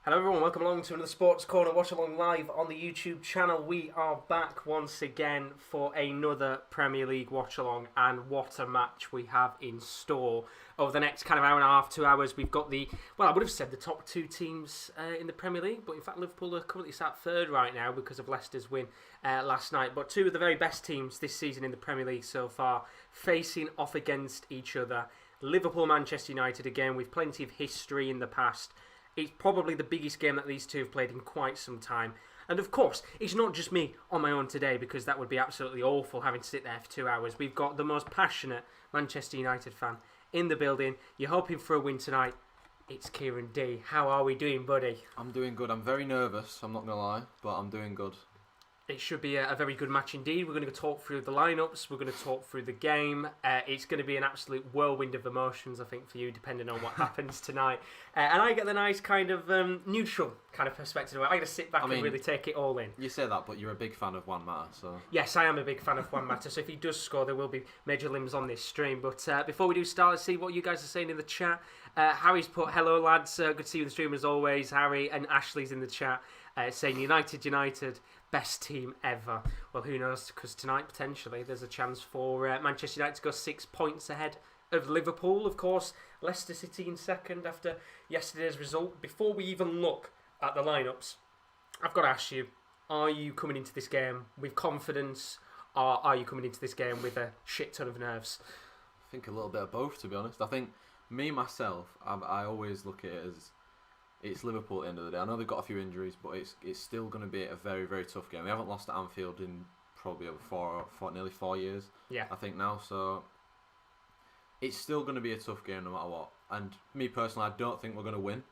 Hello everyone, welcome along to another Sports Corner Watch Along live on the YouTube channel. We are back once again for another Premier League Watch Along, and what a match we have in store over the next kind of hour and a half, 2 hours. We've got I would have said the top two teams in the Premier League, but in fact Liverpool are currently sat third right now because of Leicester's win last night. But two of the very best teams this season in the Premier League so far facing off against each other. Liverpool, Manchester United again with plenty of history in the past. It's probably the biggest game that these two have played in quite some time. And of course, it's not just me on my own today, because that would be absolutely awful having to sit there for 2 hours. We've got the most passionate Manchester United fan in the building. You're hoping for a win tonight. It's Kieren D. How are we doing, buddy? I'm doing good. I'm very nervous, I'm not going to lie, but I'm doing good. It should be a very good match indeed. We're going to talk through the lineups. We're going to talk through the game. It's going to be an absolute whirlwind of emotions, I think, for you, depending on what happens tonight. And I get the nice kind of neutral kind of perspective. I'm going to sit back and really take it all in. You say that, but you're a big fan of Juan Mata, so... Yes, I am a big fan of Juan Mata, so if he does score, there will be major limbs on this stream. But before we do start, let's see what you guys are saying in the chat. Harry's put, hello lads, good to see you in the stream as always. Harry, and Ashley's in the chat saying United, best team ever. Well, who knows, because tonight potentially there's a chance for Manchester United to go 6 points ahead of Liverpool. Of course, Leicester City in second after yesterday's result. Before we even look at the lineups, I've got to ask you, are you coming into this game with confidence, or are you coming into this game with a shit ton of nerves? I think a little bit of both, to be honest. I think me, myself, I always look at it as it's Liverpool at the end of the day. I know they've got a few injuries, but it's still going to be a very, very tough game. They haven't lost at Anfield in probably over nearly 4 years, I think now. So it's still going to be a tough game no matter what. And me personally, I don't think we're going to win.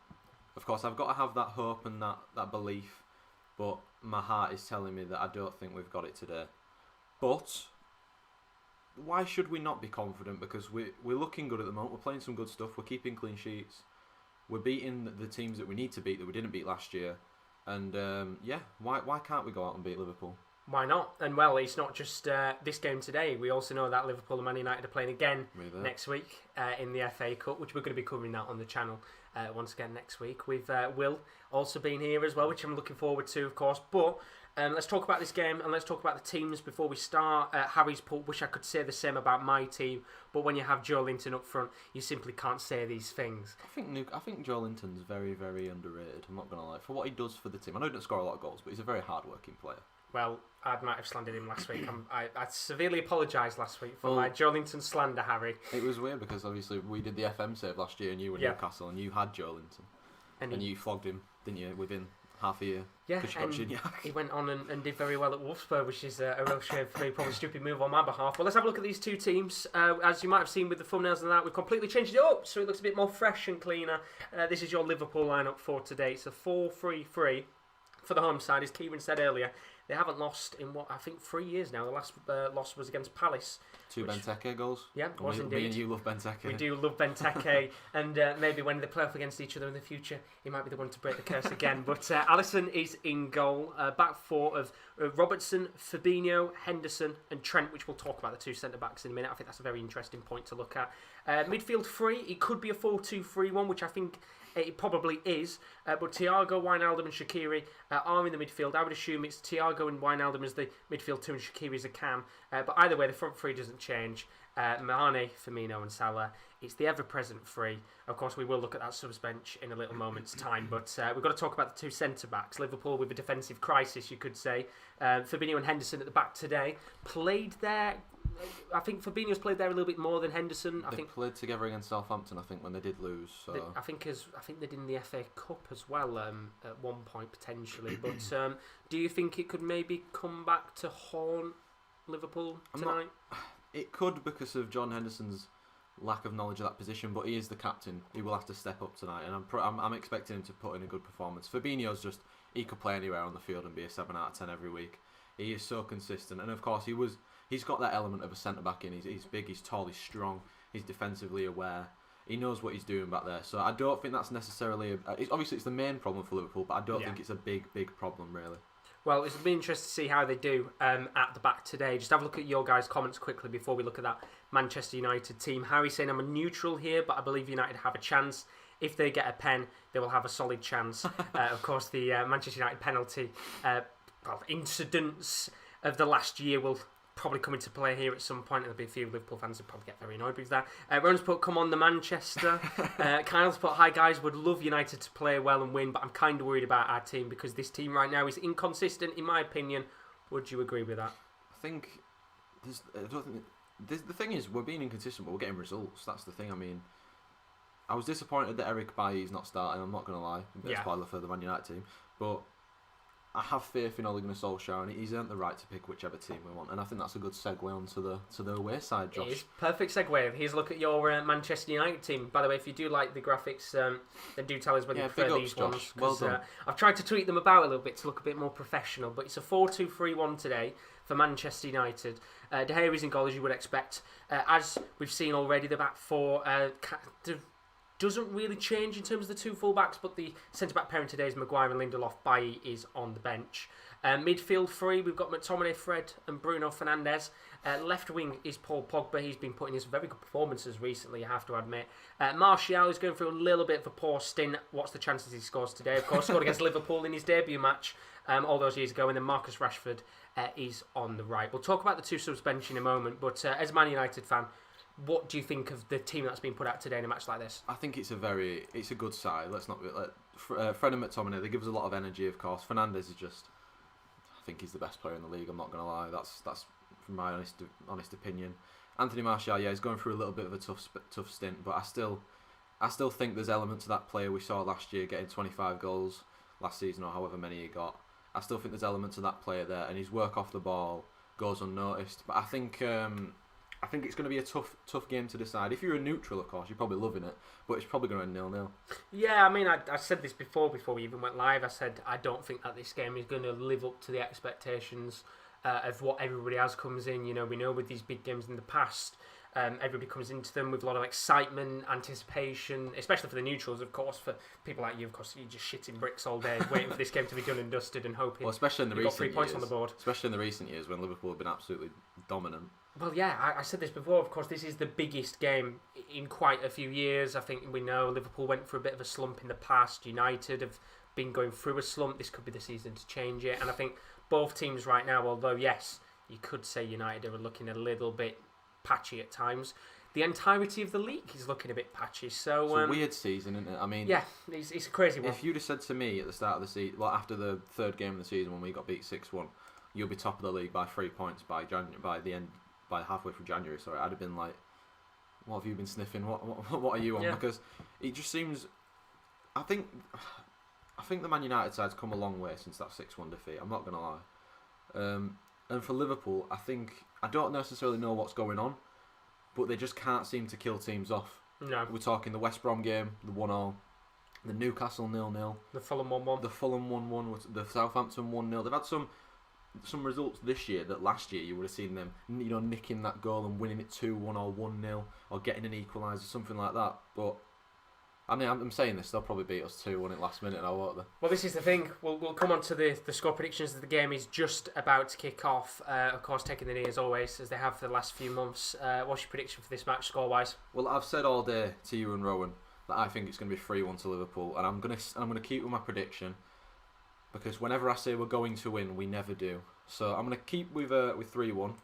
Of course, I've got to have that hope and that belief, but my heart is telling me that I don't think we've got it today. But why should we not be confident? Because we're looking good at the moment. We're playing some good stuff. We're keeping clean sheets. We're beating the teams that we need to beat that we didn't beat last year. And why can't we go out and beat Liverpool? Why not? And well, it's not just this game today. We also know that Liverpool and Man United are playing again next week in the FA Cup, which we're going to be covering that on the channel once again next week. We've Will also been here as well, which I'm looking forward to, of course. But let's talk about this game and let's talk about the teams before we start. Harry's put, wish I could say the same about my team, but when you have Joe Linton up front, you simply can't say these things. I think Joe Linton's very, very underrated. I'm not going to lie. For what he does for the team, I know he doesn't score a lot of goals, but he's a very hard-working player. Well, I might have slandered him last week. I severely apologise last week for my Joe Linton slander, Harry. It was weird because obviously we did the FM save last year and you were Newcastle and you had Joe Linton. And you flogged him, didn't you, within half a year? Yeah, and he went on and did very well at Wolfsburg, which is a real shame for me, probably a stupid move on my behalf. Well, let's have a look at these two teams. As you might have seen with the thumbnails and that, we've completely changed it up, so it looks a bit more fresh and cleaner. This is your Liverpool lineup for today. It's a 4-3-3 for the home side, as Kieren said earlier. They haven't lost in, I think 3 years now. The last loss was against Palace. Two Benteke goals. Yeah, was indeed. Me and you love Benteke. We do love Benteke, and maybe when they play off against each other in the future, he might be the one to break the curse again. But Alisson is in goal. Back four of Robertson, Fabinho, Henderson and Trent, which we'll talk about the two centre-backs in a minute. I think that's a very interesting point to look at. Midfield three, it could be a 4-2-3-1, which I think it probably is. But Thiago, Wijnaldum and Shaqiri are in the midfield. I would assume it's Thiago and Wijnaldum as the midfield two and Shaqiri as a cam. But either way, the front three doesn't change. Mane, Firmino and Salah. It's the ever-present three. Of course, we will look at that subs bench in a little moment's time. But we've got to talk about the two centre-backs. Liverpool with a defensive crisis, you could say. Fabinho and Henderson at the back today. Played there... I think Fabinho's played there a little bit more than Henderson. They played together against Southampton, I think, when they did lose. So. I think they did in the FA Cup as well at one point, potentially. But do you think it could maybe come back to haunt Liverpool tonight? It could, because of John Henderson's lack of knowledge of that position, but he is the captain. He will have to step up tonight, and I'm expecting him to put in a good performance. Fabinho's he could play anywhere on the field and be a 7 out of 10 every week. He is so consistent, and of course he's got that element of a centre back in. He's big, he's tall, he's strong, he's defensively aware. He knows what he's doing back there. So I don't think that's necessarily obviously it's the main problem for Liverpool, but I don't think it's a big problem really. Well, it's been interesting to see how they do at the back today. Just have a look at your guys' comments quickly before we look at that Manchester United team. Harry saying I'm a neutral here, but I believe United have a chance. If they get a pen, they will have a solid chance. Of course, the Manchester United penalty incidents of the last year will probably come into play here at some point. There'll be a few Liverpool fans who probably get very annoyed with that. Ron's put, come on the Manchester. Kyle's put, hi guys, would love United to play well and win, but I'm kind of worried about our team because this team right now is inconsistent, in my opinion. Would you agree with that? I think the thing is, we're being inconsistent, but we're getting results. That's the thing. I mean, I was disappointed that Eric Bailly's not starting, I'm not going to lie. A bit of spoiler for the Man United team. But I have faith in Ole Gunnar Solskjaer, and he's earned the right to pick whichever team we want. And I think that's a good segue on to the away side, Josh. It is. Perfect segue. Here's a look at your Manchester United team. By the way, if you do like the graphics, then do tell us whether you prefer these ones. Well done. I've tried to tweak them about a little bit to look a bit more professional, but it's a 4-2-3-1 today for Manchester United. De Gea is in goal, as you would expect. As we've seen already, the back four doesn't really change in terms of the two full-backs, but the centre-back pairing today is Maguire and Lindelof. Bailly is on the bench. Midfield three, we've got McTominay, Fred and Bruno Fernandes. Left wing is Paul Pogba. He's been putting in some very good performances recently, I have to admit. Martial is going through a little bit of a poor stint. What's the chances he scores today? Of course, scored against Liverpool in his debut match all those years ago. And then Marcus Rashford is on the right. We'll talk about the two subs bench in a moment, but as a Man United fan, what do you think of the team that's been put out today in a match like this? I think it's a good side. Let's not Fred and McTominay, they give us a lot of energy, of course. Fernandes is just, I think he's the best player in the league. I'm not going to lie. That's from my honest opinion. Anthony Martial, he's going through a little bit of a tough stint, but I still think there's elements of that player we saw last year getting 25 goals last season or however many he got. I still think there's elements of that player there, and his work off the ball goes unnoticed. But I think it's going to be a tough game to decide. If you're a neutral, of course, you're probably loving it, but it's probably going to end 0-0. Yeah, I mean, I said this before we even went live. I said I don't think that this game is going to live up to the expectations of what everybody else comes in. You know, we know with these big games in the past, everybody comes into them with a lot of excitement, anticipation, especially for the neutrals, of course. For people like you, of course, you're just shitting bricks all day, waiting for this game to be done and dusted and hoping. Well, especially in the recent 3 points on the board. Especially in the recent years when Liverpool have been absolutely dominant. Well, yeah, I said this before. Of course, this is the biggest game in quite a few years. I think we know Liverpool went through a bit of a slump in the past. United have been going through a slump. This could be the season to change it. And I think both teams right now, although, yes, you could say United are looking a little bit patchy at times, the entirety of the league is looking a bit patchy. So it's a weird season, isn't it? I mean, yeah, it's a crazy one. If you'd have said to me at the start of the season, well, after the third game of the season when we got beat 6-1, you'll be top of the league by 3 points by halfway through January, sorry, I'd have been like, what have you been sniffing? What are you on? Yeah. Because it just seems, I think the Man United side's come a long way since that 6-1 defeat. I'm not going to lie. And for Liverpool, I don't necessarily know what's going on, but they just can't seem to kill teams off. No. We're talking the West Brom game, the 1-0, the Newcastle 0-0, the Fulham 1-1, the Fulham 1-1, the Southampton 1-0. They've had some results this year that last year you would have seen them, nicking that goal and winning it 2-1 or 1-0 or getting an equaliser, something like that. But I mean, I'm saying this, they'll probably beat us 2-1 at last minute now, won't they? Well, this is the thing. We'll come on to the score predictions. The game is just about to kick off. Of course, taking the knee as always, as they have for the last few months. What's your prediction for this match, score-wise? Well, I've said all day to you and Rowan that I think it's going to be 3-1 to Liverpool, and I'm going to keep with my prediction. Because whenever I say we're going to win, we never do. So I'm going to keep with 3-1.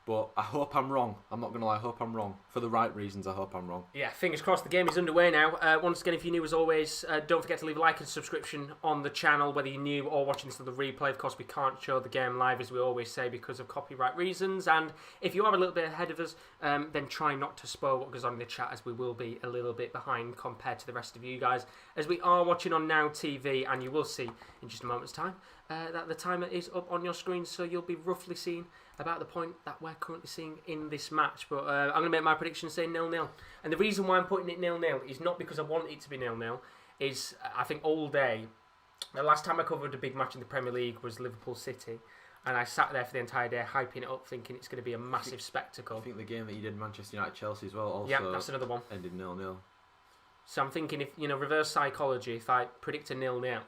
But I hope I'm wrong. I'm not going to lie, I hope I'm wrong. For the right reasons, I hope I'm wrong. Yeah, fingers crossed. The game is underway now. Once again, if you're new as always, don't forget to leave a like and subscription on the channel, whether you're new or watching this on the replay. Of course, we can't show the game live, as we always say, because of copyright reasons. And if you are a little bit ahead of us, then try not to spoil what goes on in the chat, as we will be a little bit behind compared to the rest of you guys, as we are watching on Now TV, and you will see in just a moment's time that the timer is up on your screen, so you'll be roughly seeing about the point that we're currently seeing in this match. But I'm going to make my prediction say 0-0. And the reason why I'm putting it 0-0 is not because I want it to be 0-0. Is I think all day, the last time I covered a big match in the Premier League was Liverpool City. And I sat there for the entire day hyping it up, thinking it's going to be a massive spectacle. I think the game that you did Manchester United-Chelsea as well also that's another one. Ended 0-0. So I'm thinking, if reverse psychology, if I predict a 0-0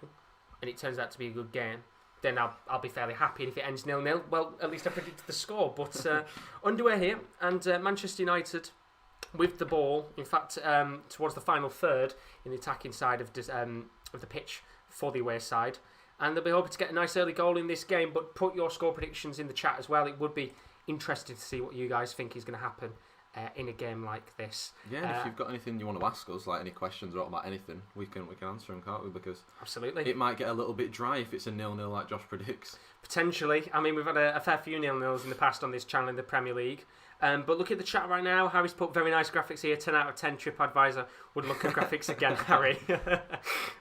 and it turns out to be a good game, then I'll be fairly happy. And if it ends 0-0, well, at least I predicted the score. But underway here, and Manchester United with the ball. In fact, towards the final third in the attacking side of the pitch for the away side. And they'll be hoping to get a nice early goal in this game. But put your score predictions in the chat as well. It would be interesting to see what you guys think is going to happen in a game like this. Yeah, and if you've got anything you want to ask us, like any questions or about anything, we can answer them, can't we? Because absolutely, it might get a little bit dry if it's a 0-0 like Josh predicts. Potentially. I mean, we've had a fair few 0-0s in the past on this channel in the Premier League. But look at the chat right now. Harry's put very nice graphics here. 10 out of 10. TripAdvisor would look at graphics again, Harry.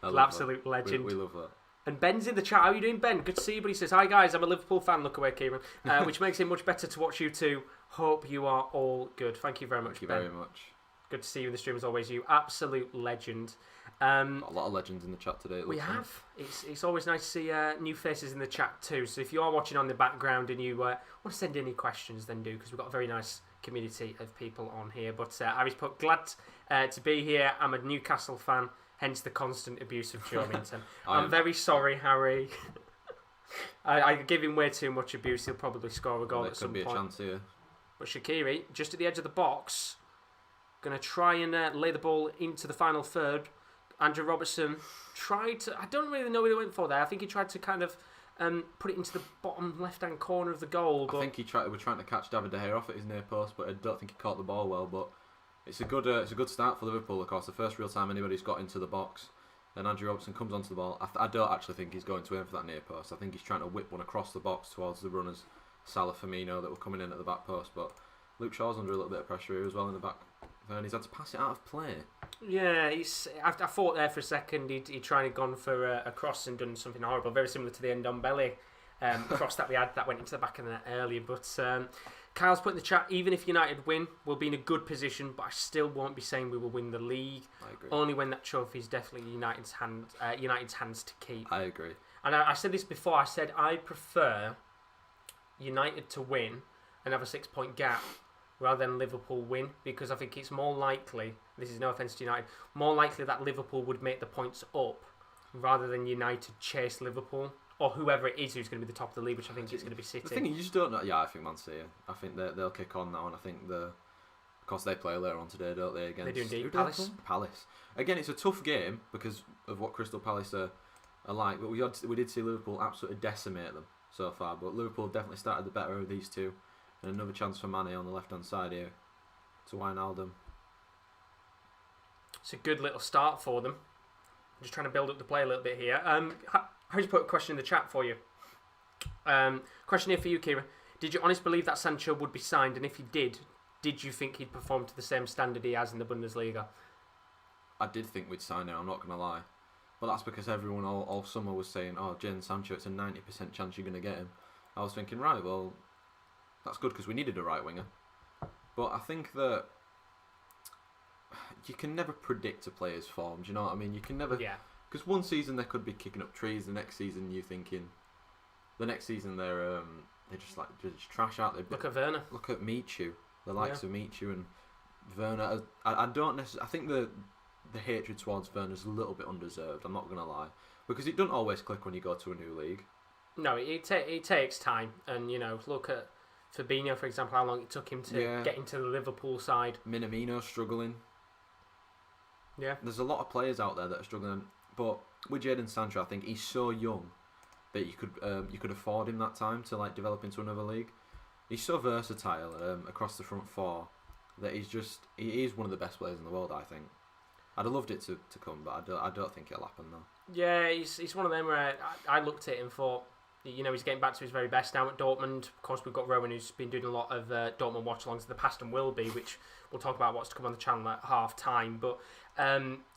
Absolute legend. We love that. And Ben's in the chat. How are you doing, Ben? Good to see you. But he says, hi guys, I'm a Liverpool fan. Look away, Kieran. Which makes it much better to watch you two. Hope you are all good. Thank you very much, Ben. Thank you very much. Good to see you in the stream as always. You absolute legend. Got a lot of legends in the chat today. We have. It's always nice to see new faces in the chat too. So if you are watching on the background and you want to send any questions, then do, because we've got a very nice community of people on here. But Harry's put, glad to be here. I'm a Newcastle fan, hence the constant abuse of Joe Minton. I'm very sorry, Harry. I give him way too much abuse. He'll probably score a goal at some point. There could be a chance here. But Shaqiri, just at the edge of the box, going to try and lay the ball into the final third. Andrew Robertson tried to... I don't really know what he went for there. I think he tried to kind of put it into the bottom left-hand corner of the goal. But I think we're trying to catch David De Gea off at his near post, but I don't think he caught the ball well. But it's a good start for Liverpool, of course. The first real time anybody's got into the box. Then Andrew Robertson comes onto the ball. I don't actually think he's going to aim for that near post. I think he's trying to whip one across the box towards the runners, Salah, Firmino, that were coming in at the back post. But Luke Shaw's under a little bit of pressure here as well in the back. And he's had to pass it out of play. Yeah, I thought there for a second he'd tried and gone for a cross and done something horrible, very similar to the Ndombele cross that we had that went into the back of the net earlier. But Kyle's put in the chat, even if United win, we'll be in a good position, but I still won't be saying we will win the league. I agree. Only when that trophy is definitely United's hands to keep. I agree. And I said this before, I said I prefer United to win and have a 6-point gap rather than Liverpool win, because I think it's more likely, this is no offence to United, more likely that Liverpool would make the points up rather than United chase Liverpool, or whoever it is who's going to be the top of the league, which I think is going to be City. The thing is, you just don't know. Yeah, I think Man City. I think they'll kick on now, and I think of course they play later on today, don't they? Against, they do indeed. Palace. Again, it's a tough game because of what Crystal Palace are like, but we did see Liverpool absolutely decimate them so far. But Liverpool definitely started the better of these two. And another chance for Mane on the left-hand side here to Wijnaldum. It's a good little start for them. Just trying to build up the play a little bit here. I just put a question in the chat for you. Question here for you, Kieran. Did you honestly believe that Sancho would be signed? And if you did you think he'd perform to the same standard he has in the Bundesliga? I did think we'd sign him, I'm not going to lie. But that's because everyone all summer was saying, oh, Jadon Sancho, it's a 90% chance you're going to get him. I was thinking, right, well, that's good because we needed a right winger. But I think that you can never predict a player's form. Do you know what I mean? You can never. Yeah. Because one season they could be kicking up trees. The next season you're thinking. The next season they're just trash out. Look at Werner. Look at Michu. The likes of Michu and Werner. I don't necessarily. I think the hatred towards Werner is a little bit undeserved. I'm not gonna lie, because it doesn't always click when you go to a new league. No, it takes time, and look at Fabinho, for example, how long it took him to get into the Liverpool side. Minamino struggling. Yeah. There's a lot of players out there that are struggling, but with Jadon Sancho, I think he's so young that you could afford him that time to develop into another league. He's so versatile across the front four that he is one of the best players in the world. I think. I'd have loved it to come, but I don't think it'll happen though. Yeah, he's one of them where I looked at it and thought, he's getting back to his very best now at Dortmund. Of course, we've got Rowan, who's been doing a lot of Dortmund watch-alongs in the past and will be, which we'll talk about what's to come on the channel at half-time. But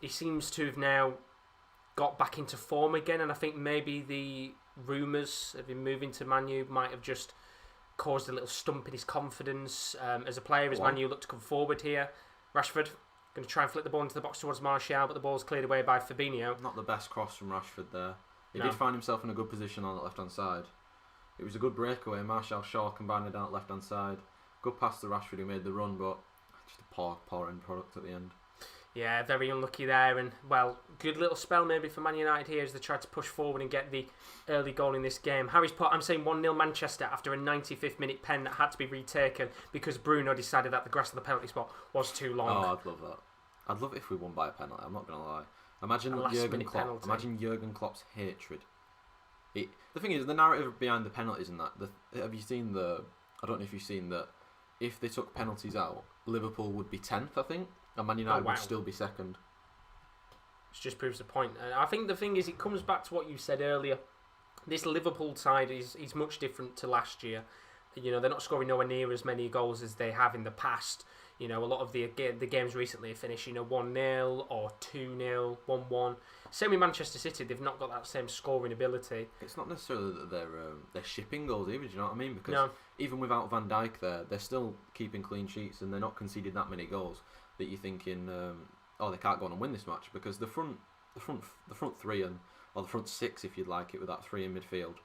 he seems to have now got back into form again, and I think maybe the rumours of him moving to Man U might have just caused a little stump in his confidence as a player, as Man U look to come forward here. Rashford going to try and flick the ball into the box towards Martial, but the ball's cleared away by Fabinho. Not the best cross from Rashford there. He did find himself in a good position on the left-hand side. It was a good breakaway. Martial Shaw combined it down at left-hand side. Good pass to Rashford who made the run, but just a poor end product at the end. Yeah, very unlucky there, and well, good little spell maybe for Man United here as they tried to push forward and get the early goal in this game. Harry's put, I'm saying 1-0 Manchester after a 95th minute pen that had to be retaken because Bruno decided that the grass of the penalty spot was too long. Oh, I'd love that. I'd love it if we won by a penalty. I'm not gonna lie. Imagine Jurgen Klopp. Penalty. Imagine Jurgen Klopp's hatred. The thing is, the narrative behind the penalties and that. Have you seen the? I don't know if you've seen that. If they took penalties out, Liverpool would be 10th, I think, and Man United would still be second. Which just proves the point. And I think the thing is, it comes back to what you said earlier. This Liverpool side is much different to last year. You know, they're not scoring nowhere near as many goals as they have in the past. You know, a lot of the games recently have finished, 1-0 or 2-0, 1-1. Same with Manchester City, they've not got that same scoring ability. It's not necessarily that they're shipping goals either, do you know what I mean? Because even without Van Dijk there, they're still keeping clean sheets and they're not conceding that many goals that you're thinking, they can't go on and win this match, because the front three or the front six, if you'd like it, with that three in midfield,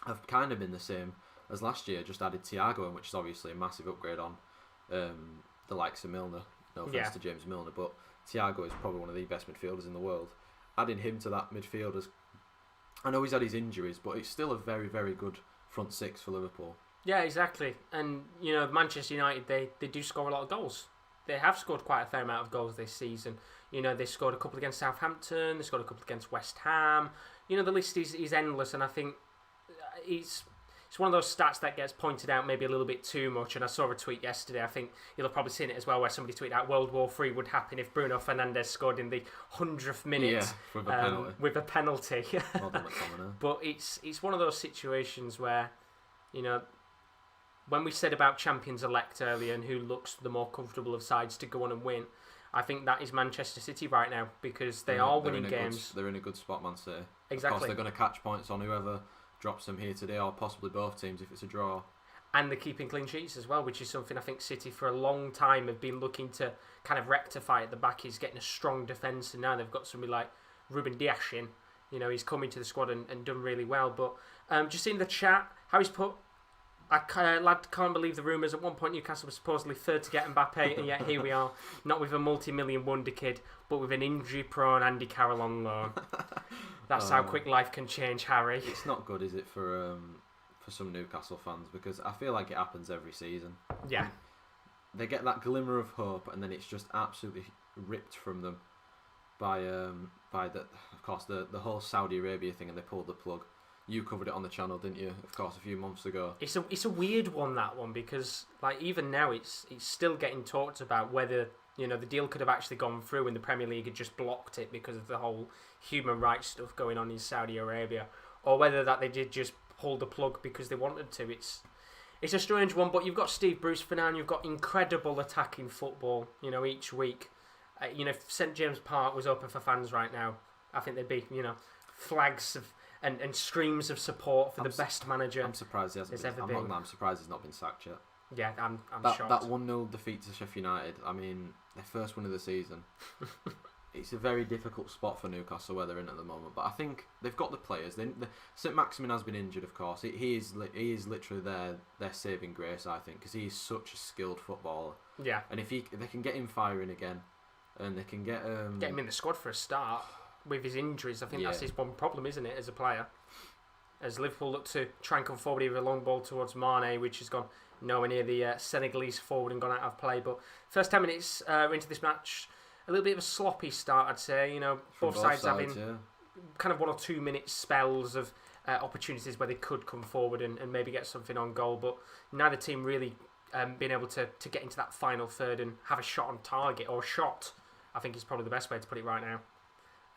have kind of been the same as last year. Just added Thiago in, which is obviously a massive upgrade on the likes of Milner. No offense to James Milner, but Thiago is probably one of the best midfielders in the world. Adding him to that midfield, I know he's had his injuries, but it's still a very, very good front six for Liverpool. Yeah, exactly. And Manchester United, they do score a lot of goals. They have scored quite a fair amount of goals this season. They scored a couple against Southampton. They scored a couple against West Ham. The list is endless, and I think it's one of those stats that gets pointed out maybe a little bit too much. And I saw a tweet yesterday, I think you'll have probably seen it as well, where somebody tweeted out World War III would happen if Bruno Fernandes scored in the 100th minute with a penalty. Well done, McTominay. But it's one of those situations where, when we said about champions-elect earlier and who looks the more comfortable of sides to go on and win, I think that is Manchester City right now, because they are winning games. They're in a good spot, Man City. Exactly. Of course, they're going to catch points on whoever drops them here today, or possibly both teams if it's a draw. And they're keeping clean sheets as well, which is something I think City for a long time have been looking to kind of rectify at the back, is getting a strong defence, and now they've got somebody like Ruben Dias in. He's come into the squad and done really well. But just in the chat, Harry's put, lad can't believe the rumours. At one point Newcastle was supposedly third to get Mbappe, and yet here we are, not with a multi-million wonder kid, but with an injury-prone Andy Carroll on loan. That's how quick life can change, Harry. It's not good, is it, for some Newcastle fans, because I feel like it happens every season. Yeah. They get that glimmer of hope, and then it's just absolutely ripped from them by the whole Saudi Arabia thing, and they pulled the plug. You covered it on the channel, didn't you? Of course, a few months ago. It's a weird one, that one, because even now it's still getting talked about whether the deal could have actually gone through and the Premier League had just blocked it because of the whole human rights stuff going on in Saudi Arabia, or whether that they did just pull the plug because they wanted to. It's a strange one, but you've got Steve Bruce for now, and you've got incredible attacking football. Each week. If St James Park was open for fans right now, I think there'd be flags of and screams of support for the best manager. I'm surprised he hasn't been. I'm surprised he's not been sacked yet. Yeah, I'm shocked. That 1-0 defeat to Sheffield United, I mean, their first win of the season. It's a very difficult spot for Newcastle where they're in at the moment, but I think they've got the players. St Maximin has been injured, of course. He is literally their saving grace, I think, because he is such a skilled footballer. Yeah. And if they can get him firing again, and they can get him in the squad for a start with his injuries, I think that's his one problem, isn't it, as a player? As Liverpool look to try and come forward with a long ball towards Mane, which has gone nowhere near the Senegalese forward and gone out of play. But first 10 minutes into this match, a little bit of a sloppy start, I'd say. Both sides having kind of 1 or 2 minute spells of opportunities where they could come forward and maybe get something on goal, but neither team really being able to get into that final third and have a shot on target, or a shot, I think is probably the best way to put it right now.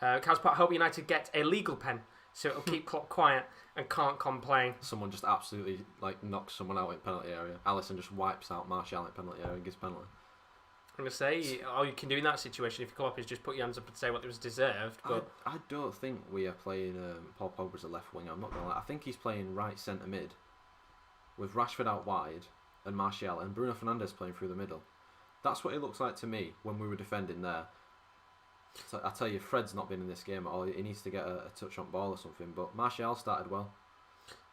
Calspot, hope United get a legal pen so it'll keep Klopp quiet and can't complain. Someone just absolutely knocks someone out in penalty area. Alisson just wipes out Martial in penalty area and gives penalty. I'm going to say, all you can do in that situation if Klopp is just put your hands up and say what was deserved. But I don't think we are playing Paul Pogba as a left winger. I'm not going to lie. I think he's playing right centre mid with Rashford out wide and Martial and Bruno Fernandes playing through the middle. That's what it looks like to me when we were defending there. So I tell you, Fred's not been in this game at all. He needs to get a touch on ball or something. But Martial started well.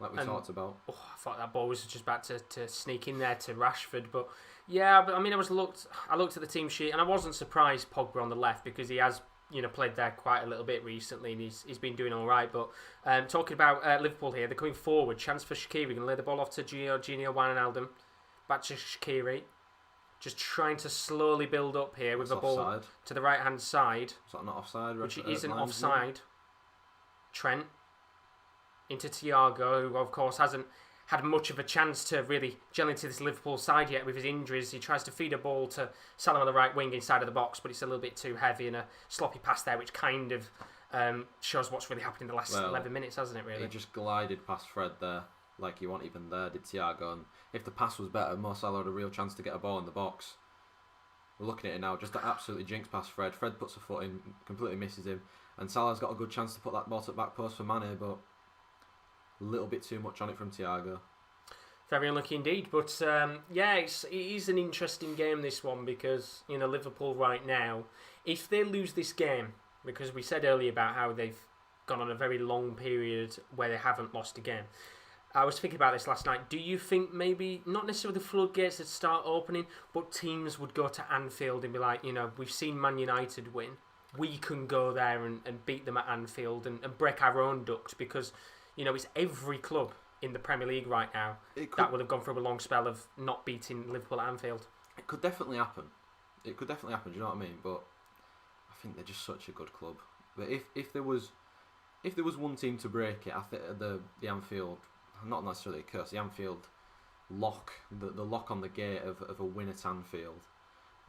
like we talked about. Oh, I thought that ball was just about to sneak in there to Rashford, but yeah, but I mean, I looked at the team sheet and I wasn't surprised Pogba on the left because he has played there quite a little bit recently and he's been doing all right. But talking about Liverpool here, they're coming forward. Chance for Shaqiri, going to lay the ball off to Gio Wijnaldum, back to Shaqiri, just trying to slowly build up here with the ball offside to the right hand side. Is that not offside? Which isn't offside. Trent into Thiago, who of course hasn't had much of a chance to really gel into this Liverpool side yet with his injuries. He tries to feed a ball to Salah on the right wing inside of the box, but it's a little bit too heavy and a sloppy pass there, which kind of shows what's really happened in the last 11 minutes, hasn't it, really? He just glided past Fred there, like he wasn't even there, did Thiago. And if the pass was better, Mo Salah had a real chance to get a ball in the box. We're looking at it now, just absolutely jinx past Fred. Fred puts a foot in, completely misses him. And Salah's got a good chance to put that ball to the back post for Mane, but a little bit too much on it from Thiago. Very unlucky indeed, but it is an interesting game, this one, because Liverpool right now, if they lose this game, because we said earlier about how they've gone on a very long period where they haven't lost a game. I was thinking about this last night. Do you think maybe, not necessarily the floodgates would start opening, but teams would go to Anfield and be like, we've seen Man United win. We can go there and beat them at Anfield and break our own duct because, it's every club in the Premier League right now that would have gone through a long spell of not beating Liverpool at Anfield. It could definitely happen. Do you know what I mean? But I think they're just such a good club. But if there was one team to break it, I think the Anfield, not necessarily a curse, the Anfield lock, the lock on the gate of a win at Anfield.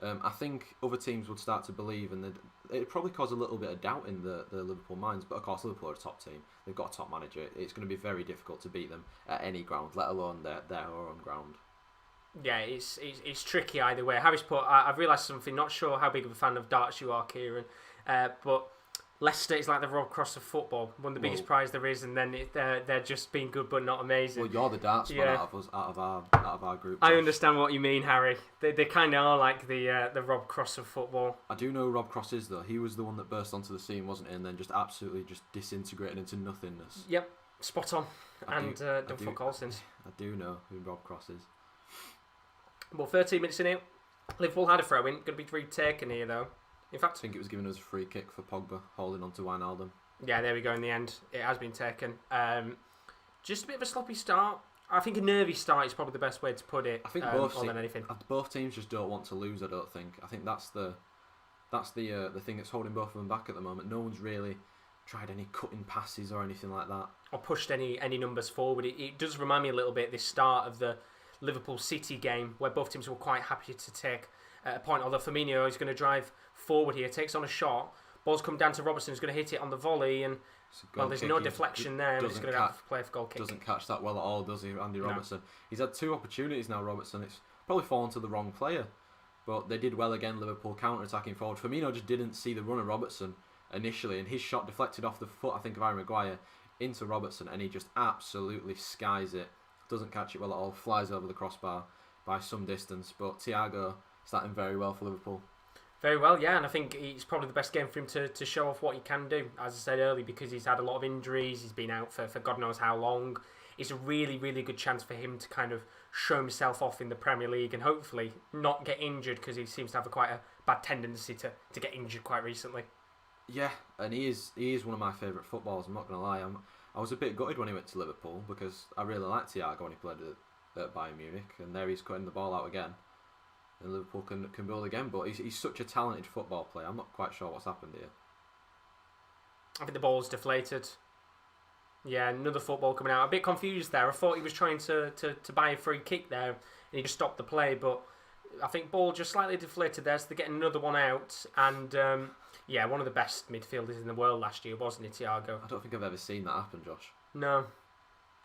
I think other teams would start to believe, and it'd probably cause a little bit of doubt in the Liverpool minds. But of course, Liverpool are a top team. They've got a top manager. It's going to be very difficult to beat them at any ground, let alone their own ground. Yeah, it's tricky either way. Harry's put, I've realised something. Not sure how big of a fan of darts you are, Kieren, but Leicester is like the Rob Cross of football. One of the biggest prize there is, and then they're just being good but not amazing. Well, you're the darts man out of our group. I understand what you mean, Harry. They kind of are like the Rob Cross of football. I do know who Rob Cross is though. He was the one that burst onto the scene, wasn't he? And then just absolutely just disintegrated into nothingness. Yep, spot on. Done fuck all since. I do know who Rob Cross is. Well, 13 minutes in here, Liverpool had a throw-in. Going to be retaken here though. In fact, I think it was given us a free kick for Pogba holding on to Wijnaldum. Yeah, there we go. In the end, it has been taken. Just a bit of a sloppy start. I think a nervy start is probably the best way to put it. I think both teams just don't want to lose. I don't think. I think that's the thing that's holding both of them back at the moment. No one's really tried any cutting passes or anything like that, or pushed any numbers forward. It does remind me a little bit this start of the Liverpool City game where both teams were quite happy to take a point. Although Firmino is going to drive forward here, takes on a shot. Ball's come down to Robertson, who's going to hit it on the volley, and there's no deflection there. He's going to have to play for goal kick. Doesn't catch that well at all, does he, Andy Robertson? No. He's had 2 opportunities now, Robertson. It's probably fallen to the wrong player, but they did well again. Liverpool counter-attacking forward. Firmino just didn't see the run of Robertson initially, and his shot deflected off the foot, I think, of Harry Maguire into Robertson, and he just absolutely skies it. Doesn't catch it well at all. Flies over the crossbar by some distance, but Thiago starting very well for Liverpool. Very well, yeah, and I think it's probably the best game for him to show off what he can do, as I said earlier, because he's had a lot of injuries, he's been out for God knows how long. It's a really, really good chance for him to kind of show himself off in the Premier League and hopefully not get injured, because he seems to have quite a bad tendency to get injured quite recently. Yeah, and he is one of my favourite footballers, I'm not going to lie. I was a bit gutted when he went to Liverpool, because I really liked Thiago when he played at Bayern Munich, and there he's cutting the ball out again. And Liverpool can build again, but he's such a talented football player. I'm not quite sure what's happened here. I think the ball's deflated. Yeah, another football coming out. A bit confused there. I thought he was trying to buy a free kick there, and he just stopped the play. But I think ball just slightly deflated there, so they're getting another one out. And yeah, one of the best midfielders in the world last year, wasn't it, Thiago? I don't think I've ever seen that happen, Josh. No,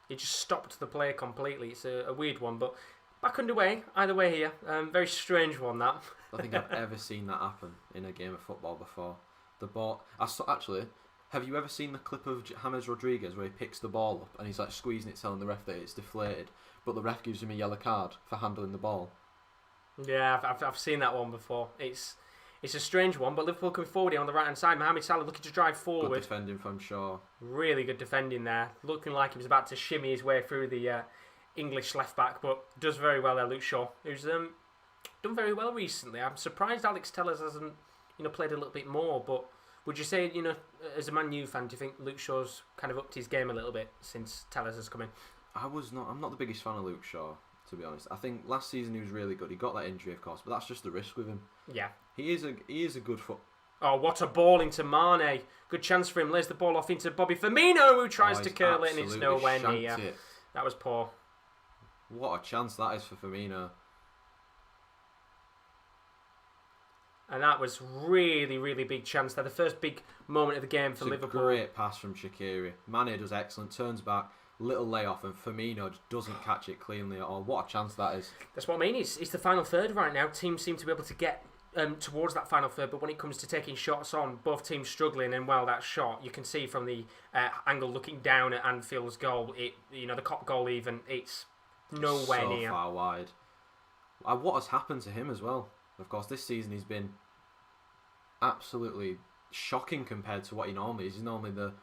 he just stopped the play completely. It's a weird one, but. Back underway, either way here. Very strange one, that. I don't think I've ever seen that happen in a game of football before. The ball... Actually, have you ever seen the clip of James Rodriguez where he picks the ball up and he's like squeezing it, telling the ref that it's deflated, but the ref gives him a yellow card for handling the ball? Yeah, I've seen that one before. It's a strange one, but Liverpool coming forward here on the right-hand side. Mohamed Salah looking to drive forward. Good defending from Shaw. Really good defending there. Looking like he was about to shimmy his way through the English left-back, but does very well there, Luke Shaw, who's done very well recently. I'm surprised Alex Tellers hasn't played a little bit more, but would you say, as a Man U fan, do you think Luke Shaw's kind of upped his game a little bit since Tellers has come in? I'm not the biggest fan of Luke Shaw, to be honest. I think last season he was really good. He got that injury, of course, but that's just the risk with him. Yeah. He is a good foot. Oh, what a ball into Mane. Good chance for him. Lays the ball off into Bobby Firmino, who tries to curl it, and it's nowhere near. That was poor. What a chance that is for Firmino. And that was really, really big chance there. The first big moment of the game for Liverpool. Great pass from Shaqiri. Mane does excellent. Turns back. Little layoff, and Firmino just doesn't catch it cleanly at all. What a chance that is. That's what I mean. It's the final third right now. Teams seem to be able to get towards that final third, but when it comes to taking shots on, both teams struggling. And that shot, you can see from the angle looking down at Anfield's goal, the Kop goal even, it's nowhere near. So far wide. What has happened to him as well? Of course, this season he's been absolutely shocking compared to what he normally is. He's normally the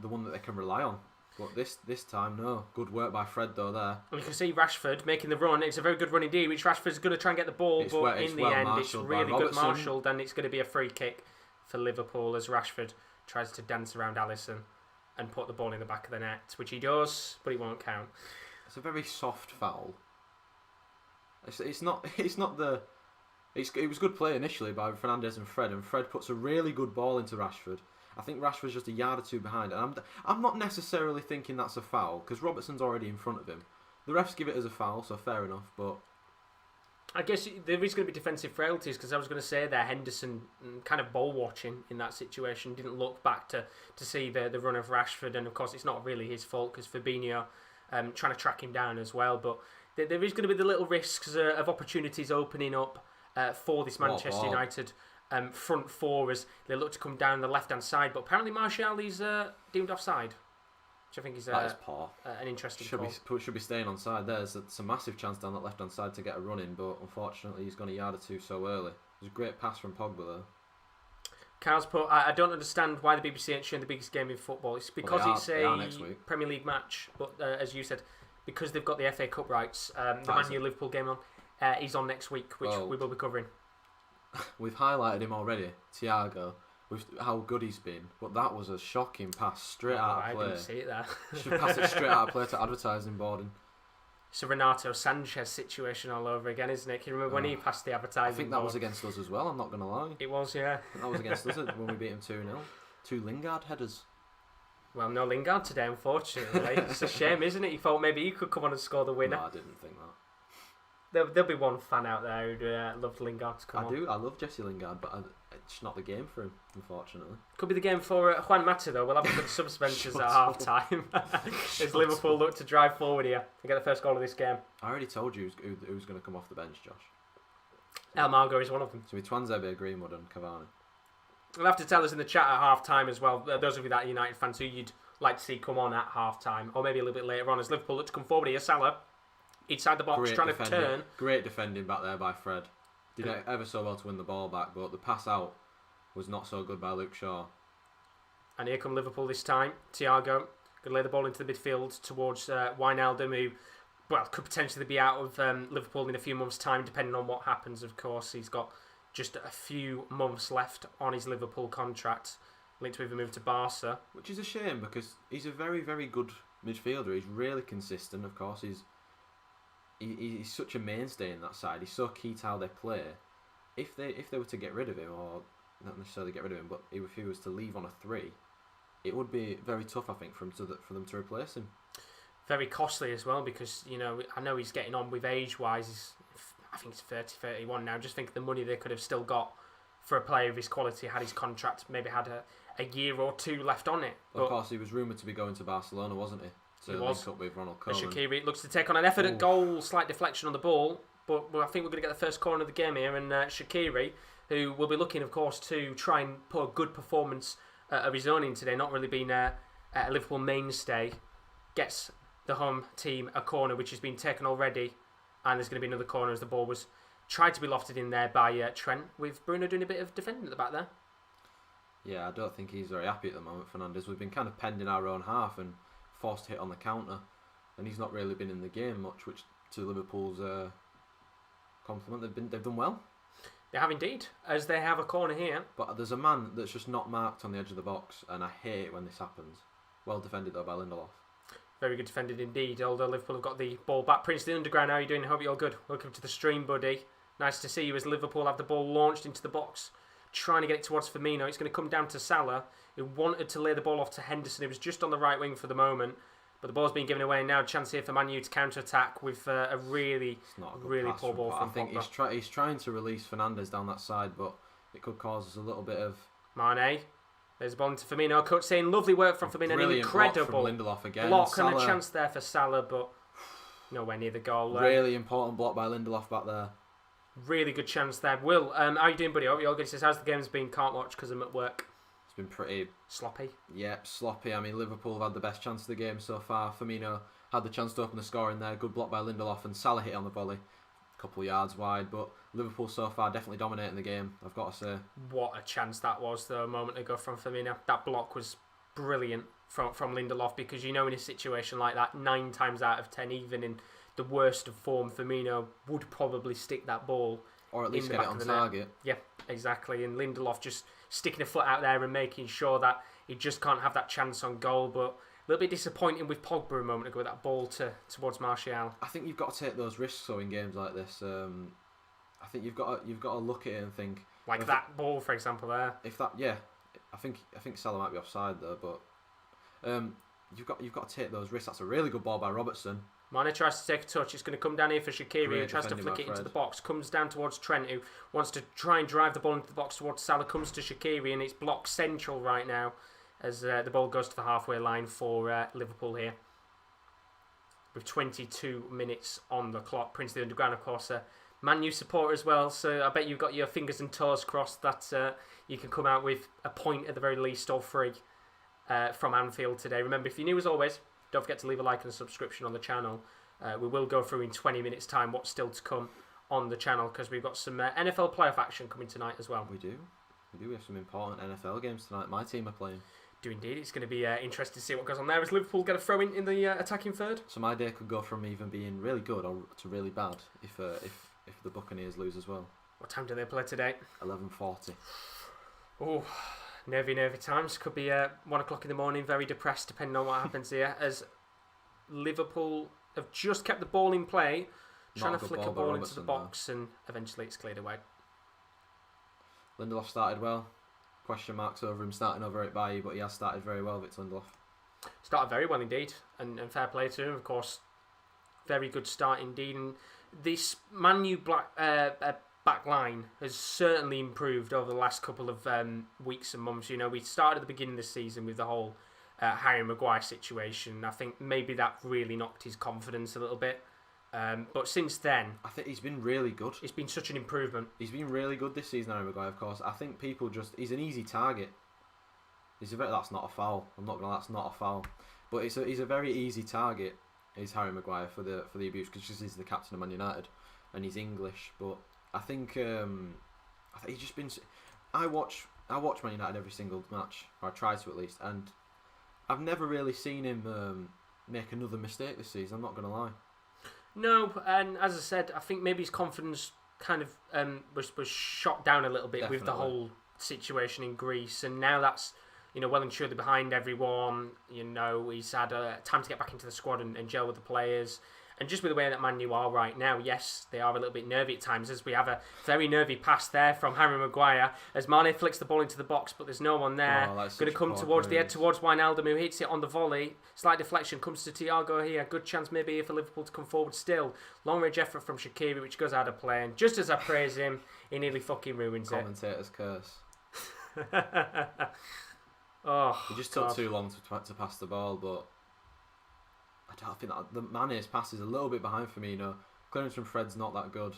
one that they can rely on. But this time, no. Good work by Fred, though, there. And you can see Rashford making the run. It's a very good run indeed, which Rashford's going to try and get the ball, but in the end, it's really good marshalled, and it's going to be a free kick for Liverpool as Rashford tries to dance around Alisson and put the ball in the back of the net, which he does, but it won't count. It's a very soft foul. It was good play initially by Fernandes and Fred puts a really good ball into Rashford. I think Rashford's just a yard or two behind, and I'm not necessarily thinking that's a foul because Robertson's already in front of him. The refs give it as a foul, so fair enough. But I guess there is going to be defensive frailties because I was going to say there Henderson kind of ball watching in that situation, didn't look back to see the run of Rashford, and of course it's not really his fault because Fabinho trying to track him down as well. But there is going to be the little risks of opportunities opening up for this Manchester United front four as they look to come down the left hand side, but apparently Martial is deemed offside, which I think is that is poor. An interesting call. Should be staying on side there. It's a massive chance down that left hand side to get a run in, but unfortunately he's gone a yard or two so early. It was a great pass from Pogba though. Carl's put, I don't understand why the BBC ain't showing the biggest game in football. It's because it's a Premier League match, but as you said, because they've got the FA Cup rights, the Man U Liverpool game is on next week, which we will be covering. We've highlighted him already, Thiago, with how good he's been, but that was a shocking pass straight out of play. I didn't see it there. Should pass it straight out of play to advertising boarding. It's a Renato Sanchez situation all over again, isn't it? Can you remember when he passed the advertising I think that was against us as well, I'm not going to lie. It was, yeah. That was against us when we beat him 2-0. 2 Lingard headers. Well, no Lingard today, unfortunately. It's a shame, isn't it? You thought maybe he could come on and score the winner. No, I didn't think that. There'll be one fan out there who'd love Lingard to come on. I love Jesse Lingard, but it's not the game for him, unfortunately. Could be the game for Juan Mata, though. We'll have a good subs at half time as Liverpool look to drive forward here and get the first goal of this game. I already told you who's going to come off the bench, Josh. El Margo is one of them. So with Twanzebe, Greenwood and Cavani. You'll have to tell us in the chat at half time as well, those of you that are United fans who you'd like to see come on at half time, or maybe a little bit later on as Liverpool look to come forward here. Salah inside the box, trying to turn. Great defending back there by Fred. Did ever so well to win the ball back, but the pass out was not so good by Luke Shaw. And here come Liverpool this time. Thiago going to lay the ball into the midfield towards Wijnaldum, who could potentially be out of Liverpool in a few months' time, depending on what happens, of course. He's got just a few months left on his Liverpool contract, linked to either move to Barca. Which is a shame, because he's a very, very good midfielder. He's really consistent, of course. He's such a mainstay in that side. He's so key to how they play. If they were to get rid of him, or not necessarily get rid of him, but if he was to leave on a 3, it would be very tough, I think, for them to replace him. Very costly as well, because I know he's getting on with age-wise. I think he's 30, 31 now. Just think of the money they could have still got for a player of his quality had his contract maybe had a year or 2 left on it. Well, of course, he was rumoured to be going to Barcelona, wasn't he? To link up with Ronald Koeman. Shaqiri looks to take on an effort at goal, slight deflection on the ball, but I think we're going to get the first corner of the game here, and Shaqiri, who will be looking, of course, to try and put a good performance of his own in today, not really being a Liverpool mainstay, gets the home team a corner which has been taken already, and there's going to be another corner as the ball was tried to be lofted in there by Trent, with Bruno doing a bit of defending at the back there. Yeah, I don't think he's very happy at the moment, Fernandes. We've been kind of penned in our own half and forced to hit on the counter, and he's not really been in the game much, which to Liverpool's compliment, they've done well. They have indeed, as they have a corner here. But there's a man that's just not marked on the edge of the box, and I hate it when this happens. Well defended though by Lindelof. Very good defended indeed, although Liverpool have got the ball back. Prince the Underground, how are you doing? Hope you're all good. Welcome to the stream, buddy. Nice to see you as Liverpool have the ball launched into the box, trying to get it towards Firmino. It's going to come down to Salah, who wanted to lay the ball off to Henderson. He was just on the right wing for the moment, but the ball's been given away now. Chance here for Man Utd to counter-attack with a really poor ball from I think he's trying to release Fernandes down that side, but it could cause us a little bit of... Mane. There's a ball into Firmino. Coach saying lovely work from Firmino. An incredible block from Lindelof again. Block and a chance there for Salah, but nowhere near the goal. Really important block by Lindelof back there. Really good chance there. Will, how are you doing, buddy? Hope you're good. He says, how's the game's been? Can't watch because I'm at work. It's been pretty... sloppy. Yep, sloppy. I mean, Liverpool have had the best chance of the game so far. Firmino had the chance to open the score in there. Good block by Lindelof, and Salah hit on the volley. A couple of yards wide, but Liverpool so far definitely dominating the game, I've got to say. What a chance that was, though, a moment ago from Firmino. That block was brilliant from Lindelof, because you know in a situation like that, 9 times out of 10, even in the worst of form, Firmino would probably stick that ball or at least get it on target. Yeah, exactly. And Lindelof just sticking a foot out there and making sure that he just can't have that chance on goal. But a little bit disappointing with Pogba a moment ago with that ball towards Martial. I think you've got to take those risks though in games like this. I think you've got to look at it and think like that ball, for example, there. If that, yeah, I think Salah might be offside there, but you've got to take those risks. That's a really good ball by Robertson. Mane tries to take a touch. It's going to come down here for Shaqiri, who tries to flick it into the box. Comes down towards Trent, who wants to try and drive the ball into the box towards Salah. Comes to Shaqiri, and it's blocked central right now as the ball goes to the halfway line for Liverpool here. With 22 minutes on the clock. Prince of the Underground, of course, Man U supporter as well, so I bet you've got your fingers and toes crossed that you can come out with a point at the very least, or 3 from Anfield today. Remember, if you're new as always, don't forget to leave a like and a subscription on the channel. We will go through in 20 minutes time what's still to come on the channel, because we've got some NFL playoff action coming tonight as well. We do. We have some important NFL games tonight. My team are playing. Do indeed. It's going to be interesting to see what goes on there as Liverpool get a throw in the attacking third. So my day could go from even being really good or to really bad if the Buccaneers lose as well. What time do they play today? 11:40. Oh, nervy times. Could be 1 o'clock in the morning, very depressed depending on what happens here, as Liverpool have just kept the ball in play, trying to flick a ball into the box, and eventually it's cleared away. Lindelof started well. Question marks over him starting over it by you, but he has started very well, Victor Lindelof. Started very well indeed, and fair play to him, of course. Very good start indeed. And this Man U back line has certainly improved over the last couple of weeks and months. You know, we started at the beginning of the season with the whole Harry Maguire situation. I think maybe that really knocked his confidence a little bit. But since then, I think he's been really good. It's been such an improvement. He's been really good this season, Harry Maguire, of course. I think people he's an easy target. That's not a foul. I'm not gonna. That's not a foul. But he's a very easy target. Is Harry Maguire for the abuse, because he's the captain of Man United and he's English. But I think he's just been. I watch Man United every single match, or I try to at least, and I've never really seen him make another mistake this season. I'm not gonna lie. No, and as I said, I think maybe his confidence kind of was shot down a little bit. Definitely. With the whole situation in Greece, and now that's well and truly behind everyone. He's had time to get back into the squad and gel with the players. And just with the way that Man U are right now, yes, they are a little bit nervy at times, as we have a very nervy pass there from Harry Maguire as Mane flicks the ball into the box, but there's no one there. Going to come towards the head towards Wijnaldum, who hits it on the volley. Slight deflection, comes to Thiago here. Good chance maybe here for Liverpool to come forward still. Long range effort from Shaqiri, which goes out of play. And just as I praise him, he nearly fucking ruins it. Commentator's curse. Oh, he just took too long to pass the ball, but I don't think that the Mane's pass is a little bit behind Firmino. Clearance from Fred's not that good,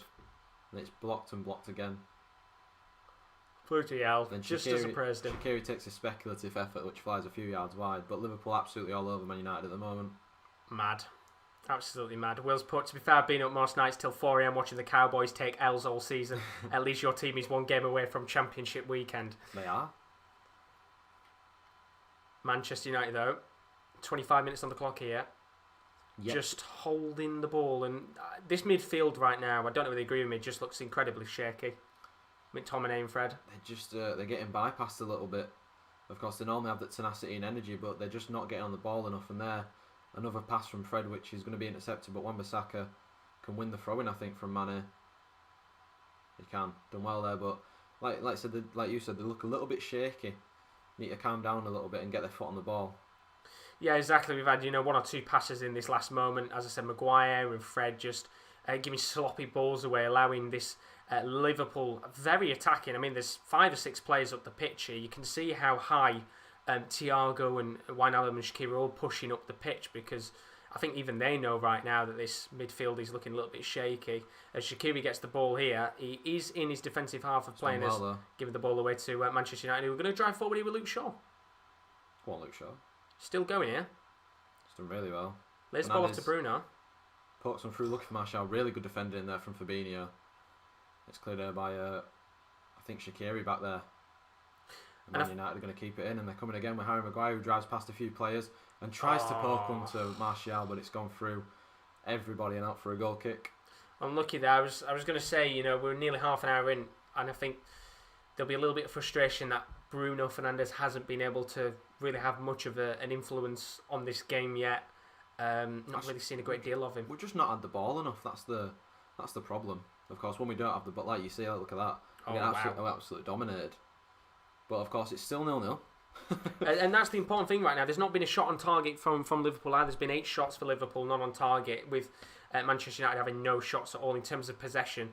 and it's blocked and blocked again. Flew to Yell, just as I praised him. Shaqiri takes a speculative effort which flies a few yards wide, but Liverpool absolutely all over Man United at the moment. Mad. Absolutely mad. Will's put, to be fair, I've been up most nights till 4 a.m. watching the Cowboys take L's all season. At least your team is one game away from championship weekend. They are. Manchester United, though, 25 minutes on the clock here. Yep. Just holding the ball. And this midfield right now, I don't know whether they agree with me, just looks incredibly shaky. McTominay and Fred. They're getting bypassed a little bit. Of course, they normally have that tenacity and energy, but they're just not getting on the ball enough. And there, another pass from Fred, which is going to be intercepted, but Wan-Bissaka can win the throw-in, I think, from Mane. He can. Done well there, but like you said, they look a little bit shaky. Need to calm down a little bit and get their foot on the ball. Yeah, exactly. We've had, one or two passes in this last moment. As I said, Maguire and Fred just giving sloppy balls away, allowing this Liverpool very attacking. I mean, there's 5 or 6 players up the pitch here. You can see how high Thiago and Wijnaldum and Shaqiri are all pushing up the pitch, because I think even they know right now that this midfield is looking a little bit shaky. As Shaqiri gets the ball here, he is in his defensive half of playing as giving the ball away to Manchester United, who are going to drive forward here with Luke Shaw. Go on, Luke Shaw. Still going here. He's done really well. Let's ball off to Bruno. Pokes one through, looking for Martial. Really good defender in there from Fabinho. It's cleared there by, I think, Shaqiri back there. And Man United are going to keep it in, and they're coming again with Harry Maguire, who drives past a few players and tries to poke one to Martial, but it's gone through everybody and out for a goal kick. Unlucky there. I was going to say, we're nearly half an hour in, and I think there'll be a little bit of frustration that Bruno Fernandes hasn't been able to really have much of an influence on this game yet. Not really seen a great deal of him. We've just not had the ball enough. That's the problem. Of course, when we don't have the ball, like you see, look at that. We're absolutely dominated. But of course, it's still 0-0. And that's the important thing right now. There's not been a shot on target from Liverpool either. There's been 8 shots for Liverpool, none on target, with Manchester United having no shots at all in terms of possession.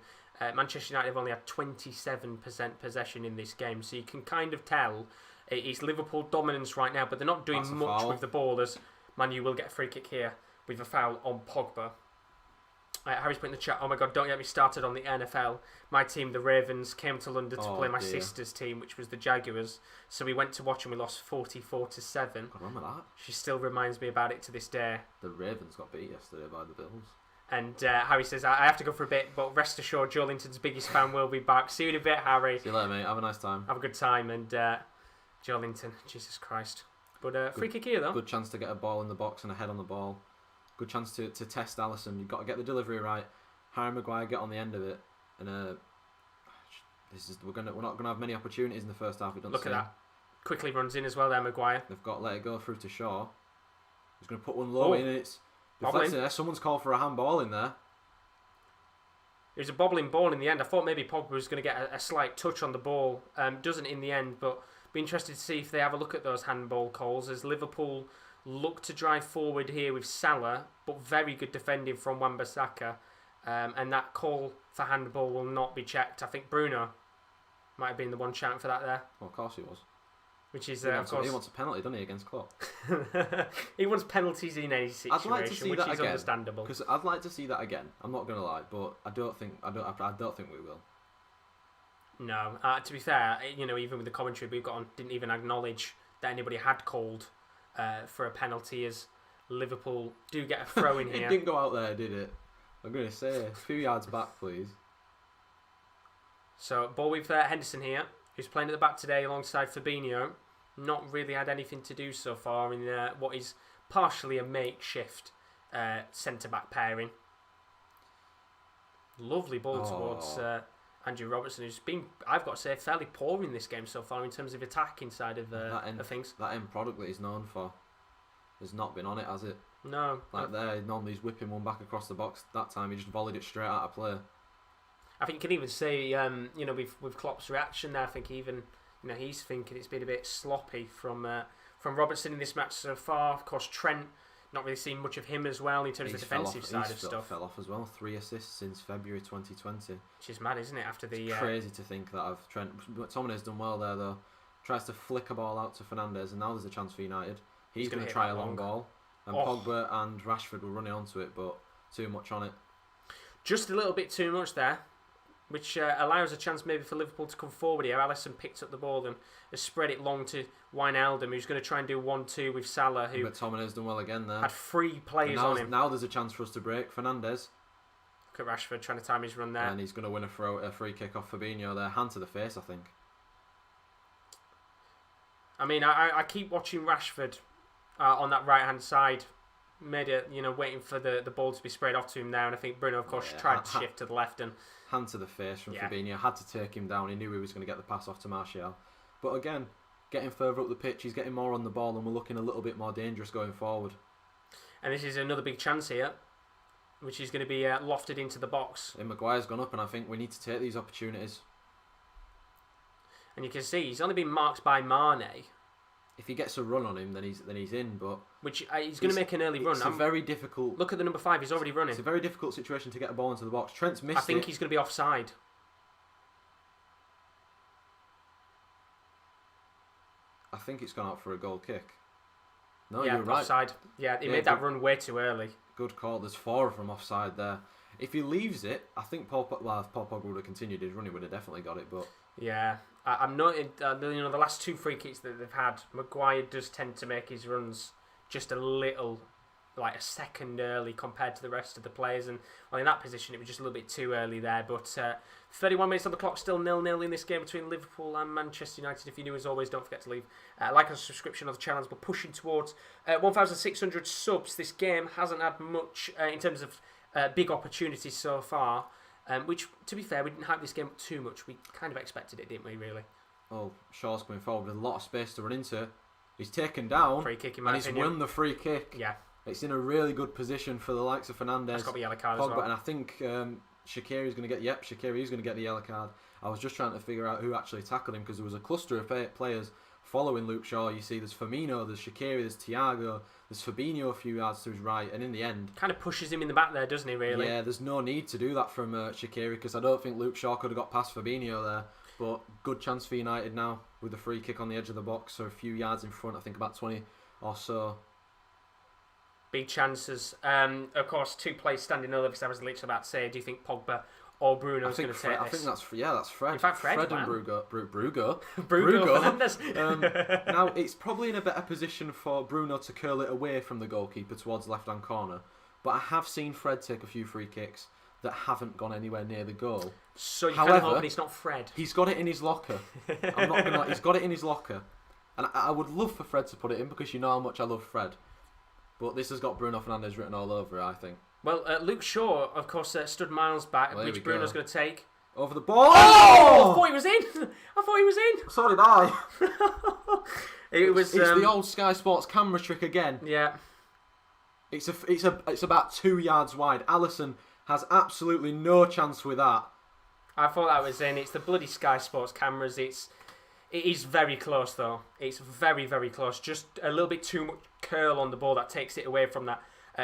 Manchester United have only had 27% possession in this game, so you can kind of tell it's Liverpool dominance right now, but they're not doing much with the ball, as Man U will get a free kick here with a foul on Pogba. Harry's put in the chat, oh my god, don't get me started on the NFL. My team, the Ravens, came to London to play my sister's team, which was the Jaguars. So we went to watch and we lost 44-7. God, remember that? She still reminds me about it to this day. The Ravens got beat yesterday by the Bills. And Harry says, I have to go for a bit, but rest assured, Joelinton's biggest fan will be back. See you in a bit, Harry. See you later, mate. Have a nice time. Have a good time. And Joelinton, Jesus Christ. But free kick here, though. Good chance to get a ball in the box and a head on the ball. Good chance to test Alisson. You've got to get the delivery right. Harry Maguire get on the end of it, and we're not gonna have many opportunities in the first half. Look at that. Quickly runs in as well there, Maguire. They've got to let it go through to Shaw. He's going to put one low in, and it's deflected there. Someone's called for a handball in there. It was a bobbling ball in the end. I thought maybe Pogba was going to get a slight touch on the ball. Doesn't in the end, but be interested to see if they have a look at those handball calls as Liverpool look to drive forward here with Salah, but very good defending from Wan-Bissaka. And that call for handball will not be checked. I think Bruno might have been the one shouting for that there. Well, of course he was. Which is, he wants a penalty, doesn't he, against Klopp? He wants penalties in any situation, I'd like to see which that is again, understandable. Because I'd like to see that again. I'm not going to lie, but I don't think we will. No, to be fair, even with the commentary we've got on, didn't even acknowledge that anybody had called for a penalty, as Liverpool do get a throw in here. It didn't go out there, did it? I'm going to say a few yards back, please. So, ball with Henderson here, who's playing at the back today alongside Fabinho. Not really had anything to do so far in what is partially a makeshift centre-back pairing. Lovely ball towards Andrew Robertson, who's been, I've got to say, fairly poor in this game so far in terms of attacking side of things. That end product that he's known for has not been on it, has it? No. There, normally he's whipping one back across the box. That time he just volleyed it straight out of play. I think you can even see, with Klopp's reaction there, I think even, he's thinking it's been a bit sloppy from Robertson in this match so far. Of course, Trent, not really seen much of him as well in terms of the defensive side of stuff. Fell off as well. 3 assists since February 2020. Which is mad, isn't it? After the it's crazy to think that of Trent. McTominay's done well there though. Tries to flick a ball out to Fernandes, and now there's a chance for United. He's going to try a long ball, and Pogba and Rashford will run it onto it, but too much on it. Just a little bit too much there. which allows a chance maybe for Liverpool to come forward here. Alisson picked up the ball and has spread it long to Wijnaldum, who's going to try and do 1-2 with Salah, who McTominay's done well again there. had 3 players on him. Now there's a chance for us to break. Fernandes. Look at Rashford trying to time his run there. And he's going to win a free kick off Fabinho there. Hand to the face, I think. I mean, I keep watching Rashford on that right-hand side. Made it, waiting for the ball to be sprayed off to him now. And I think Bruno, of course, tried to shift to the left. And hand to the face from Fabinho. Had to take him down. He knew he was going to get the pass off to Martial. But again, getting further up the pitch, he's getting more on the ball, and we're looking a little bit more dangerous going forward. And this is another big chance here, which is going to be lofted into the box. And Maguire's gone up, and I think we need to take these opportunities. And you can see he's only been marked by Mane. If he gets a run on him, then he's in. But which he's going to make an early run. It's a very difficult. Look at the number 5. He's already running. It's a very difficult situation to get a ball into the box. Trent's missed it. I think he's going to be offside. I think it's gone out for a goal kick. No, yeah, you're right. Offside. Yeah, he made that run way too early. Good call. There's 4 of them offside there. If he leaves it, I think if Paul Pogba would have continued his run, he would have definitely got it. But yeah, I'm not. The last 2 free kicks that they've had, Maguire does tend to make his runs just a little, like a second early compared to the rest of the players. And well, in that position, it was just a little bit too early there. But 31 minutes on the clock, still 0-0 in this game between Liverpool and Manchester United. If you're new, as always, don't forget to leave like and subscription on the channels. We're pushing towards 1,600 subs. This game hasn't had much in terms of big opportunities so far. Which, to be fair, we didn't hype this game up too much. We kind of expected it, didn't we, really? Oh, Shaw's coming forward with a lot of space to run into. He's taken down. Free kick, in my opinion. opinion. Won the free kick. Yeah. It's in a really good position for the likes of Fernandes. That's got the yellow card Pogba, as well. And I think Shaqiri's going to get... Yep, Shaqiri's going to get the yellow card. I was just trying to figure out who actually tackled him because there was a cluster of players following Luke Shaw. You see there's Firmino, there's Shaqiri, there's Thiago, there's Fabinho a few yards to his right, and in the end... Kind of pushes him in the back there, doesn't he, really? Yeah, there's no need to do that from Shaqiri because I don't think Luke Shaw could have got past Fabinho there. But good chance for United now with the free kick on the edge of the box, so a few yards in front, I think about 20 or so. Big chances. Of course, 2 players standing over, because I was literally about to say, do you think Pogba or Bruno is going to take this? I think that's Fred. In fact, Fred and Bruno. Bruno Fernandes. Now, it's probably in a better position for Bruno to curl it away from the goalkeeper towards the left-hand corner. But I have seen Fred take a few free kicks that haven't gone anywhere near the goal. So you can't hope it's not Fred. He's got it in his locker. I'm not gonna. He's got it in his locker, and I would love for Fred to put it in because you know how much I love Fred. But this has got Bruno Fernandes written all over it, I think. Well, Luke Shaw, of course, stood miles back, which Bruno's going to take. Over the ball. Oh! I thought he was in. I thought he was in. So did I. It's the old Sky Sports camera trick again. Yeah. It's about 2 yards wide. Alisson has absolutely no chance with that. I thought that was in. It's the bloody Sky Sports cameras. It is very close though. It's very, very close. Just a little bit too much curl on the ball that takes it away from that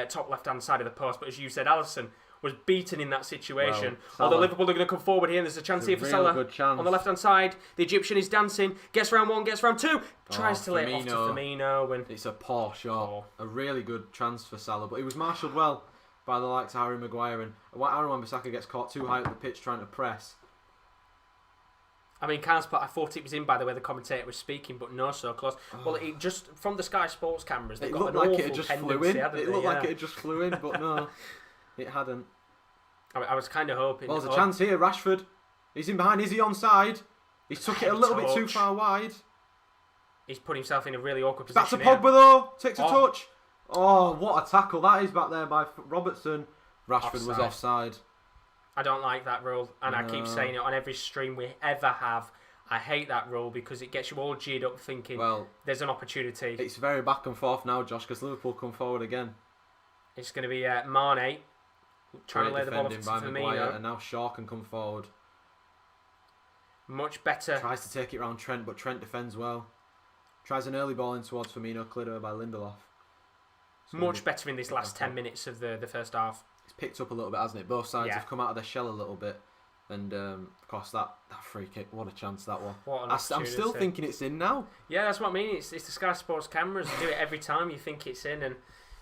top left-hand side of the post. But as you said, Alisson was beaten in that situation. Well, although Liverpool are going to come forward here, and there's a chance here for Salah on the left-hand side. The Egyptian is dancing. Gets round 1, gets round 2. Tries to lay it off to Firmino. And it's a poor shot. A really good chance for Salah. But it was marshalled well by the likes of Harry Maguire. And Aaron Wan-Bissaka gets caught too high up the pitch trying to press. I mean, I thought it was in by the way the commentator was speaking, but no, so close. Well, it just from the Sky Sports cameras, they've got an awful tendency, it looked like it just flew in, but no, it hadn't. I was kind of hoping. Well, there's a chance here. Rashford, he's in behind. Is he onside? He's took it a little bit too far wide. He's put himself in a really awkward position. Back to Pogba though. Takes a touch. Oh, what a tackle that is back there by Robertson. Rashford was offside. I don't like that rule, and I keep saying it on every stream we ever have. I hate that rule because it gets you all geared up thinking there's an opportunity. It's very back and forth now, Josh, because Liverpool come forward again. It's going to be Mane trying to lay the ball off to Firmino. And now Shaw can come forward. Much better. Tries to take it round Trent, but Trent defends well. Tries an early ball in towards Firmino, cleared over by Lindelof. Much better in this last 10 minutes of the first half. It's picked up a little bit, hasn't it? Both sides have come out of their shell a little bit. And, of course, that free kick, what a chance that was. I'm still thinking it's in now. Yeah, that's what I mean. It's the Sky Sports cameras. They do it every time you think it's in. And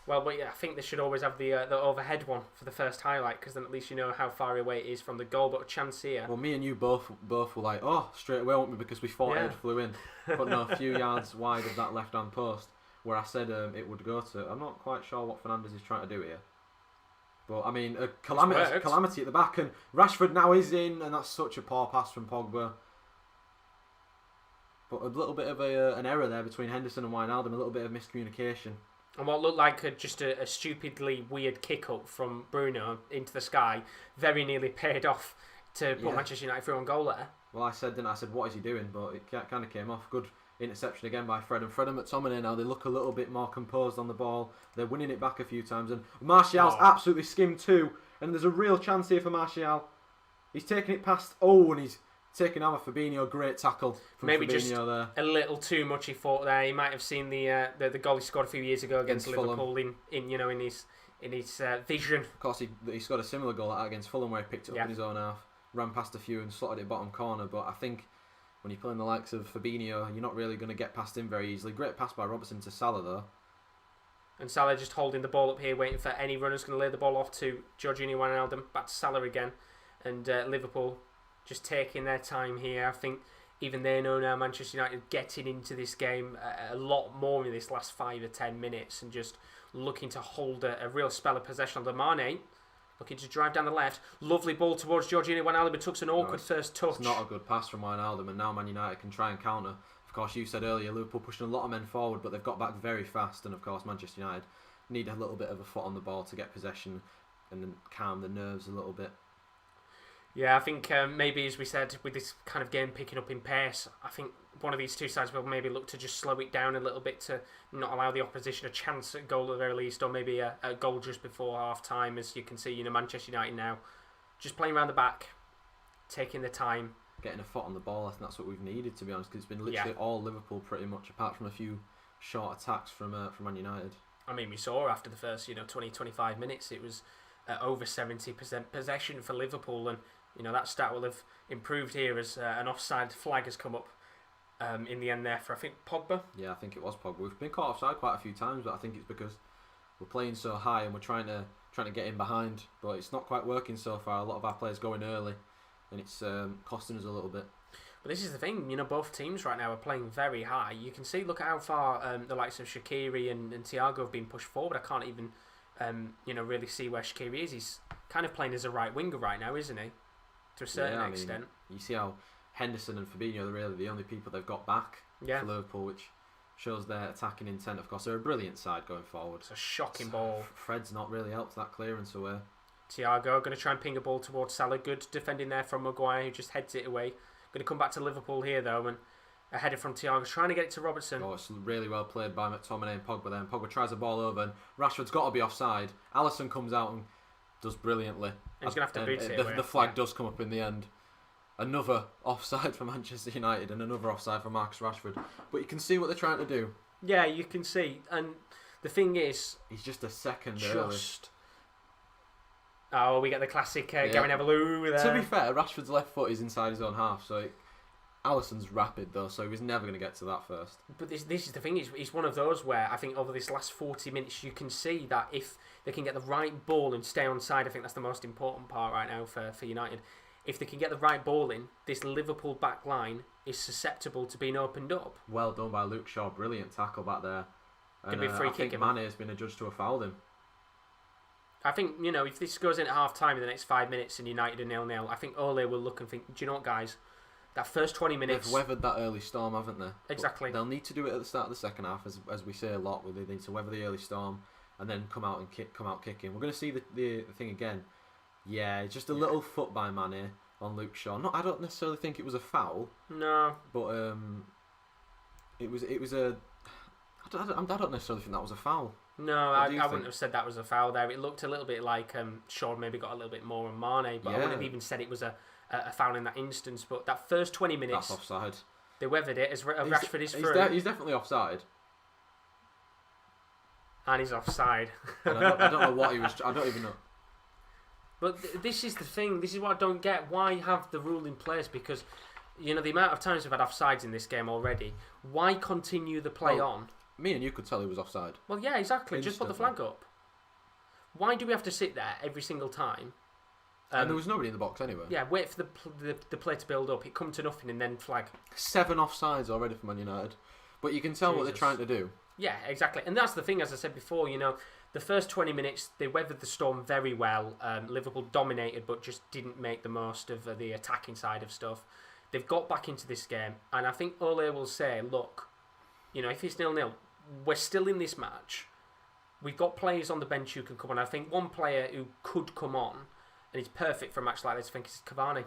Well, but yeah, I think they should always have the overhead one for the first highlight, because then at least you know how far away it is from the goal. But a chance here. Well, me and you both were like, oh, straight away, won't we? Because we thought it flew in. But no, a few yards wide of that left-hand post, where I said it would go to. I'm not quite sure what Fernandes is trying to do here. But, I mean, a calamity at the back, and Rashford now is in, and that's such a poor pass from Pogba. But a little bit of an error there between Henderson and Wijnaldum, a little bit of miscommunication. And what looked like just a stupidly weird kick-up from Bruno into the sky very nearly paid off to put Manchester United through on goal there. Well, I said, what is he doing? But it kind of came off. Good interception again by Fred. And Fred and McTominay now, they look a little bit more composed on the ball. They're winning it back a few times. And Martial's absolutely skimmed too. And there's a real chance here for Martial. He's taking it past... Oh, and he's taking out Fabinho. Great tackle from Maybe Fabinho just there. A little too much he thought there. He might have seen the goal he scored a few years ago against Liverpool in his vision. Of course, he scored a similar goal like that against Fulham, where he picked it up in his own half, ran past a few and slotted it bottom corner. But I think when you're playing the likes of Fabinho, you're not really going to get past him very easily. Great pass by Robertson to Salah though. And Salah just holding the ball up here, waiting for any runner's going to lay the ball off to Jorginho Wijnaldum. Back to Salah again, and Liverpool just taking their time here. I think even they know now Manchester United getting into this game a lot more in this last 5 or 10 minutes, and just looking to hold a real spell of possession on the Mane. Looking to drive down the left. Lovely ball towards Jorginho Wijnaldum, but took an awkward first touch. It's not a good pass from Wijnaldum, and now Man United can try and counter. Of course, you said earlier, Liverpool pushing a lot of men forward, but they've got back very fast, and of course Manchester United need a little bit of a foot on the ball to get possession and then calm the nerves a little bit. Yeah, I think maybe, as we said, with this kind of game picking up in pace, I think one of these two sides will maybe look to just slow it down a little bit to not allow the opposition a chance at goal at the very least, or maybe a goal just before half-time. As you can see, Manchester United now just playing around the back, taking the time. Getting a foot on the ball, I think that's what we've needed, to be honest, because it's been literally all Liverpool pretty much, apart from a few short attacks from Man United. I mean, we saw after the first 20-25 minutes, it was over 70% possession for Liverpool, and that stat will have improved here as an offside flag has come up in the end there for, I think, Pogba. Yeah, I think it was Pogba. We've been caught offside quite a few times, but I think it's because we're playing so high and we're trying to get in behind, but it's not quite working so far. A lot of our players going early, and it's costing us a little bit. But this is the thing, both teams right now are playing very high. You can see, look at how far the likes of Shaqiri and Thiago have been pushed forward. I can't even, really see where Shaqiri is. He's kind of playing as a right winger right now, isn't he? To a certain extent. You see how Henderson and Fabinho are really the only people they've got back for Liverpool, which shows their attacking intent. Of course, they're a brilliant side going forward. It's a shocking ball. Fred's not really helped that clearance away. Thiago going to try and ping a ball towards Salah. Good defending there from Maguire, who just heads it away. Going to come back to Liverpool here though, and a header from Thiago, trying to get it to Robertson. Oh, it's really well played by McTominay and Pogba there. And Pogba tries the ball over, and Rashford's got to be offside. Alisson comes out and does brilliantly. And he's going to have to boot it. The flag does come up in the end. Another offside for Manchester United and another offside for Marcus Rashford. But you can see what they're trying to do. Yeah, you can see. And the thing is, he's just a second early. Oh, we get the classic Gary Neville there. To be fair, Rashford's left foot is inside his own half, so Alisson's rapid though, so he was never going to get to that first. But this is the thing, he's one of those where I think over this last 40 minutes you can see that if they can get the right ball and stay on side, I think that's the most important part right now for United. If they can get the right ball in, this Liverpool back line is susceptible to being opened up. Well done by Luke Shaw, brilliant tackle back there. And be a free I kick. think Mane has been adjudged to have fouled him. I think, if this goes in at half-time in the next 5 minutes and United are 0-0, I think Ole will look and think, do you know what, guys? That first 20 minutes... They've weathered that early storm, haven't they? Exactly. But they'll need to do it at the start of the second half, as we say a lot, where they need to weather the early storm and then come out kicking. We're going to see the thing again. Yeah, just a little foot by Mane on Luke Shaw. I don't necessarily think it was a foul. No. But it was a... I don't necessarily think that was a foul. No, I wouldn't have said that was a foul there. It looked a little bit like Shaw maybe got a little bit more on Mane, but I wouldn't have even said it was a foul in that instance. But that first 20 minutes... That's offside. They weathered it as Rashford is through. He's definitely offside. And he's offside. And I don't know what he was... I don't even know. But this is the thing. This is what I don't get. Why have the rule in place? Because, the amount of times we've had offsides in this game already, why continue the play on? Me and you could tell he was offside. Well, yeah, exactly. Just put the flag up. Why do we have to sit there every single time? And there was nobody in the box anyway. Yeah, wait for the play to build up. It come to nothing and then flag. 7 offsides already for Man United. But you can tell what they're trying to do. Yeah, exactly. And that's the thing, as I said before, the first 20 minutes, they weathered the storm very well. Liverpool dominated, but just didn't make the most of the attacking side of stuff. They've got back into this game, and I think Ole will say, look, if it's 0-0, we're still in this match. We've got players on the bench who can come on. I think one player who could come on, and he's perfect for a match like this, I think, is Cavani.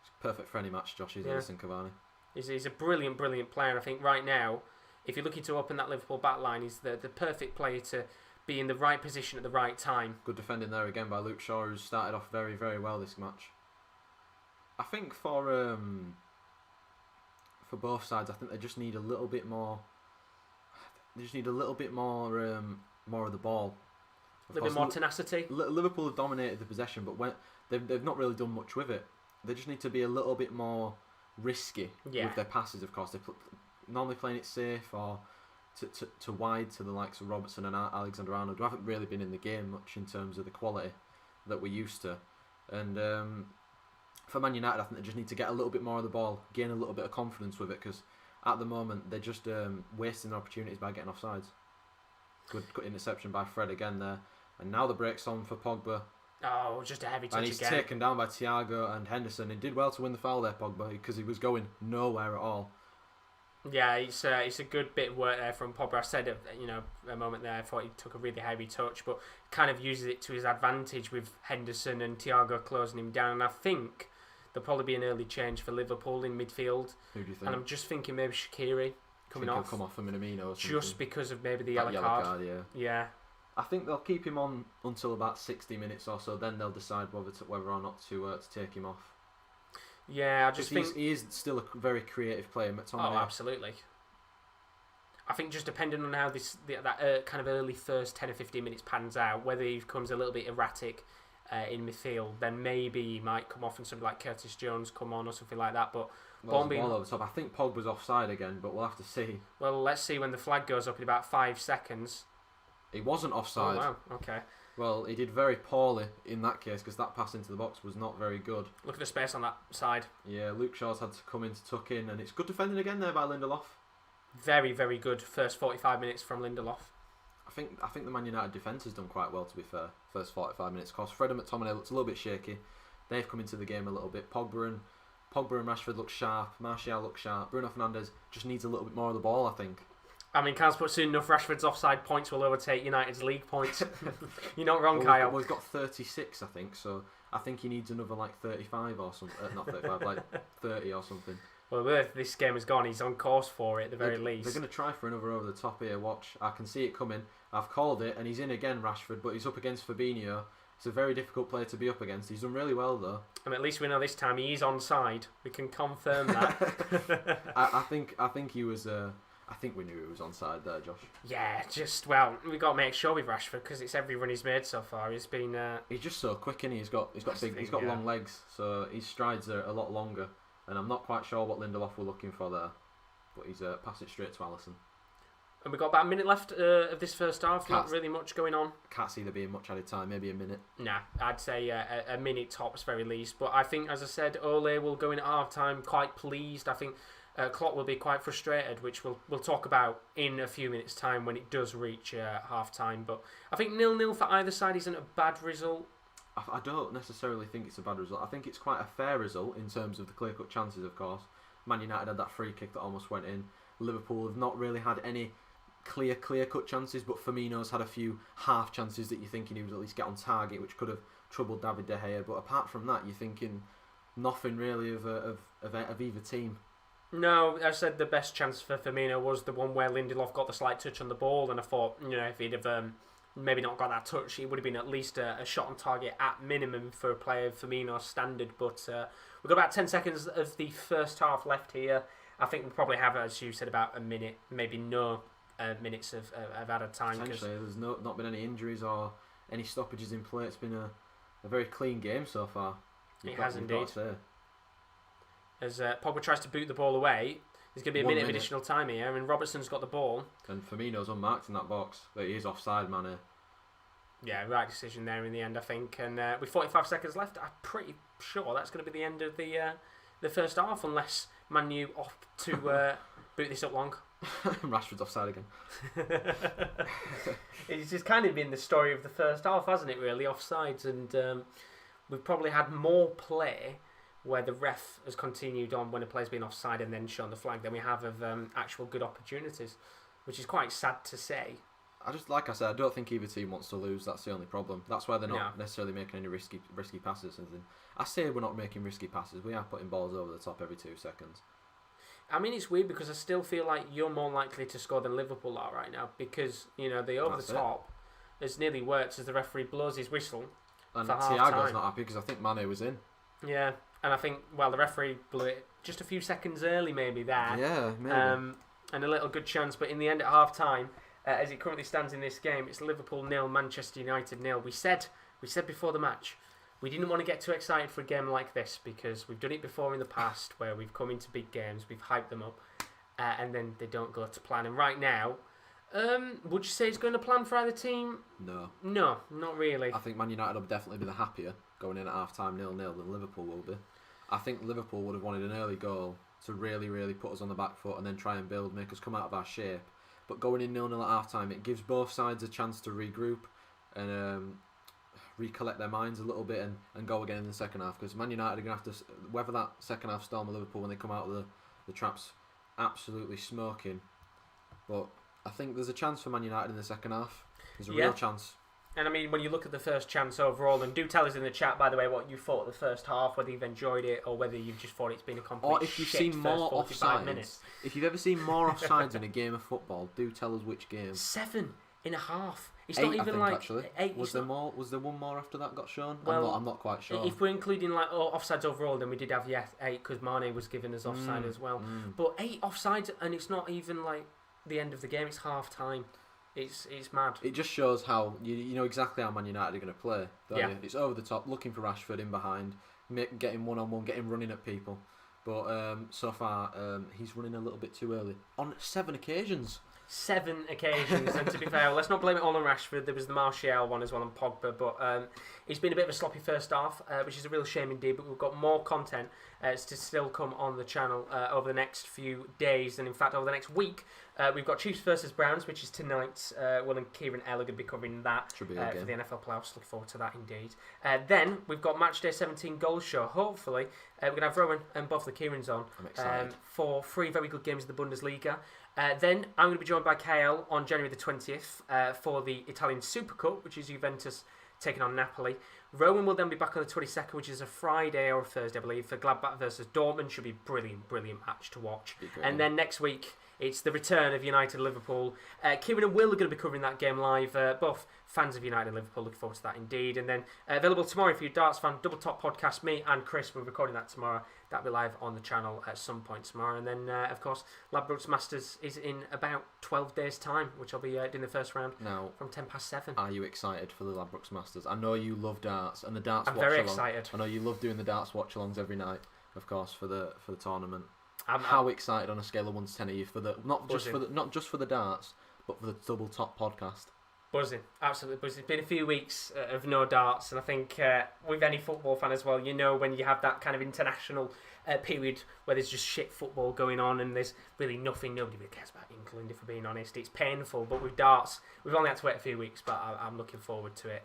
It's perfect for any match, Josh, Edison Cavani. He's a brilliant, brilliant player. I think right now, if you're looking to open that Liverpool back line, he's the perfect player to be in the right position at the right time. Good defending there again by Luke Shaw, who started off very, very well this match. I think for both sides, I think they just need a little bit more. They just need a little bit more of the ball. A little bit more tenacity. Liverpool have dominated the possession, but when they've not really done much with it. They just need to be a little bit more risky with their passes. Of course, they're normally playing it safe or to wide to the likes of Robertson and Alexander Arnold, who haven't really been in the game much in terms of the quality that we're used to. And for Man United, I think they just need to get a little bit more of the ball, gain a little bit of confidence with it, because at the moment they're just wasting their opportunities by getting offsides. Good interception by Fred again there, and now the break's on for Pogba. Oh, just a heavy touch and he's again. taken down by Thiago and Henderson. He did well to win the foul there, Pogba, because he was going nowhere at all. Yeah, it's a good bit of work there from Pogba. I said, a moment there, I thought he took a really heavy touch, but kind of uses it to his advantage with Henderson and Thiago closing him down. And I think there'll probably be an early change for Liverpool in midfield. Who do you think? And I'm just thinking maybe Shaqiri coming off. He'll come off for Minamino or something. Just because of maybe the yellow card. Yeah. I think they'll keep him on until about 60 minutes or so. Then they'll decide whether or not to take him off. Yeah, I just think he is still a very creative player, McTominay. Oh, absolutely. I think just depending on how that kind of early first 10 or 15 minutes pans out, whether he becomes a little bit erratic in midfield, then maybe he might come off and somebody like Curtis Jones come on or something like that. But ball over the top. I think Pogba's offside again, but we'll have to see. Well, let's see when the flag goes up in about 5 seconds. He wasn't offside. Oh, wow. Okay. Well, he did very poorly in that case, because that pass into the box was not very good. Look at the space on that side. Yeah, Luke Shaw's had to come in to tuck in, and it's good defending again there by Lindelof. Very, very good first 45 minutes from Lindelof. I think the Man United defence has done quite well, to be fair. First 45 minutes, of course. Fred and McTominay looked a little bit shaky. They've come into the game a little bit. Pogba and Rashford look sharp. Martial looks sharp. Bruno Fernandes just needs a little bit more of the ball, I think. I mean, can't put soon enough. Rashford's offside points will overtake United's league points. You're not wrong, Kyle. He's got 36, I think. So I think he needs another 35 or something. Not 35, 30 or something. Well, if this game has gone, he's on course for it at the very least. They're going to try for another over the top here. Watch, I can see it coming. I've called it, and he's in again, Rashford, but he's up against Fabinho. It's a very difficult player to be up against. He's done really well though. And at least we know this time he is onside. We can confirm that. I think he was. I think we knew he was onside there, Josh. Yeah, we got to make sure with Rashford, because it's every run he's made so far. He's been. He's just so quick, and he's got long legs, so his strides are a lot longer. And I'm not quite sure what Lindelof were looking for there, but he's passed it straight to Alisson. And we've got about a minute left of this first half. Not really much going on. Can't see there being much added time. Maybe a minute. Nah, I'd say a minute tops, very least. But I think, as I said, Ole will go in at half time quite pleased. I think Klopp will be quite frustrated, which we'll talk about in a few minutes' time when it does reach half time. But I think 0-0 for either side isn't a bad result. I don't necessarily think it's a bad result. I think it's quite a fair result in terms of the clear-cut chances, of course. Man United had that free kick that almost went in. Liverpool have not really had any clear-cut chances, but Firmino's had a few half chances that you're thinking he would at least get on target, which could have troubled David De Gea. But apart from that, you're thinking nothing really of either team. No, I said the best chance for Firmino was the one where Lindelof got the slight touch on the ball, and I thought, if he'd have maybe not got that touch, it would have been at least a shot on target at minimum for a player of Firmino's standard. But we've got about 10 seconds of the first half left here. I think we'll probably have, as you said, about a minute, maybe no minutes of added time. Potentially, there's not been any injuries or any stoppages in play. It's been a very clean game so far. It has indeed. As Pogba tries to boot the ball away, There's going to be a minute of additional time here, and Robertson's got the ball. And Firmino's unmarked in that box, but he is offside, man. Yeah, right decision there in the end, I think. And with 45 seconds left, I'm pretty sure that's going to be the end of the first half, unless Man U opt to boot this up long. Rashford's offside again. It's just kind of been the story of the first half, hasn't it, really? Offsides, and we've probably had more play where the ref has continued on when a player's been offside and then shown the flag than we have of actual good opportunities, which is quite sad to say. Like I said, I don't think either team wants to lose. That's the only problem. That's why they're not necessarily making any risky passes. I say we're not making risky passes. We are putting balls over the top every 2 seconds. I mean, it's weird because I still feel like you're more likely to score than Liverpool are right now because, the over the top has nearly worked as the referee blows his whistle. And Thiago's not happy because I think Mane was in. Yeah, and I think, the referee blew it just a few seconds early maybe there. Yeah, maybe. And a little good chance, but in the end at half-time, as it currently stands in this game, it's Liverpool 0, Manchester United 0. We said before the match, we didn't want to get too excited for a game like this because we've done it before in the past where we've come into big games, we've hyped them up, and then they don't go to plan. And right now, would you say it's going to plan for either team? No. No, not really. I think Man United will definitely be the happier going in at half-time 0-0 than Liverpool will be. I think Liverpool would have wanted an early goal to really, really put us on the back foot and then try and build, make us come out of our shape. But going in 0-0 at half-time, it gives both sides a chance to regroup and recollect their minds a little bit and go again in the second half. Because Man United are going to have to weather that second half storm of Liverpool when they come out of the traps absolutely smoking. But I think there's a chance for Man United in the second half. There's a real chance. And I mean, when you look at the first chance overall, and do tell us in the chat, by the way, what you thought of the first half, whether you've enjoyed it or whether you've just thought it's been a complete or if you've seen more offsides. Minutes. If you've ever seen more offsides in a game of football, do tell us which game. 7.5. It's 8, not even I think, like actually. 8. Was there more? Was there one more after that got shown? Well, I'm not quite sure. If we're including offsides overall, then we did have 8 because Mane was given as offside as well. But 8 offsides, and it's not even like the end of the game. It's half time. It's mad. It just shows how you know exactly how Man United are going to play. Yeah. It's over the top, looking for Rashford in behind, getting one-on-one, getting running at people. But so far, he's running a little bit too early on 7 occasions. 7 occasions, and to be fair, let's not blame it all on Rashford. There was the Martial one as well on Pogba, but it's been a bit of a sloppy first half, which is a real shame indeed. But we've got more content to still come on the channel over the next few days, and in fact over the next week. We've got Chiefs versus Browns, which is tonight. Will and Kieren D are going to be covering that for the NFL playoffs. Look forward to that indeed. Then we've got Matchday 17 Goals Show. Hopefully, we're going to have Rowan and both the Kierans on for 3 very good games in the Bundesliga. Then I'm going to be joined by KL on January the 20th for the Italian Super Cup, which is Juventus taking on Napoli. Rowan will then be back on the 22nd, which is a Friday or a Thursday, I believe, for Gladbach versus Dortmund. Should be a brilliant match to watch. And then next week, it's the return of United Liverpool. Kieran and Will are going to be covering that game live. Both fans of United Liverpool. Looking forward to that indeed. And then available tomorrow if you're a darts fan, Double Top Podcast. Me and Chris, we're recording that tomorrow. That'll be live on the channel at some point tomorrow. And then, of course, Ladbrokes Masters is in about 12 days' time, which I'll be doing the first round now from 7:10. Are you excited for the Ladbrokes Masters? I know you love darts and the darts. I'm very excited. I know you love doing the darts watch-alongs every night, of course, for the tournament. How excited on a scale of 1 to 10 are you for the not just for the darts, but for the Double Top Podcast? Buzzing, absolutely buzzing. It's been a few weeks of no darts, and I think with any football fan as well, you know when you have that kind of international period where there's just shit football going on and there's really nothing, nobody really cares about England, if we're being honest. It's painful, but with darts, we've only had to wait a few weeks, but I'm looking forward to it.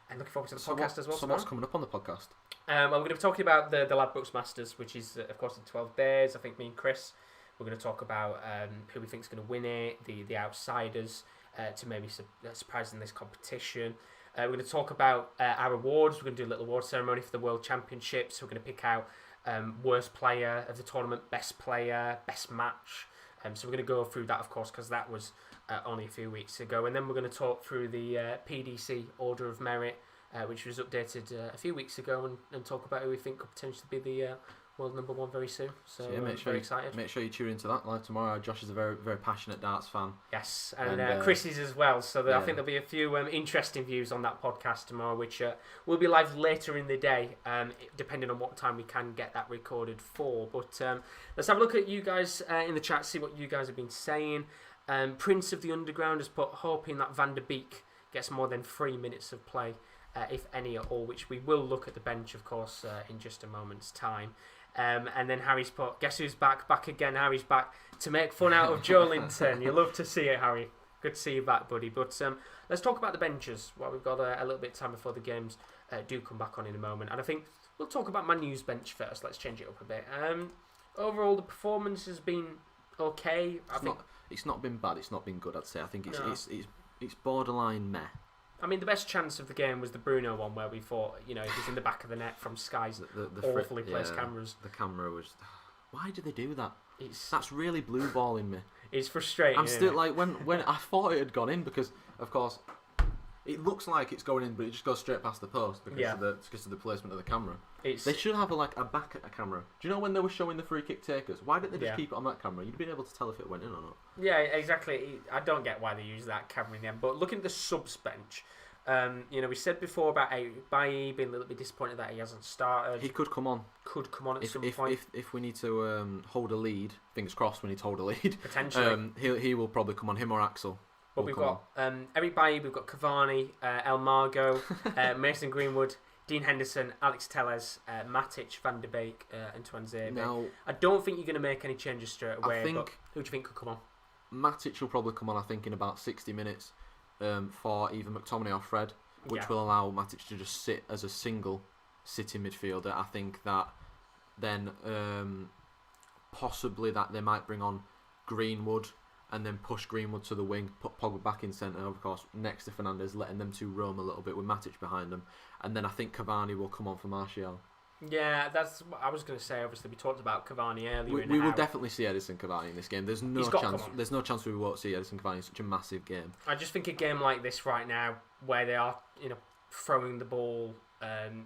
And looking forward to the podcast as well. So what's coming up on the podcast? Well, we're going to be talking about the Ladbrokes Masters, which is, of course, in 12 days. I think me and Chris, we're going to talk about who we think is going to win it, the outsiders, to maybe surprise in this competition. We're going to talk about our awards. We're going to do a little award ceremony for the World Championships. We're going to pick out worst player of the tournament, best player, best match. So we're going to go through that, of course, because that was only a few weeks ago. And then we're going to talk through the PDC Order of Merit, which was updated a few weeks ago, and talk about who we think could potentially be the world number one very soon. So yeah, very excited. Make sure you tune into that live tomorrow. Josh is a very, very passionate darts fan. Yes, and Chris is as well. So I think there'll be a few interesting views on that podcast tomorrow, which will be live later in the day, depending on what time we can get that recorded for. But let's have a look at you guys in the chat, see what you guys have been saying. Prince of the Underground has put, hoping that Van der Beek gets more than 3 minutes of play, if any at all, which we will look at the bench, of course, in just a moment's time. And then Harry's put, guess who's back again. Harry's back to make fun out of Joe Linton. You love to see it, Harry. Good to see you back, buddy. But let's talk about the benches. Well, we've got a little bit of time before the games do come back on in a moment. And I think we'll talk about Man U's bench first. Let's change it up a bit. Overall, the performance has been okay. It's not been bad. It's not been good, I'd say. I think it's borderline meh. I mean, the best chance of the game was the Bruno one where we thought, it was in the back of the net from Sky's awfully placed cameras. The camera was... Why do they do that? That's really blue balling me. It's frustrating. I'm still like, when I thought it had gone in, because, of course, it looks like it's going in, but it just goes straight past the post because of the placement of the camera. They should have a back at a camera. Do you know when they were showing the free kick takers? Why didn't they just keep it on that camera? You'd been able to tell if it went in or not. Yeah, exactly. I don't get why they use that camera in the end. But looking at the subs bench, we said before about Bailly being a little bit disappointed that he hasn't started. He could come on. At some point. If we need to hold a lead, fingers crossed we need to hold a lead. Potentially. He will probably come on, him or Axel. But we've got Eric Bailly, we've got Cavani, El Margo, Mason Greenwood, Dean Henderson, Alex Telles, Matic, Van der Beek, and Tuanzebe. Now, I don't think you're going to make any changes straight away, but who do you think could come on? Matic will probably come on, I think, in about 60 minutes for either McTominay or Fred, which will allow Matic to just sit as a single sitting midfielder. I think that then possibly that they might bring on Greenwood and then push Greenwood to the wing, put Pogba back in centre, of course, next to Fernandes, letting them two roam a little bit with Matic behind them. And then I think Cavani will come on for Martial. Yeah, that's what I was going to say. Obviously, we talked about Cavani earlier. We will definitely see Edison Cavani in this game. There's no chance. There's no chance we won't see Edison Cavani in such a massive game. I just think a game like this right now, where they are, throwing the ball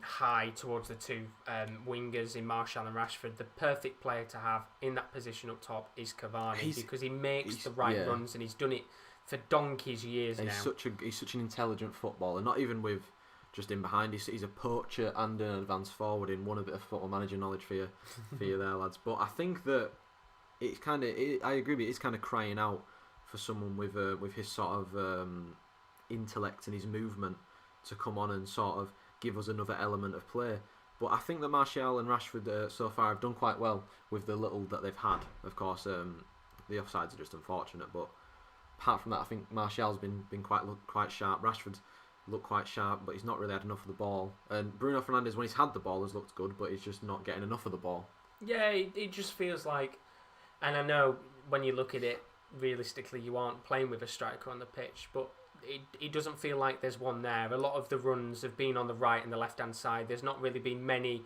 high towards the two wingers in Martial and Rashford, the perfect player to have in that position up top is Cavani, because he makes the right runs and he's done it for donkey's years now. He's such an intelligent footballer, not even with just in behind. He's a poacher and an advanced forward in one, a bit of football manager knowledge for you there, lads. But I think that it's kind of, I agree with you, it's kind of crying out for someone with his sort of intellect and his movement to come on and sort of give us another element of play. But I think that Martial and Rashford so far have done quite well with the little that they've had. Of course, the offsides are just unfortunate, but apart from that, I think Martial's been quite sharp. Rashford's looked quite sharp, but he's not really had enough of the ball. And Bruno Fernandes, when he's had the ball, has looked good, but he's just not getting enough of the ball. Yeah, it just feels like, and I know when you look at it, realistically, you aren't playing with a striker on the pitch, but it doesn't feel like there's one there. A lot of the runs have been on the right and the left-hand side. There's not really been many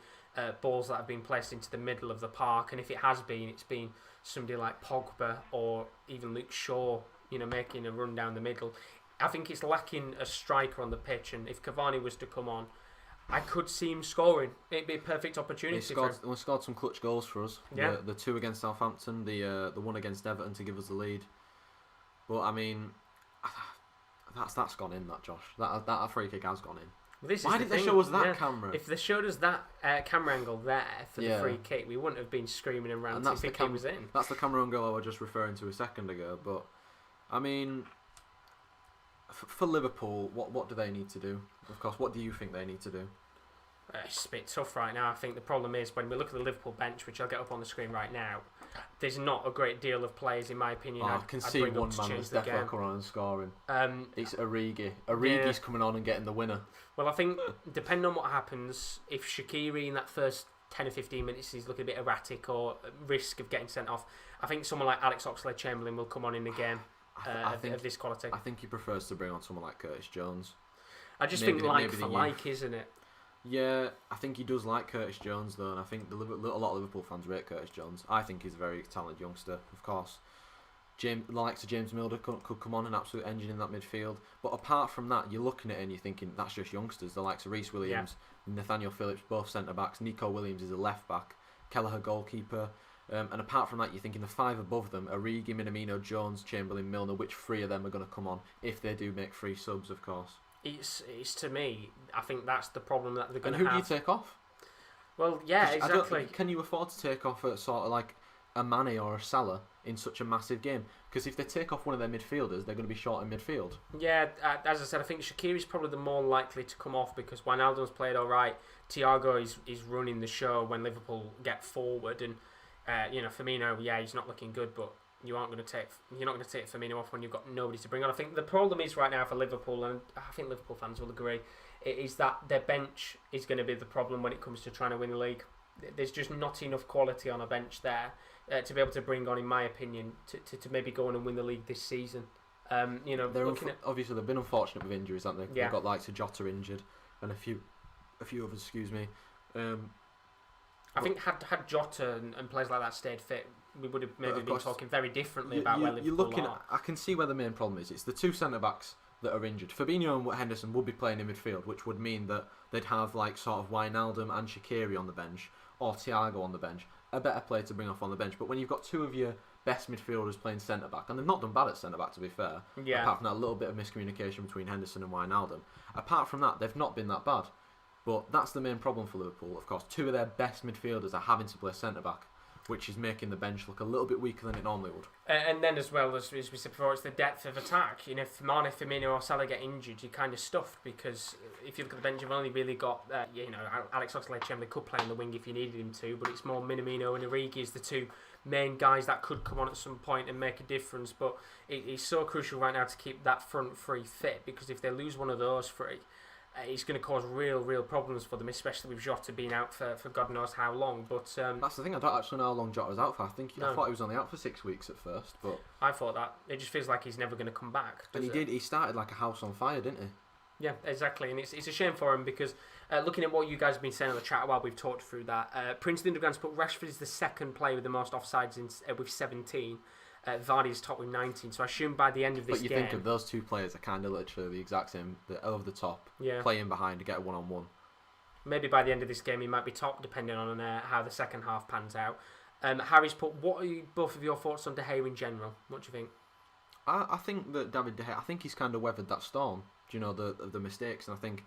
balls that have been placed into the middle of the park, and if it has been, it's been somebody like Pogba or even Luke Shaw, making a run down the middle. I think it's lacking a striker on the pitch, and if Cavani was to come on, I could see him scoring. It'd be a perfect opportunity. He scored some clutch goals for us. Yeah. The two against Southampton, the one against Everton to give us the lead. But I mean, that's gone in, that Josh. That free kick has gone in. Why didn't they show us that camera? If they showed us that camera angle there for the free kick, we wouldn't have been screaming and ranting if it was in. That's the Cameroon goal I was just referring to a second ago. But I mean, for Liverpool, what do they need to do? Of course, what do you think they need to do? It's a bit tough right now. I think the problem is when we look at the Liverpool bench, which I'll get up on the screen right now, there's not a great deal of players, in my opinion. I can see one man that's definitely coming on and scoring. It's Origi. Origi's coming on and getting the winner. Well, I think, depending on what happens, if Shaqiri in that first 10 or 15 minutes is looking a bit erratic or risk of getting sent off, I think someone like Alex Oxlade-Chamberlain will come on in the game of this quality. I think he prefers to bring on someone like Curtis Jones. I just think like for like, isn't it? Yeah, I think he does like Curtis Jones though, and I think a lot of Liverpool fans rate Curtis Jones. I think he's a very talented youngster, of course. The likes of James Milner could come on, an absolute engine in that midfield. But apart from that, you're looking at it and you're thinking, that's just youngsters. The likes of Reece Williams, Nathaniel Phillips, both centre-backs. Nico Williams is a left-back. Kelleher goalkeeper. And apart from that, you're thinking the 5 above them: Origi, Minamino, Jones, Chamberlain, Milner. Which 3 of them are going to come on if they do make 3 subs, of course? It's to me, I think that's the problem that they're going to have. have. And who do you take off? Well, yeah, exactly. Can you afford to take off a sort of like a Mane or a Salah in such a massive game? Because if they take off one of their midfielders, they're going to be short in midfield. Yeah, as I said, I think Shaqiri's probably the more likely to come off because Wijnaldum's played all right. Thiago is running the show when Liverpool get forward, and Firmino, yeah, he's not looking good, but you're not going to take Firmino off when you've got nobody to bring on. I think the problem is right now for Liverpool, and I think Liverpool fans will agree, is that their bench is going to be the problem when it comes to trying to win the league. There's just not enough quality on a bench there to be able to bring on, in my opinion, to maybe go on and win the league this season. Obviously they've been unfortunate with injuries, haven't they? Yeah. They've got likes of Jota injured and a few others. Excuse me. I think had Jota and players like that stayed fit, we would have maybe been talking very differently about where Liverpool are. I can see where the main problem is. It's the 2 centre backs that are injured. Fabinho and Henderson would be playing in midfield, which would mean that they'd have like sort of Wijnaldum and Shaqiri on the bench, or Thiago on the bench, a better player to bring off on the bench. But when you've got 2 of your best midfielders playing centre back, and they've not done bad at centre back to be fair, apart from that little bit of miscommunication between Henderson and Wijnaldum. Apart from that, they've not been that bad. But that's the main problem for Liverpool. Of course, 2 of their best midfielders are having to play centre back, which is making the bench look a little bit weaker than it normally would. And then as well, as we said before, it's the depth of attack. If Mane, Firmino or Salah get injured, you're kind of stuffed, because if you look at the bench, you've only really got, Alex Oxlade-Chamberlain could play on the wing if you needed him to, but it's more Minamino and Origi as the 2 main guys that could come on at some point and make a difference. But it's so crucial right now to keep that front 3 fit, because if they lose one of those 3, it's going to cause real problems for them, especially with Jota being out for God knows how long. But that's the thing, I don't actually know how long Jota's out for. I thought he was only out for 6 weeks at first, but I thought that. It just feels like he's never going to come back. And he started like a house on fire, didn't he? Yeah, exactly, and it's a shame for him, because looking at what you guys have been saying on the chat while we've talked through that, Prince Lindebrand's put Rashford is the 2nd player with the most offsides with 17. Vardy's top with 19, so I assume by the end of this game... But you think of those 2 players are kind of literally the exact same, over the top, playing behind to get a one-on-one. Maybe by the end of this game he might be top, depending on how the second half pans out. Harry's put, what are both of your thoughts on De Gea in general? What do you think? I think that David De Gea, I think he's kind of weathered that storm, the mistakes, and I think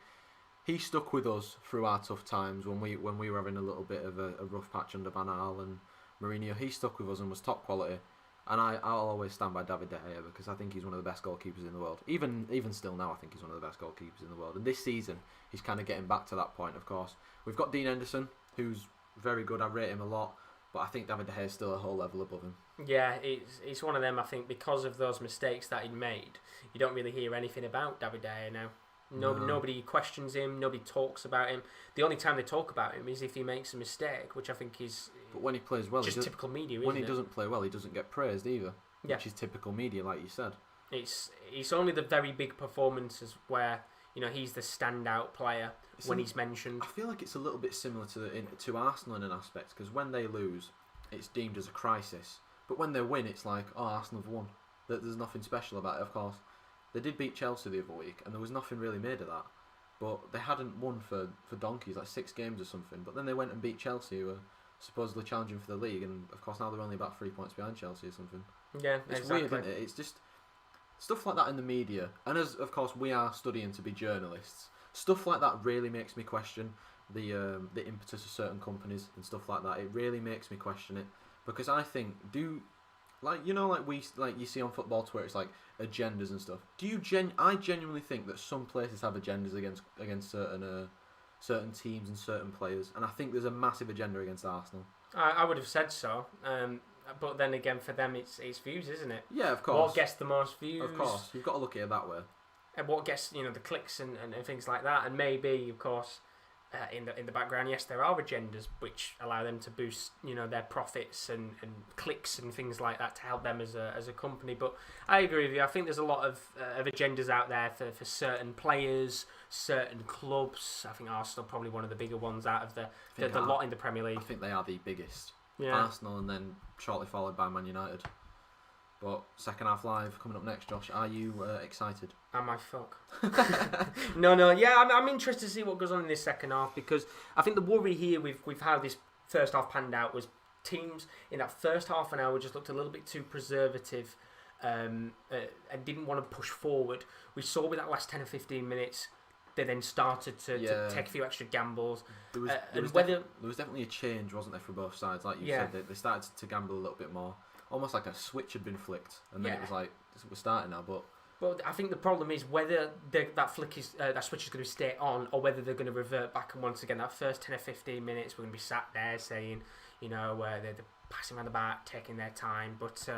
he stuck with us through our tough times when we were having a little bit of a rough patch under Van Gaal and Mourinho. He stuck with us and was top quality. And I'll always stand by David De Gea, because I think he's one of the best goalkeepers in the world. Even still now, I think he's one of the best goalkeepers in the world. And this season, he's kind of getting back to that point, of course. We've got Dean Henderson, who's very good. I rate him a lot. But I think David De Gea is still a whole level above him. Yeah, it's one of them, I think, because of those mistakes that he made, you don't really hear anything about David De Gea now. Nobody questions him, nobody talks about him. The only time they talk about him is if he makes a mistake, which I think is... But when he plays well... just typical media, when he doesn't play well, he doesn't get praised either, which is typical media, like you said. It's only the very big performances where, he's the standout player when he's mentioned. I feel like it's a little bit similar to Arsenal in an aspect, because when they lose, it's deemed as a crisis. But when they win, it's like, oh, Arsenal have won. There's nothing special about it, of course. They did beat Chelsea the other week, and there was nothing really made of that. But they hadn't won for donkeys, like 6 games or something. But then they went and beat Chelsea, who were supposedly challenging for the league, and of course now they're only about 3 points behind Chelsea or something. Yeah, it's exactly. weird, isn't it? It's just stuff like that in the media, and as of course we are studying to be journalists, stuff like that really makes me question the impetus of certain companies and stuff like that. It really makes me question it, because I think you see on football Twitter, it's like agendas and stuff. I genuinely think that some places have agendas against certain teams and certain players, and I think there's a massive agenda against Arsenal. I would have said so, but then again, for them it's views, isn't it? Yeah, of course. What gets the most views? Of course, you've got to look at it that way. And what gets the clicks and things like that, and maybe of course. In the background, yes, there are agendas which allow them to boost, their profits and clicks and things like that to help them as a company. But I agree with you. I think there's a lot of agendas out there for certain players, certain clubs. I think Arsenal probably one of the bigger ones out of the lot in the Premier League. I think they are the biggest. Yeah. Arsenal, and then shortly followed by Man United. But second half live coming up next, Josh. Are you excited? Am I fuck? No. Yeah, I'm interested to see what goes on in this second half, because I think the worry here with how this first half panned out was teams in that first half an hour just looked a little bit too preservative and didn't want to push forward. We saw with that last 10 or 15 minutes, they then started to take a few extra gambles. There was definitely a change, wasn't there, for both sides? Like you said, they started to gamble a little bit more. Almost like a switch had been flicked, and then it was like, we're starting now, but... Well, I think the problem is whether that switch is going to stay on, or whether they're going to revert back. And once again, that first 10 or 15 minutes, we're going to be sat there saying, they're passing around the back, taking their time. But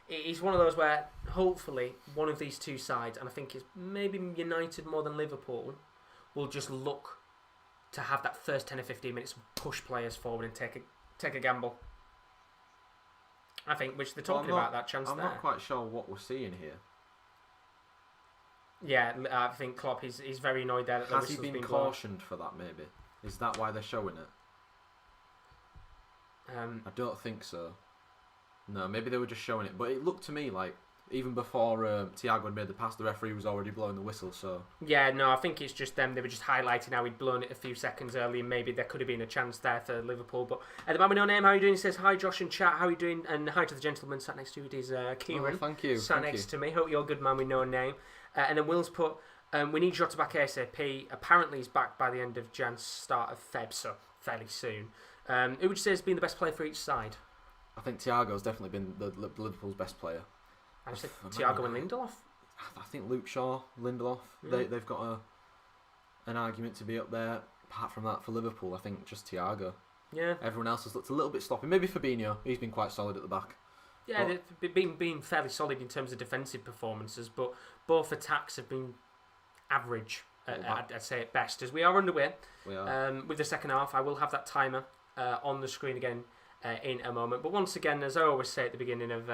it is one of those where hopefully one of these two sides, and I think it's maybe United more than Liverpool, will just look to have that first 10 or 15 minutes push players forward and take a gamble. I think, which they're talking about that chance there. I'm not quite sure what we're seeing here. Yeah, I think Klopp is very annoyed there. That Has he been cautioned for that, maybe? Is that why they're showing it? I don't think so. No, maybe they were just showing it. But it looked to me like, even before Thiago had made the pass, the referee was already blowing the whistle, so... Yeah, no, I think it's just them. They were just highlighting how he'd blown it a few seconds early, and maybe there could have been a chance there for Liverpool. But at the moment, no name, how are you doing? He says, hi, Josh and chat, how are you doing? And hi to the gentleman sat next to you. It is Kieren. Oh, thank you. Sat next to me. Hope you're a good man with no name. And then Will's put, we need Jota back ASAP. Apparently he's back by the end of Jan, start of Feb, so fairly soon. Who would you say has been the best player for each side? I think Thiago's definitely been the Liverpool's best player. I said Thiago and Lindelof. I think Luke Shaw, Lindelof, they've got an argument to be up there. Apart from that, for Liverpool, I think just Thiago. Yeah. Everyone else has looked a little bit sloppy. Maybe Fabinho, he's been quite solid at the back. Yeah, they've been fairly solid in terms of defensive performances, but both attacks have been average, I'd say at best. As we are underway with the second half, I will have that timer on the screen again in a moment. But once again, as I always say at the beginning of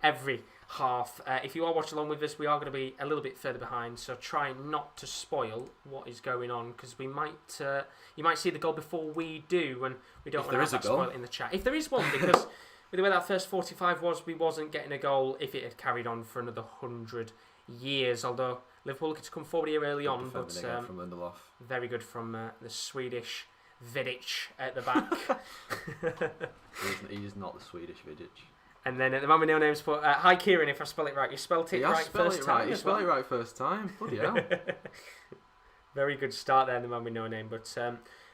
every half, if you are watching along with us, we are going to be a little bit further behind, so try not to spoil what is going on, because you might see the goal before we do, and we don't want to have that spoil in the chat. If there is one, because... With the way that first 45 was, we wasn't getting a goal if it had carried on for another 100 years. Although Liverpool looking to come forward here early on, but from Lindelof. Very good from the Swedish Vidic at the back. He is not the Swedish Vidic. And then at the moment, no names. But hi, Kieren. If I spell it right, you spelled it right first time. You spelled it right first time. Bloody hell. Very good start there. The man with no name, but.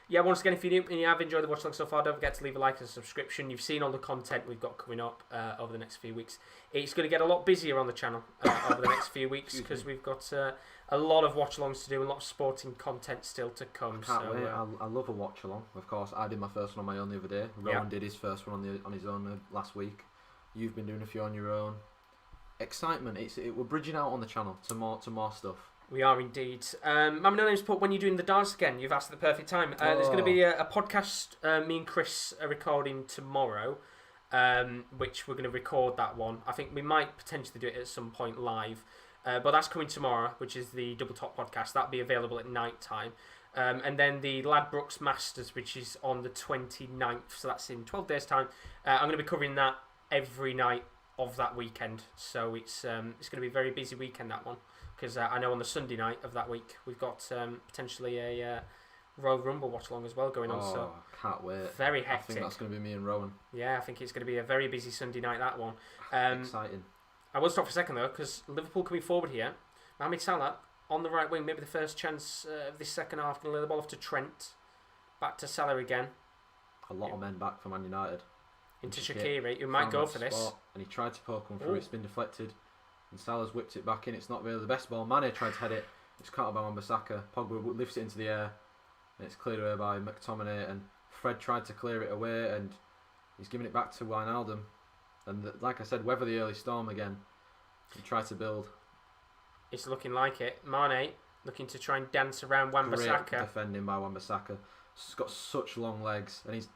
Yeah, once again, if you have enjoyed the watch along so far, don't forget to leave a like and a subscription. You've seen all the content we've got coming up over the next few weeks. It's going to get a lot busier on the channel over the next few weeks, because we've got a lot of watch-alongs to do and a lot of sporting content still to come. Can't wait. I love a watch-along. Of course, I did my first one on my own the other day. Rowan did his first one on his own last week. You've been doing a few on your own. Excitement. We're bridging out on the channel to more stuff. We are indeed. My name's put, when you're doing the darts again, you've asked at the perfect time. There's going to be a podcast me and Chris are recording tomorrow, which we're going to record that one. I think we might potentially do it at some point live, but that's coming tomorrow, which is the Double Top podcast. That'll be available at night time. And then the Ladbrokes Masters, which is on the 29th, so that's in 12 days' time. I'm going to be covering that every night of that weekend, so it's going to be a very busy weekend, that one. Because I know on the Sunday night of that week we've got potentially a Royal Rumble watch along as well going on. So can't wait. Very hectic. I think that's going to be me and Rowan. Yeah, I think it's going to be a very busy Sunday night, that one. Exciting. I will stop for a second though, because Liverpool coming forward here. Mohamed Salah on the right wing, maybe the first chance of this second half. Going to lay the ball off to Trent. Back to Salah again. A lot of men back for Man United. Into Shaqiri, who might go for this. And he tried to poke one through. It's been deflected. And Salah's whipped it back in. It's not really the best ball. Mane tried to head it. It's caught by Wan-Bissaka. Pogba lifts it into the air. And it's cleared away by McTominay. And Fred tried to clear it away. And he's giving it back to Wijnaldum. And like I said, weather the early storm again. And try to build. It's looking like it. Mane looking to try and dance around Wan-Bissaka. Great defending by Wan-Bissaka. He's got such long legs. And he's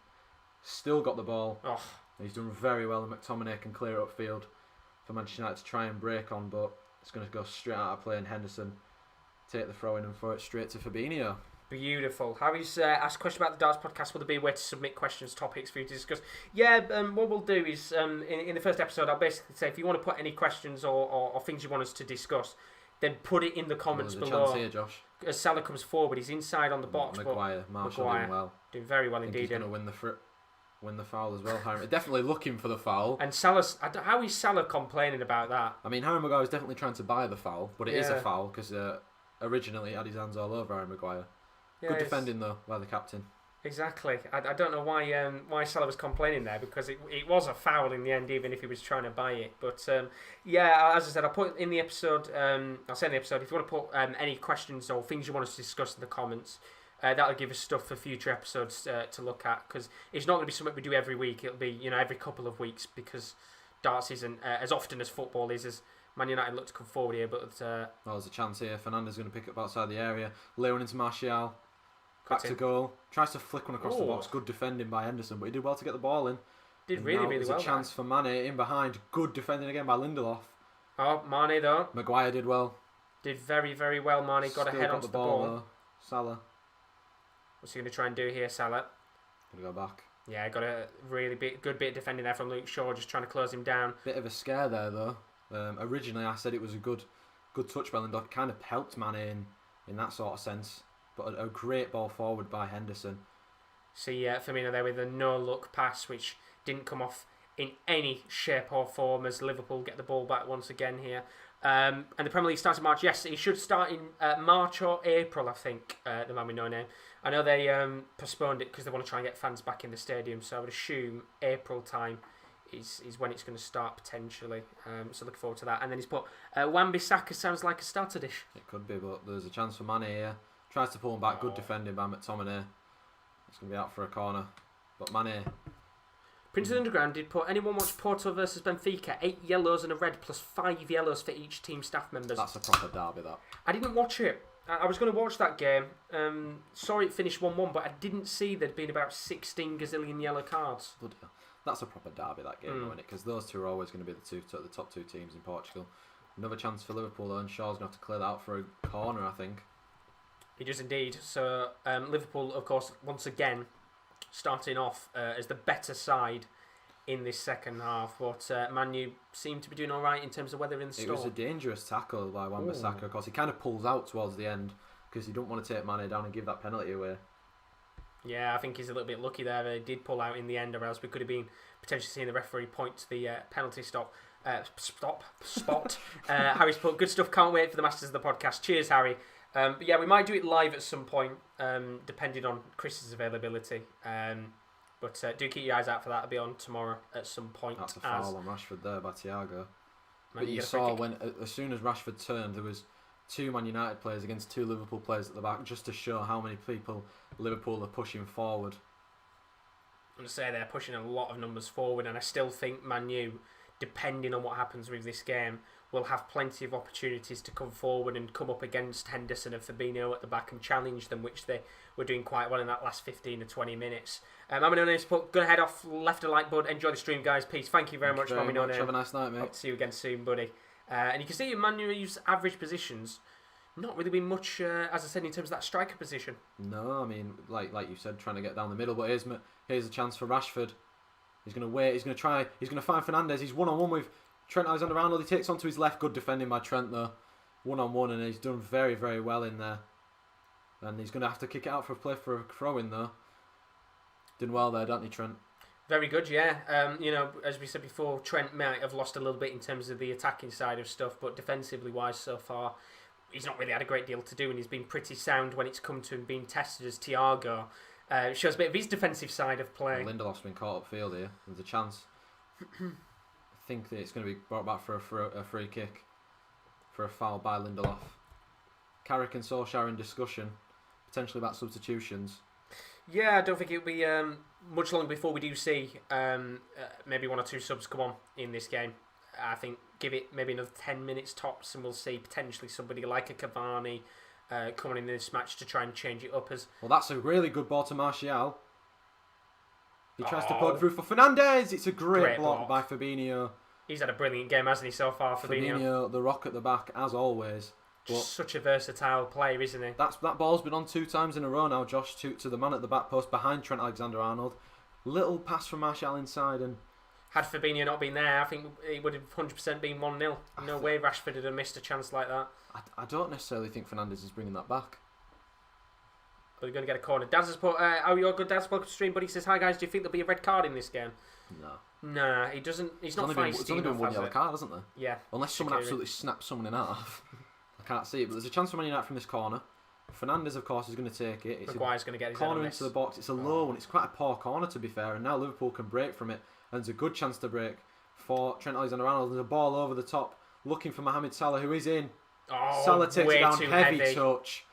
still got the ball. Oh. And he's done very well. And McTominay can clear it upfield for Manchester United to try and break on, but it's going to go straight out of play, and Henderson take the throw in and throw it straight to Fabinho. Beautiful. Harry's asked a question about the Darts podcast. Will there be a way to submit questions, topics for you to discuss? Yeah, what we'll do is, in the first episode, I'll basically say, if you want to put any questions or things you want us to discuss, then put it in the comments below. Here, Josh. As Salah comes forward, he's inside on the box. Maguire, Marshall doing well. Doing very well indeed. He's going to win the win the foul as well. Harry definitely looking for the foul. And Salah's, how is Salah complaining about that? I mean, Harry Maguire was definitely trying to buy the foul, but it is a Yeah. foul because originally he had his hands all over Harry Maguire. Yeah, Good defending though by the captain. Exactly. I don't know why Salah was complaining there, because it was a foul in the end, even if he was trying to buy it. But yeah, as I said, I'll put in the episode. I'll say in the episode, if you want to put any questions or things you want us to discuss in the comments, that'll give us stuff for future episodes to look at, because it's not going to be something we do every week. It'll be every couple of weeks, because darts isn't as often as football is. As Man United look to come forward here, but well, there's a chance here. Fernandes is going to pick up outside the area, lay one into Martial. Back to goal. Tries to flick one across the box. Good defending by Henderson, but he did well to get the ball in. Did really well. There's a chance for Mane in behind. Good defending again by Lindelof. Oh, Mane though. Maguire did well. Did very, very well. Mane got ahead onto the ball. Though. Salah. What's he going to try and do here, Salah? Gonna go back. Yeah, got a really good bit of defending there from Luke Shaw, just trying to close him down. Bit of a scare there though. Originally I said it was a good touch by Lindelof. Kind of helped Mane in that sort of sense. But a great ball forward by Henderson. See Firmino there with a no-look pass, which didn't come off in any shape or form, as Liverpool get the ball back once again here. And the Premier League starts in March. Yes, it should start in March or April, I think, the man with no name. I know they postponed it because they want to try and get fans back in the stadium, so I would assume April time is when it's going to start potentially. So looking forward to that. And then he's put Wan-Bissaka sounds like a starter dish. It could be, but there's a chance for Mane here. Tries to pull him back. Good defending by McTominay. It's going to be out for a corner. But Mane. Prince Underground did put, anyone watch Porto versus Benfica? 8 yellows and a red plus 5 yellows for each team staff members. That's a proper derby, that. I didn't watch it. I was going to watch that game. Sorry it finished 1-1, but I didn't see there'd been about 16 gazillion yellow cards. Bloody hell. That's a proper derby, that game, isn't it? Because those two are always going to be the top two teams in Portugal. Another chance for Liverpool, though, and Shaw's going to have to clear that out for a corner, I think. He does indeed. So Liverpool, of course, once again, starting off as the better side in this second half. But Man U seem to be doing all right in terms of weather in the storm. It was a dangerous tackle by Wan-Bissaka. Of course, he kind of pulls out towards the end because he don't want to take Mane down and give that penalty away. Yeah, I think he's a little bit lucky there. He did pull out in the end, or else we could have been potentially seeing the referee point to the penalty spot. Harry's put, good stuff, can't wait for the Masters of the podcast. Cheers, Harry. But yeah, we might do it live at some point, depending on Chris's availability. But do keep your eyes out for that. It'll be on tomorrow at some point. That's a foul on Rashford there by Thiago. But you you saw when, as soon as Rashford turned, there was 2 Man United players against 2 Liverpool players at the back, just to show how many people Liverpool are pushing forward. I'm going to say they're pushing a lot of numbers forward, and I still think Man U, depending on what happens with this game, will have plenty of opportunities to come forward and come up against Henderson and Fabinho at the back and challenge them, which they were doing quite well in that last 15 or 20 minutes. Mammy No Name's put, go ahead off, left a like, bud. Enjoy the stream, guys. Peace. Thank you very much, Mammy No Name. Have a nice night, mate. Hope to see you again soon, buddy. And you can see in Man U's average positions, not really been much, as I said, in terms of that striker position. No, I mean, like you said, trying to get down the middle. But here's a chance for Rashford. He's going to wait. He's going to try. He's going to find Fernandes. He's one-on-one with Trent Alexander-Arnold. He takes onto his left. Good defending by Trent, though. One-on-one, and he's done very, very well in there. And he's going to have to kick it out for a play for a throw-in, though. Doing well there, don't he, Trent? Very good, yeah. You know, as we said before, Trent might have lost a little bit in terms of the attacking side of stuff, but defensively wise so far, he's not really had a great deal to do, and he's been pretty sound when it's come to him being tested as Thiago. Shows a bit of his defensive side of play. Lindelof's been caught upfield here. There's a chance. I think that it's going to be brought back for a free kick, for a foul by Lindelof. Carrick and Solskjaer in discussion, potentially about substitutions. Yeah, I don't think it'll be much longer before we do see maybe 1 or 2 subs come on in this game. I think give it maybe another 10 minutes tops, and we'll see potentially somebody like a Cavani coming in this match to try and change it up. As well, that's a really good ball to Martial. He tries to poke through for Fernandes. It's a great block by Fabinho. He's had a brilliant game, hasn't he, so far, Fabinho, the rock at the back, as always. Just such a versatile player, isn't he? That ball's been on 2 times in a row now, Josh, to the man at the back post behind Trent Alexander-Arnold. Little pass from Martial inside, and had Fabinho not been there, I think it would have 100% been 1-0. No way Rashford would have missed a chance like that. I don't necessarily think Fernandes is bringing that back. We're going to get a corner. Daz has put, oh, you're good, Daz. Welcome to stream, buddy. He says, hi, guys. Do you think there'll be a red card in this game? No. Nah, he doesn't. He's not feisty. It's only been one yellow card, hasn't there? Yeah. Unless someone absolutely snaps someone in half. I can't see it, but there's a chance for Man United from this corner. Fernandes, of course, is going to take it. It's Maguire's going to get his corner into the box. It's a low one. It's quite a poor corner, to be fair. And now Liverpool can break from it. And there's a good chance to break for Trent Alexander-Arnold. There's a ball over the top, looking for Mohamed Salah, who is in. Oh, Salah takes it down, heavy touch.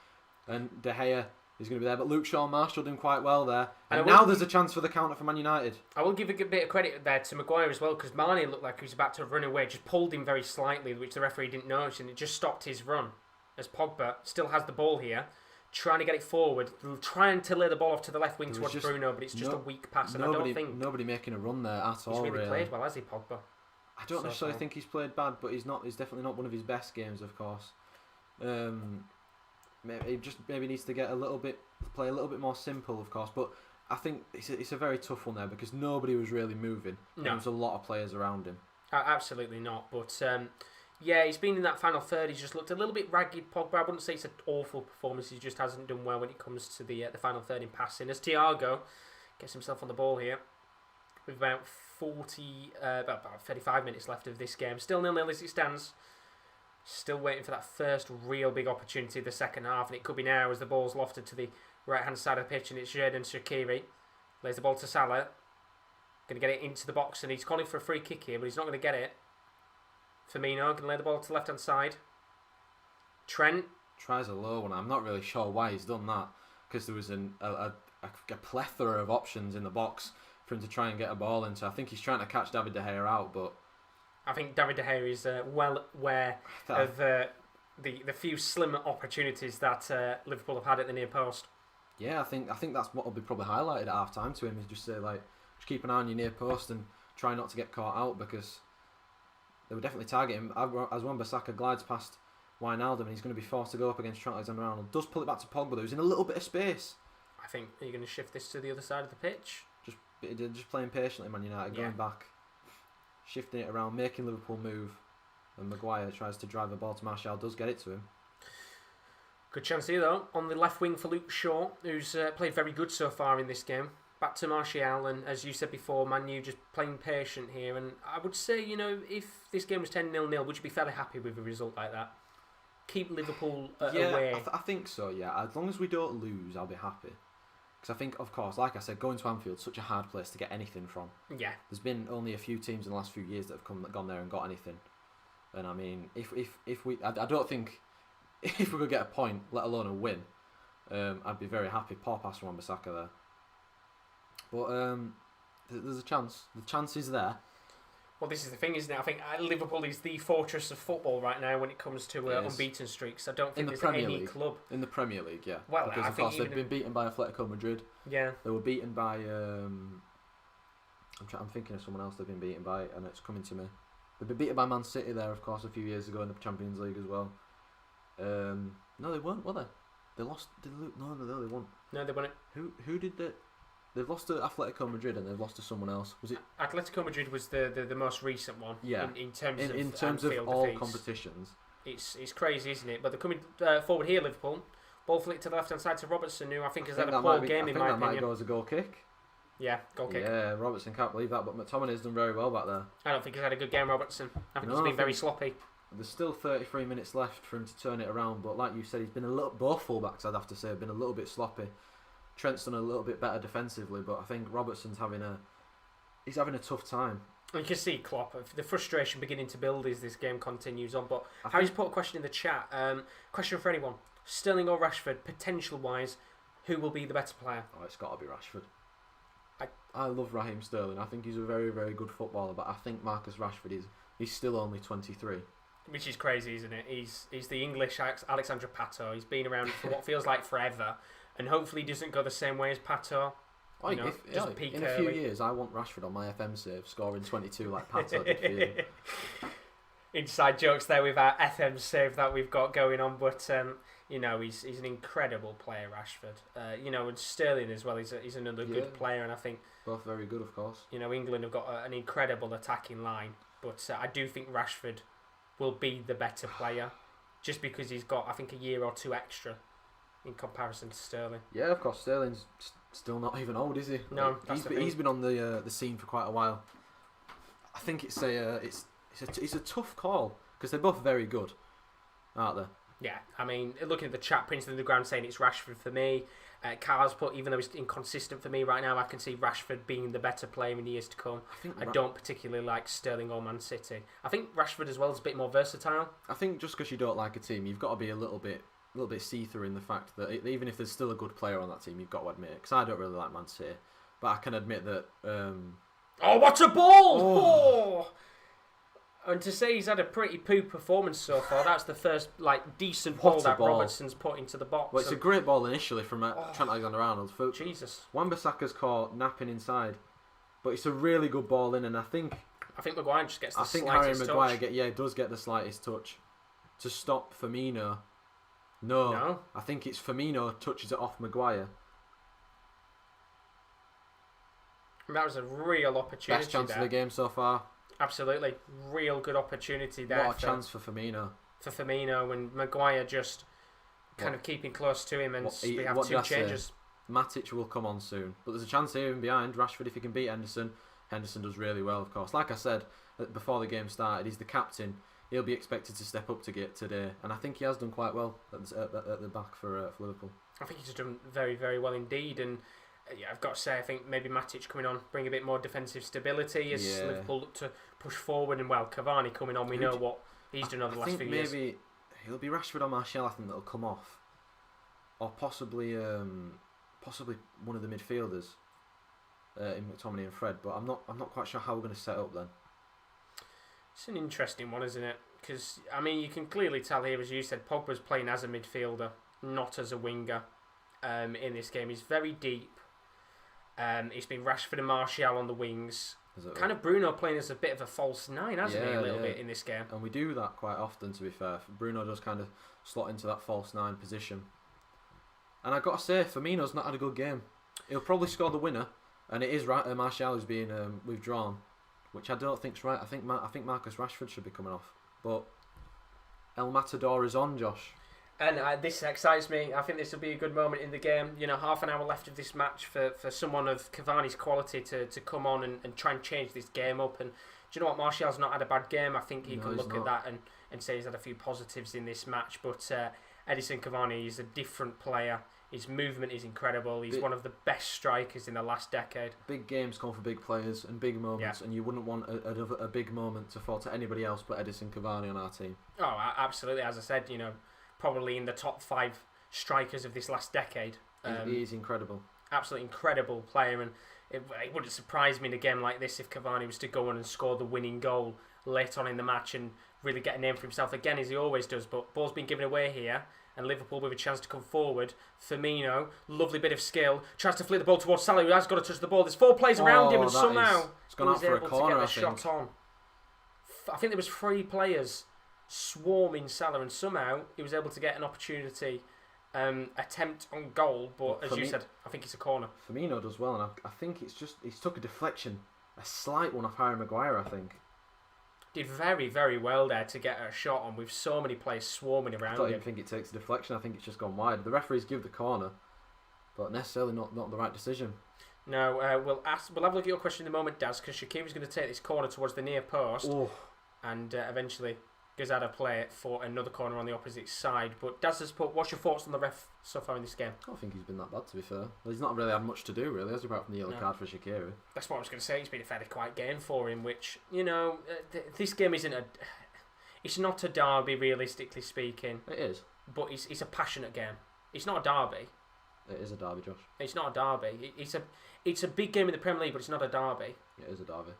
And De Gea is going to be there. But Luke Shaw-Marshall doing quite well there. And now there's a chance for the counter for Man United. I will give a good bit of credit there to Maguire as well, because Mane looked like he was about to run away. Just pulled him very slightly, which the referee didn't notice, and it just stopped his run. As Pogba still has the ball here, trying to get it forward, trying to lay the ball off to the left wing towards Bruno, but it's just a weak pass, and I don't think nobody making a run there at all. He's really played well, has he, Pogba? I don't necessarily think he's played bad, but he's definitely not one of his best games, of course. He just maybe needs to play a little bit more simple, of course. But I think it's a very tough one there because nobody was really moving. No. There was a lot of players around him. Absolutely not, but. Yeah, he's been in that final third. He's just looked a little bit ragged, Pogba. I wouldn't say it's an awful performance. He just hasn't done well when it comes to the final third in passing. As Thiago gets himself on the ball here, with about 35 minutes left of this game. Still 0-0 as it stands. Still waiting for that first real big opportunity of the second half, and it could be now as the ball's lofted to the right-hand side of the pitch, and it's Xherdan Shaqiri. Lays the ball to Salah. Going to get it into the box, and he's calling for a free kick here, but he's not going to get it. Firmino can lay the ball to the left-hand side. Trent. Tries a low one. I'm not really sure why he's done that, because there was a plethora of options in the box for him to try and get a ball into. I think he's trying to catch David De Gea out, but... I think David De Gea is well aware of the few slim opportunities that Liverpool have had at the near post. Yeah, I think that's what will be probably highlighted at half-time to him, is just say, just keep an eye on your near post and try not to get caught out, because... They would definitely target him. As Wan-Bissaka glides past Wijnaldum, and he's going to be forced to go up against Trent Alexander-Arnold. Does pull it back to Pogba, who's in a little bit of space. I think you're going to shift this to the other side of the pitch. Just playing patiently, Man United, going back, shifting it around, making Liverpool move. And Maguire tries to drive the ball to Martial, does get it to him. Good chance here, though, on the left wing for Luke Shaw, who's played very good so far in this game. Back to Martial, and as you said before, Man U just playing patient here. And I would say, if this game was 10-0, would you be fairly happy with a result like that? Keep Liverpool away. I think so, yeah. As long as we don't lose, I'll be happy. Because I think, of course, like I said, going to Anfield is such a hard place to get anything from. Yeah. There's been only a few teams in the last few years that have gone there and got anything. And I mean, I don't think if we could get a point, let alone a win, I'd be very happy. Poor pass from Wan-Bissaka there. But there's a chance. The chance is there. Well, this is the thing, isn't it? I think Liverpool is the fortress of football right now when it comes to unbeaten streaks. I don't think there's any club. In the Premier League, yeah. Well, because, of course, they've been beaten by Atletico Madrid. Yeah. They were beaten by... I'm thinking of someone else they've been beaten by, and it's coming to me. They've been beaten by Man City there, of course, a few years ago in the Champions League as well. No, they weren't, were they? They lost... No, they won. No, they won it. Who did that? They've lost to Atletico Madrid and they've lost to someone else. Was it Atletico Madrid? Was the most recent one? Yeah. In terms of all defeats. competitions, it's crazy, isn't it? But they're coming forward here, Liverpool. Ball flicked to the left hand side to Robertson, who I think has had a poor game in my opinion. That might go as a goal kick. Yeah, goal kick. Yeah, Robertson can't believe that, but McTominay's done very well back there. I don't think he's had a good game, Robertson. I think he's been very sloppy. There's still 33 minutes left for him to turn it around, but like you said, he's been both fullbacks, I'd have to say, have been a little bit sloppy. Trent's done a little bit better defensively, but I think Robertson's having a tough time. You can see Klopp, the frustration beginning to build as this game continues on. But Harry's put a question in the chat. Question for anyone: Sterling or Rashford, potential wise, who will be the better player? Oh, it's got to be Rashford. I love Raheem Sterling. I think he's a very, very good footballer, but I think Marcus Rashford he's still only 23. Which is crazy, isn't it? He's the English Alexandra Pato. He's been around for what feels like forever. And hopefully he doesn't go the same way as Pato. In a few years, I want Rashford on my FM save, scoring 22 like Pato did for you. Inside jokes there with our FM save that we've got going on, but he's an incredible player, Rashford. And Sterling as well. He's another good player, and I think both very good, of course. England have got an incredible attacking line, but I do think Rashford will be the better player, just because he's got, I think, a year or two extra in comparison to Sterling. Yeah, of course. Sterling's still not even old, is he? No, he's been on the scene for quite a while. I think it's a tough call because they're both very good, aren't they? Yeah, I mean, looking at the chat, Prince of the Ground saying it's Rashford for me. Carl's put, even though he's inconsistent for me right now, I can see Rashford being the better player in the years to come. I don't particularly like Sterling or Man City. I think Rashford as well is a bit more versatile. I think just because you don't like a team, you've got to be a little bit see-through in the fact that even if there's still a good player on that team, you've got to admit it. Because I don't really like Man City, but I can admit that... Oh, what a ball! Oh! And to say he's had a pretty poo performance so far, that's the first decent ball that Robertson's put into the box. Well, it's a great ball initially from Trent Alexander-Arnold. Jesus. Wan-Bissaka's caught napping inside, but it's a really good ball in, and I think Maguire just gets the slightest touch. I think Harry Maguire does get the slightest touch to stop Firmino. No, I think it's Firmino touches it off Maguire. And that was a real opportunity. Best chance of the game so far. Absolutely, real good opportunity there. What a chance for Firmino. And Maguire just kind of keeping close to him, and we have two changes. Matic will come on soon, but there's a chance here in behind. Rashford, if he can beat Henderson does really well, of course. Like I said before the game started, he's the captain. He'll be expected to step up today, and I think he has done quite well at the back for Liverpool. I think he's done very, very well indeed, and yeah, I've got to say, I think maybe Matic coming on, bring a bit more defensive stability as Liverpool look to push forward, and Cavani coming on, we know what he's done over the last few years. Maybe he'll be Rashford or Martial, I think, that'll come off, or possibly one of the midfielders, in McTominay and Fred. But I'm not quite sure how we're going to set up then. It's an interesting one, isn't it? Because I mean, you can clearly tell here, as you said, Pogba's playing as a midfielder, not as a winger. In this game, he's very deep. It's been Rashford and Martial on the wings. Kind of Bruno playing as a bit of a false nine, hasn't he, a little bit in this game? And we do that quite often, to be fair. Bruno does kind of slot into that false nine position. And I've got to say, Firmino's not had a good game. He'll probably score the winner, and it is Martial who's being withdrawn, which I don't think's right. I think Marcus Rashford should be coming off. But El Matador is on, Josh. And this excites me. I think this will be a good moment in the game. You know, half an hour left of this match for someone of Cavani's quality to come on and try and change this game up. And do you know what? Martial's not had a bad game. I think he can look at that and say he's had a few positives in this match. But Edinson Cavani is a different player. His movement is incredible. He's one of the best strikers in the last decade. Big games come for big players and big moments, and you wouldn't want a big moment to fall to anybody else but Edinson Cavani on our team. Oh, absolutely. As I said, you know, probably in the top 5 strikers of this last decade. He is incredible. Absolutely incredible player, and it wouldn't surprise me in a game like this if Cavani was to go on and score the winning goal late on in the match and really get a name for himself again, as he always does. But ball's been given away here, and Liverpool with a chance to come forward. Firmino, lovely bit of skill, tries to flick the ball towards Salah, who has got to touch the ball. There's 4 players around him, and somehow it's gone out for a corner, I think. Shot on. I think there was 3 players swarming Salah, and somehow he was able to get an opportunity attempt on goal, but as you said, I think it's a corner. Firmino does well, and I think he's took a deflection, a slight one off Harry Maguire, I think. Did very, very well there to get a shot on with so many players swarming around him. I don't even think it takes a deflection, I think it's just gone wide. The referees give the corner, but necessarily not the right decision. No, we'll have a look at your question in a moment, Daz, because Shaqiri's going to take this corner towards the near post, and eventually Gazada play it for another corner on the opposite side. But Daz has put, what's your thoughts on the ref so far in this game? I don't think he's been that bad, to be fair. Well, he's not really had much to do, really, has he, apart from the yellow card for Shaqiri? That's what I was going to say. It's been a fairly quiet game for him, which, you know, this game isn't it's not a derby, realistically speaking. It is. But it's a passionate game. It's not a derby. It is a derby, Josh. It's not a derby. It's a big game in the Premier League, but it's not a derby. It is a derby.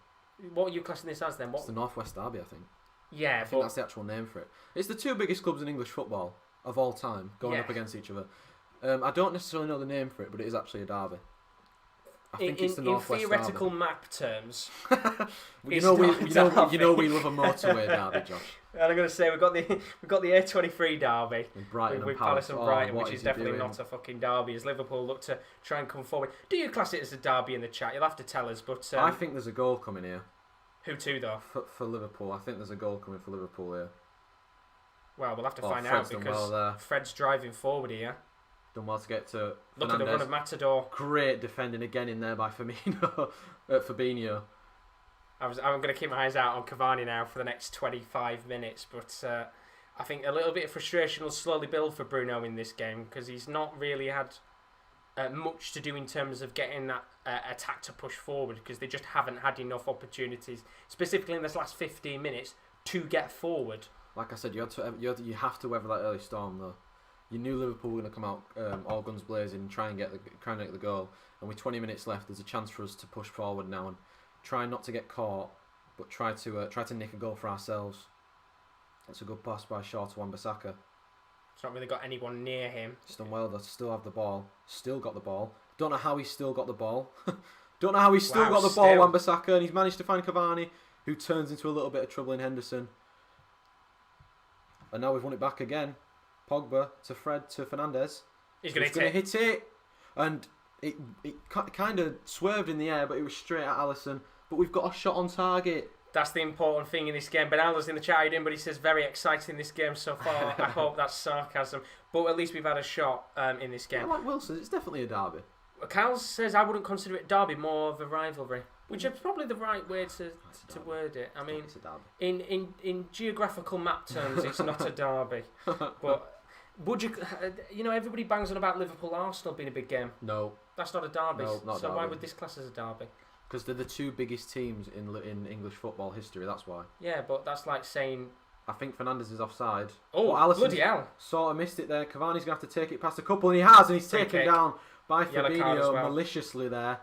What are you classing this as then? It's the North West Derby, I think. Yeah, I think that's the actual name for it. It's the 2 biggest clubs in English football of all time going up against each other. I don't necessarily know the name for it, but it is actually a derby. I think it's the North West Derby. In theoretical map terms, you know we love a motorway derby, Josh. And I'm going to say we've got the A23 derby with Palace and Brighton, which is definitely not a fucking derby. As Liverpool look to try and come forward. Do you class it as a derby in the chat? You'll have to tell us. But I think there's a goal coming here. Who to though? For Liverpool, I think there's a goal coming for Liverpool here. Well, we'll have to find out because Fred's driving forward here. Done well to get to Look Fernandes. at the run of Matador. Great defending again in there by Fabinho. I'm going to keep my eyes out on Cavani now for the next 25 minutes, but I think a little bit of frustration will slowly build for Bruno in this game because he's not really had much to do in terms of getting that attack to push forward because they just haven't had enough opportunities, specifically in this last 15 minutes, to get forward. Like I said, you have to weather that early storm though. You knew Liverpool were going to come out all guns blazing and try and get the goal. And with 20 minutes left, there's a chance for us to push forward now and try not to get caught, but try to nick a goal for ourselves. That's a good pass by Shaw to Wan-Bissaka. It's not really got anyone near him. He's done well though. Still have the ball. Still got the ball. Don't know how he's still got the ball. Don't know how he's still got the ball, Wan-Bissaka, and he's managed to find Cavani, who turns into a little bit of trouble in Henderson. And now we've won it back again. Pogba to Fred to Fernandes. He's going to hit it. And it kind of swerved in the air, but it was straight at Alisson. But we've got a shot on target. That's the important thing in this game. Bernaldo's in the chat, but he says very exciting this game so far. I hope that's sarcasm. But at least we've had a shot in this game. Yeah, like Wilson, it's definitely a derby. Cal says I wouldn't consider it a derby, more of a rivalry. Which is probably the right way to word it. I mean, it's a derby. In geographical map terms, it's not a derby. But would you know, everybody bangs on about Liverpool-Arsenal being a big game. No. That's not a derby. No, not so derby. Why would this class as a derby? Because they're the two biggest teams in English football history, that's why. Yeah, but that's like saying... I think Fernandes is offside. Oh, Alisson bloody hell. Sort of missed it there. Cavani's going to have to take it past a couple, and he has, and he's taken down by Fabinho maliciously there.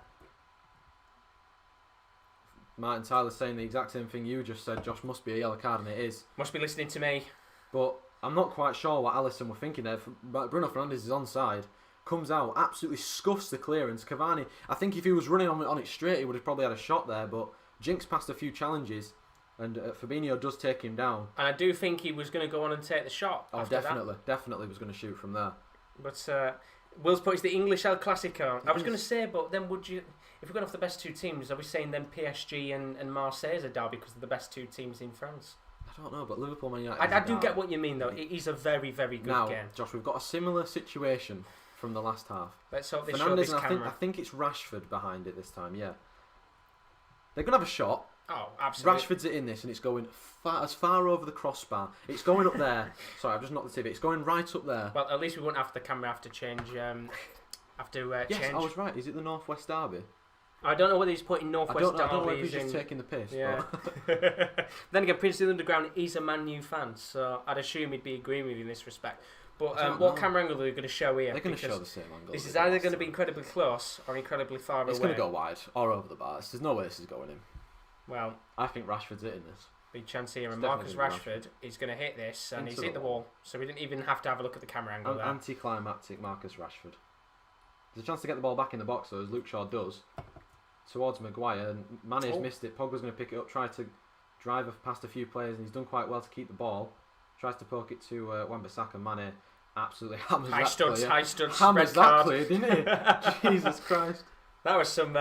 Martin Tyler saying the exact same thing you just said. Josh, must be a yellow card, and it is. Must be listening to me. But I'm not quite sure what Alisson were thinking there. Bruno Fernandes is onside. Comes out, absolutely scuffs the clearance. Cavani, I think if he was running on it straight, he would have probably had a shot there. But Jinx passed a few challenges, and Fabinho does take him down. And I do think he was going to go on and take the shot. Oh, definitely was going to shoot from there. But Will's put it's the English El Clasico. I was going to say, but then would you, if we're going off the best two teams, are we saying then PSG and Marseille is a derby because they're the best two teams in France? I don't know, but Liverpool, Man United. I do get what you mean, though. It is a very, very good game. Now, Josh, we've got a similar situation from the last half. Let's hope they Fernandes, show this camera. I think it's Rashford behind it this time, yeah. They're going to have a shot. Oh, absolutely. Rashford's it in this, and it's going as far over the crossbar. It's going up there. Sorry, I've just knocked the TV. It's going right up there. Well, at least we won't have the camera have to change. Yes, I was right. Is it the Northwest Derby? I don't know whether he's putting Northwest Derby. I don't know whether he's just taking the piss. Yeah. Then again, Prince of the Underground is a Man U fan, so I'd assume he'd be agreeing with you in this respect. But what camera angle are they going to show here? They're going to show the same angle. This is either going to be incredibly close or incredibly far away. It's going to go wide or over the bars. There's no way this is going in. Well, I think Rashford's hitting this. Big chance here, and Marcus Rashford is going to hit this, and he's hit the wall. So we didn't even have to have a look at the camera angle there. Anticlimactic Marcus Rashford. There's a chance to get the ball back in the box, though, as Luke Shaw does. Towards Maguire, and Mane's missed it. Pogba's going to pick it up, try to drive past a few players, and he's done quite well to keep the ball. Tries to poke it to Wan-Bissaka. Mane absolutely hammers high studs, hammers that clear, didn't he? Jesus Christ. That was some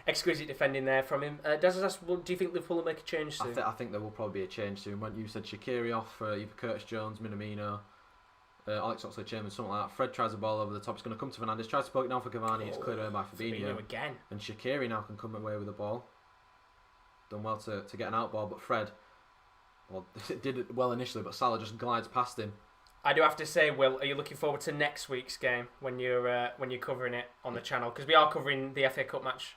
exquisite defending there from him. Does ask, do you think Liverpool will make a change soon? I think there will probably be a change soon. When you said Shaqiri off for either Curtis Jones, Minamino, Alex Oxlade-Chamberlain, something like that. Fred tries the ball over the top. It's going to come to Fernandes. Tries to poke it down for Cavani. It's cleared away by Fabinho. Again. And Shaqiri now can come away with the ball. Done well to get an out ball, but Fred, well, did it well initially, but Salah just glides past him. I do have to say, Will, are you looking forward to next week's game when you're covering it on the channel? Because we are covering the FA Cup match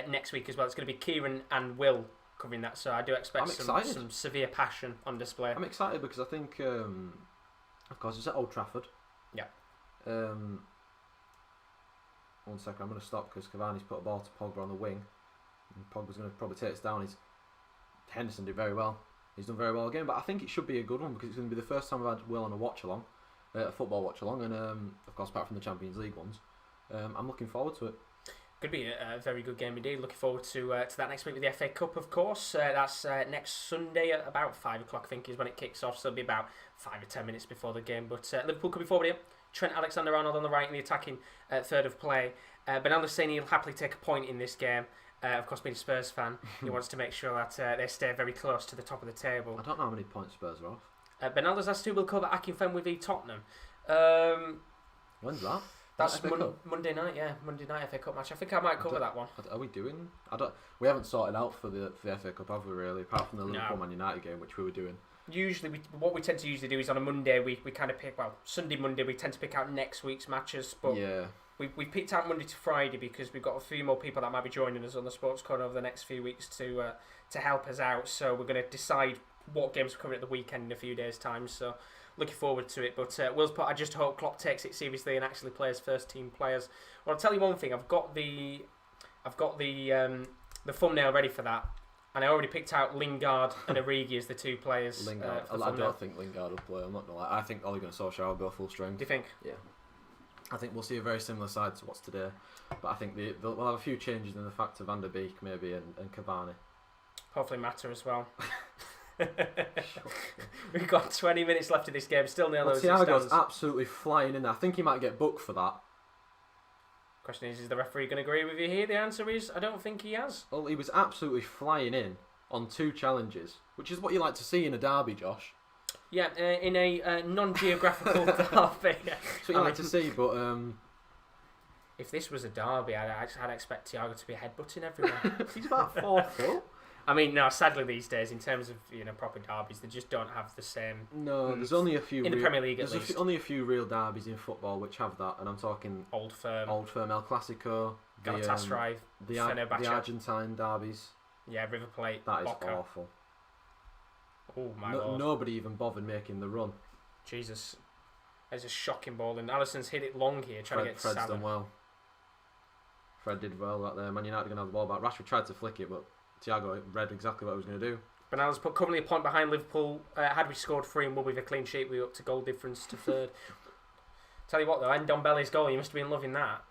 next week as well. It's going to be Kieren and Will covering that, so I do expect some severe passion on display. I'm excited because I think, of course, it's at Old Trafford. Yeah. 1 second, I'm going to stop because Cavani's put a ball to Pogba on the wing. And Pogba's going to probably take this down. Henderson did very well. He's done very well again, but I think it should be a good one because it's going to be the first time I've had Will on a watch-along, a football watch-along, and of course, apart from the Champions League ones. I'm looking forward to it. Could be a very good game indeed. Looking forward to that next week with the FA Cup, of course. That's next Sunday at about 5 o'clock, I think, is when it kicks off. So it'll be about 5 or 10 minutes before the game. But Liverpool coming forward here. Trent Alexander-Arnold on the right in the attacking third of play. Bernaldo's saying he'll happily take a point in this game. Of course, being a Spurs fan, he wants to make sure that they stay very close to the top of the table. I don't know how many points Spurs are off. Bernaldo's asked who will cover Akinfenwa v Tottenham. When's that? That's FA Cup? Monday night, yeah. Monday night FA Cup match. I think I might cover that one. Are we doing? We haven't sorted out for the FA Cup, have we? Really, apart from the Liverpool Man United game, which we were doing. Usually, what we tend to usually do is on a Monday we kind of pick. Well, Sunday, Monday we tend to pick out next week's matches. But yeah, we picked out Monday to Friday because we've got a few more people that might be joining us on the Sports Corner over the next few weeks to help us out. So we're going to decide what games we're covering at the weekend in a few days' time. So looking forward to it. But Will's put, I just hope Klopp takes it seriously and actually plays first team players. Well, I'll tell you one thing. I've got the thumbnail ready for that, and I already picked out Lingard and Origi as the two players. Lingard. I don't think Lingard will play. I'm not gonna lie. I think Ole Gunnar Solskjaer will go full strength. Do you think? Yeah. I think we'll see a very similar side to what's today, but I think we'll have a few changes in the fact of Van der Beek maybe and Cavani. Hopefully Mata as well. We've got 20 minutes left of this game. Still nil. Thiago's absolutely flying in there. I think he might get booked for that. Question is the referee going to agree with you here? The answer is, I don't think he has. Well, he was absolutely flying in on 2 challenges, which is what you like to see in a derby, Josh. Yeah, in a non-geographical derby. That's what you like to see, but if this was a derby, I'd expect Thiago to be headbutting everyone. He's about 4 foot. I mean, no, sadly these days, in terms of proper derbies, they just don't have the same. No, there's only a few in the Premier League. At least only a few real derbies in football which have that, and I'm talking Old Firm, El Clasico, Galatasaray, the Argentine derbies. Yeah, River Plate. That is Boca. awful. Oh my lord! Nobody even bothered making the run. Jesus, there's a shocking ball, and Alisson's hit it long here, trying to get Fred's Salah. done well. Fred did well right there. Man United are going to have the ball back. Rashford tried to flick it, but Thiago read exactly what he was going to do. Bernardo's put currently a point behind Liverpool. Had we scored 3 and 1 with a clean sheet, we were up to goal difference to third. Tell you what though, Ndombele's goal, you must have been loving that.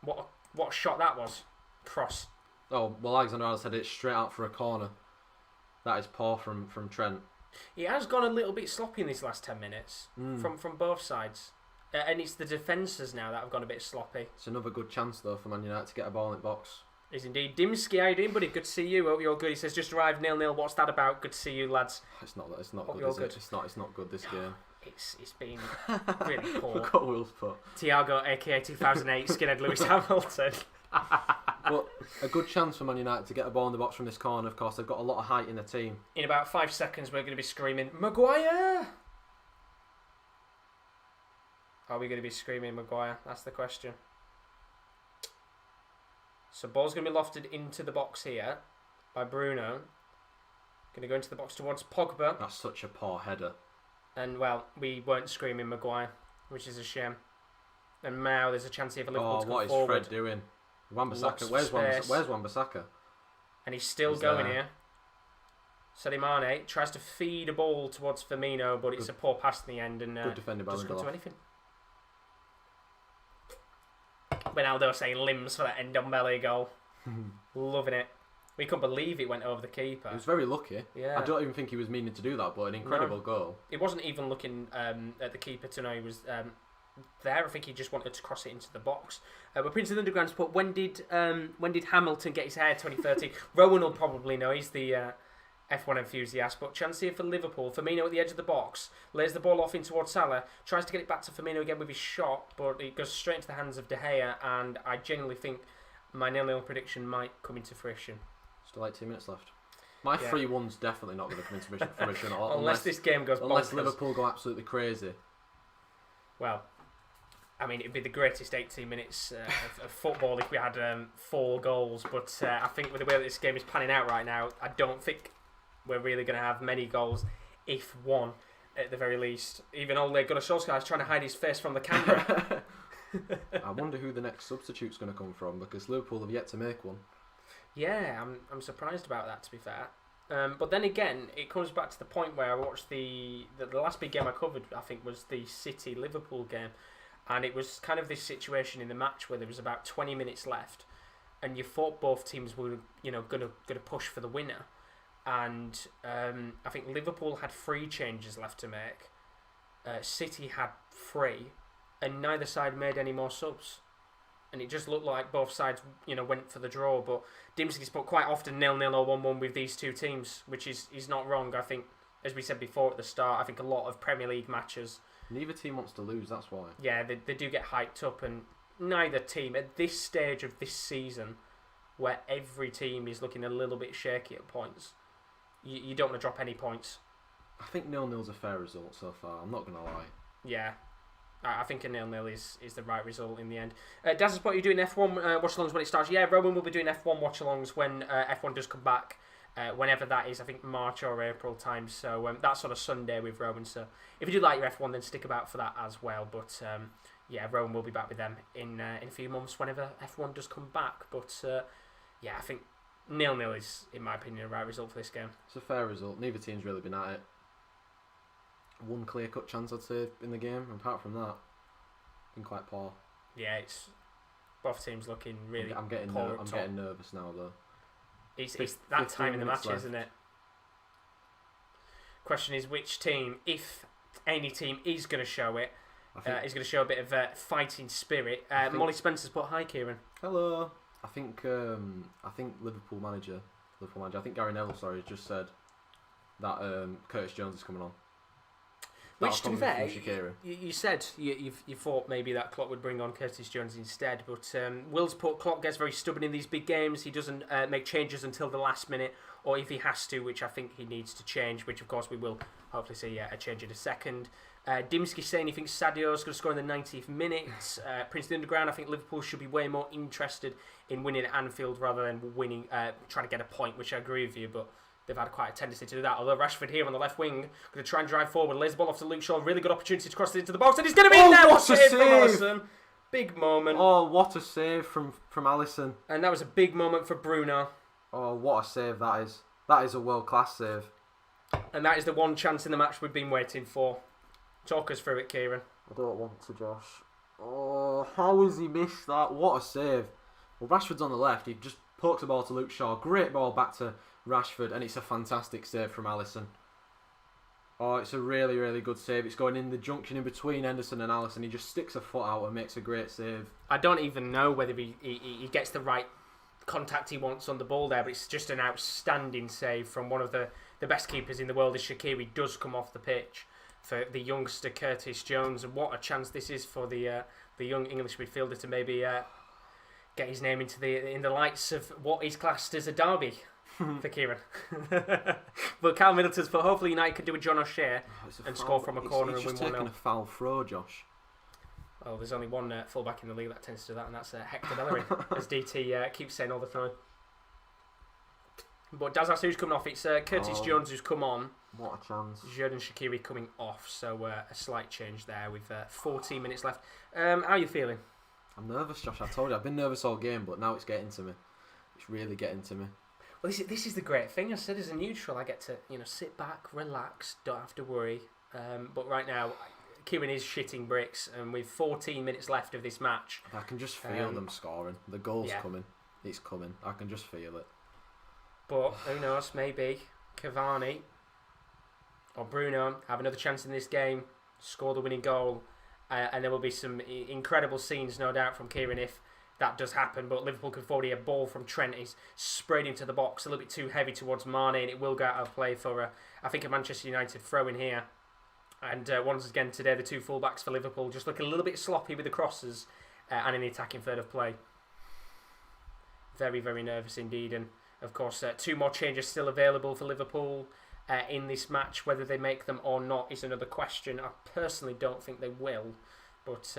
What a shot that was. Cross. Oh, well, Alexander-Arnold said it straight out for a corner. That is poor from Trent. He has gone a little bit sloppy in these last 10 minutes from both sides. And it's the defences now that have gone a bit sloppy. It's another good chance though for Man United to get a ball in the box. Is indeed. Dimsky, how you doing, buddy? Good to see you. Hope you're good. He says just arrived 0-0. What's that about? Good to see you, lads. It's not good, is it? It's not good this game. It's been really poor. Look what Will's put. Thiago, aka 2008 skinhead Lewis Hamilton. But a good chance for Man United to get a ball in the box from this corner. Of course, they've got a lot of height in the team. In about 5 seconds, we're going to be screaming, Maguire! Are we going to be screaming Maguire? That's the question. So ball's going to be lofted into the box here by Bruno. Going to go into the box towards Pogba. That's such a poor header. And, well, we weren't screaming Maguire, which is a shame. And now there's a chance here for Liverpool to go forward. What is Fred doing? Wan-Bissaka. Where's Wan-Bissaka? And he's still going here. Sadio Mane tries to feed a ball towards Firmino, but it's a poor pass in the end. And good defending by doesn't come to anything. Ronaldo saying limbs for that Ndombele goal. Loving it. We couldn't believe it went over the keeper. He was very lucky. Yeah. I don't even think he was meaning to do that, but an incredible goal. It wasn't even looking at the keeper to know he was there. I think he just wanted to cross it into the box. But Prince of the Underground's put, when did Hamilton get his hair 2030? Rowan will probably know. He's the F1 enthusiast. But chance here for Liverpool. Firmino at the edge of the box. Lays the ball off in towards Salah. Tries to get it back to Firmino again with his shot. But it goes straight into the hands of De Gea. And I genuinely think my 0-0 prediction might come into fruition. Still 18 minutes left. My 3-1's definitely not going to come into fruition. unless this game goes bonkers. Unless Liverpool go absolutely crazy. Well, I mean, it'd be the greatest 18 minutes of football if we had 4 goals. But I think with the way that this game is panning out right now, I don't think we're really going to have many goals, if one, at the very least. Even Ole Gunnar Solskjaer is trying to hide his face from the camera. I wonder who the next substitute's going to come from, because Liverpool have yet to make one. Yeah, I'm surprised about that, to be fair. But then again, it comes back to the point where I watched the last big game I covered, I think, was the City-Liverpool game. And it was kind of this situation in the match where there was about 20 minutes left, and you thought both teams were, going to push for the winner. And I think Liverpool had 3 changes left to make. City had 3, and neither side made any more subs. And it just looked like both sides, went for the draw. But Dimsky's put quite often 0-0 or 1-1 with these two teams, which is not wrong. I think, as we said before at the start, I think a lot of Premier League matches. Neither team wants to lose, that's why. Yeah, they do get hyped up, and neither team at this stage of this season, where every team is looking a little bit shaky at points, you don't want to drop any points. I think 0-0's a fair result so far. I'm not gonna lie. Yeah. I think a 0-0 is the right result in the end. Daz, what you're doing F1 watch-alongs when it starts? Yeah, Rowan will be doing F1 watch-alongs when F1 does come back, whenever that is. I think March or April time. So that's on a Sunday with Rowan. So if you do like your F1, then stick about for that as well. But yeah, Rowan will be back with them in a few months whenever F1 does come back. But yeah, I think 0-0 is, in my opinion, a right result for this game. It's a fair result. Neither team's really been at it. One clear-cut chance, I'd say, in the game. Apart from that, been quite poor. Yeah, it's both teams looking really I'm getting poor. I'm getting nervous now, though. It's that time in the match, isn't it? Question is, which team, if any team is going to show it, is going to show a bit of fighting spirit. Molly Spencer's put, hi, Kieren. Hello. I think Liverpool manager, I think Gary Neville, sorry, just said that Curtis Jones is coming on. Which, to be fair, you said you thought maybe that Klopp would bring on Curtis Jones instead, but Will's put Klopp gets very stubborn in these big games. He doesn't make changes until the last minute, or if he has to, which I think he needs to change, which of course we will hopefully see a change in a second. Dimsky saying he thinks Sadio's going to score in the 90th minute. Prince of the Underground, I think Liverpool should be way more interested in winning at Anfield rather than winning, trying to get a point, which I agree with you, but they've had quite a tendency to do that. Although Rashford here on the left wing, going to try and drive forward, lays the ball off to Luke Shaw. Really good opportunity to cross it into the box, and he's going to be in there. What a save from Alisson. Big moment. Oh, what a save from Alisson. And that was a big moment for Bruno. Oh, what a save that is. That is a world-class save. And that is the one chance in the match we've been waiting for. Talk us through it, Kieren. I don't want to, Josh. Oh, how has he missed that? What a save. Well, Rashford's on the left. He just pokes the ball to Luke Shaw. Great ball back to Rashford, and it's a fantastic save from Alisson. Oh, it's a really, really good save. It's going in the junction in between Henderson and Alisson. He just sticks a foot out and makes a great save. I don't even know whether he gets the right contact he wants on the ball there, but it's just an outstanding save from one of the best keepers in the world. As Shaqiri does come off the pitch for the youngster Curtis Jones, and what a chance this is for the young English midfielder to maybe get his name in the lights of what is classed as a derby for Kieren. But Cal Middleton's put, hopefully United can do a John O'Shea and score from a corner and win 1-0. He's just taking a foul throw, Josh. Well, there's only one fullback in the league that tends to do that, and that's Hector Bellerin, as DT keeps saying all the time. But Daz, who's coming off? It's Curtis Jones who's come on. What a chance. Jordan Shaqiri coming off, so a slight change there with 14 minutes left. How are you feeling? I'm nervous, Josh. I told you, I've been nervous all game, but now it's getting to me. It's really getting to me. Well, this is the great thing. I said as a neutral, I get to sit back, relax, don't have to worry. But right now, Kieren is shitting bricks, and with 14 minutes left of this match, I can just feel them scoring. The goal's coming. It's coming. I can just feel it. But who knows? Maybe Cavani or Bruno have another chance in this game, score the winning goal, and there will be some incredible scenes, no doubt, from Kieren if that does happen. But Liverpool can forward a ball from Trent. He's sprayed into the box, a little bit too heavy towards Mane, and it will go out of play for I think a Manchester United throw in here. And once again today, the two fullbacks for Liverpool just look a little bit sloppy with the crosses and in the attacking third of play. Very, very nervous indeed. And of course, two more changes still available for Liverpool in this match. Whether they make them or not is another question. I personally don't think they will. But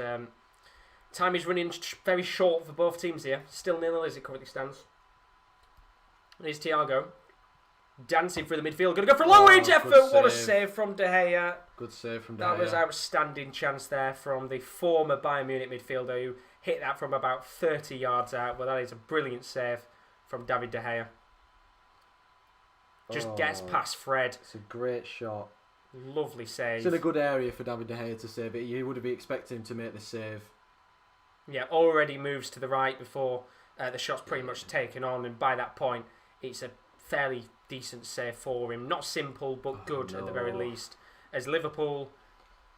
time is running very short for both teams here. Still 0-0 as it currently stands. Here's Thiago. Dancing through the midfield. Going to go for a long-range effort. What a save from De Gea. Good save from De Gea. That was outstanding chance there from the former Bayern Munich midfielder who hit that from about 30 yards out. Well, that is a brilliant save from David De Gea. Just gets past Fred. It's a great shot. Lovely save. It's in a good area for David De Gea to save it. You would be expecting him to make the save. Yeah, already moves to the right before the shot's pretty much taken on, and by that point, it's a fairly decent save for him. Not simple, but good at the very least. As Liverpool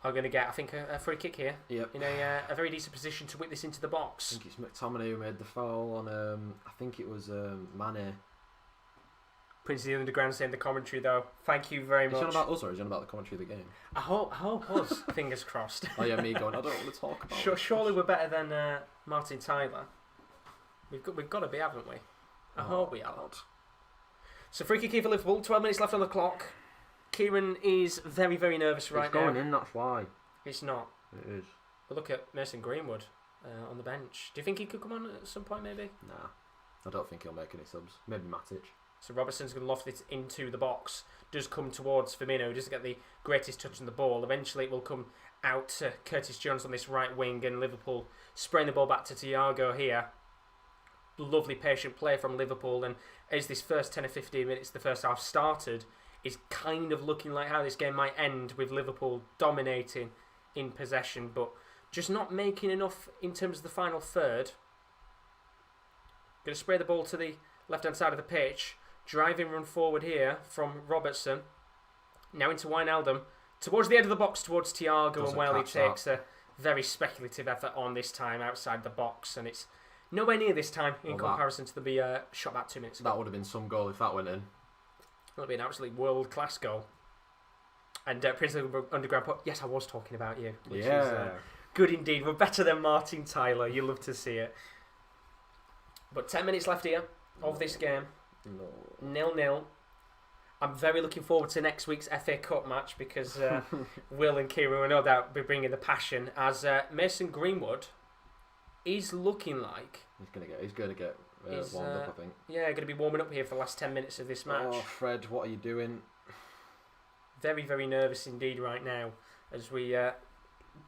are going to get, I think, a free kick here. Yep. In a very decent position to whip this into the box. I think it's McTominay who made the foul on, I think it was Mane. Prince of the Underground saying the commentary though. Thank you very much. Is he on about us or is he on about the commentary of the game? I hope us. Fingers crossed. Oh yeah, me going. I don't want to talk about it. Surely we're better than Martin Tyler. We've got to be, haven't we? I hope we are. So free kick here for Liverpool. 12 minutes left on the clock. Kieren is very, very nervous right now. It's going in. That's why. It's not. It is. But look at Mason Greenwood on the bench. Do you think he could come on at some point? Maybe. Nah, I don't think he'll make any subs. Maybe Matic. So Robertson's going to loft it into the box. Does come towards Firmino, who doesn't get the greatest touch on the ball. Eventually it will come out to Curtis Jones on this right wing, and Liverpool spraying the ball back to Thiago here. Lovely patient play from Liverpool, and as this first 10 or 15 minutes, the first half started, is kind of looking like how this game might end, with Liverpool dominating in possession, but just not making enough in terms of the final third. Going to spray the ball to the left-hand side of the pitch. Driving run forward here from Robertson. Now into Wijnaldum. Towards the end of the box, towards Thiago, and well, he takes a very speculative effort on this time outside the box, and it's nowhere near this time in comparison to the shot back 2 minutes ago. That would have been some goal if that went in. It would have been an absolutely world-class goal. And Prince of the Underground put, yes, I was talking about you. Which is good indeed. We're better than Martin Tyler. You love to see it. But 10 minutes left here of this game. 0-0. I'm very looking forward to next week's FA Cup match because Will and Kieran will no doubt be bringing the passion, as Mason Greenwood is looking like he's gonna get warmed up, I think. Yeah, going to be warming up here for the last 10 minutes of this match. Oh, Fred, what are you doing? Very, very nervous indeed right now as we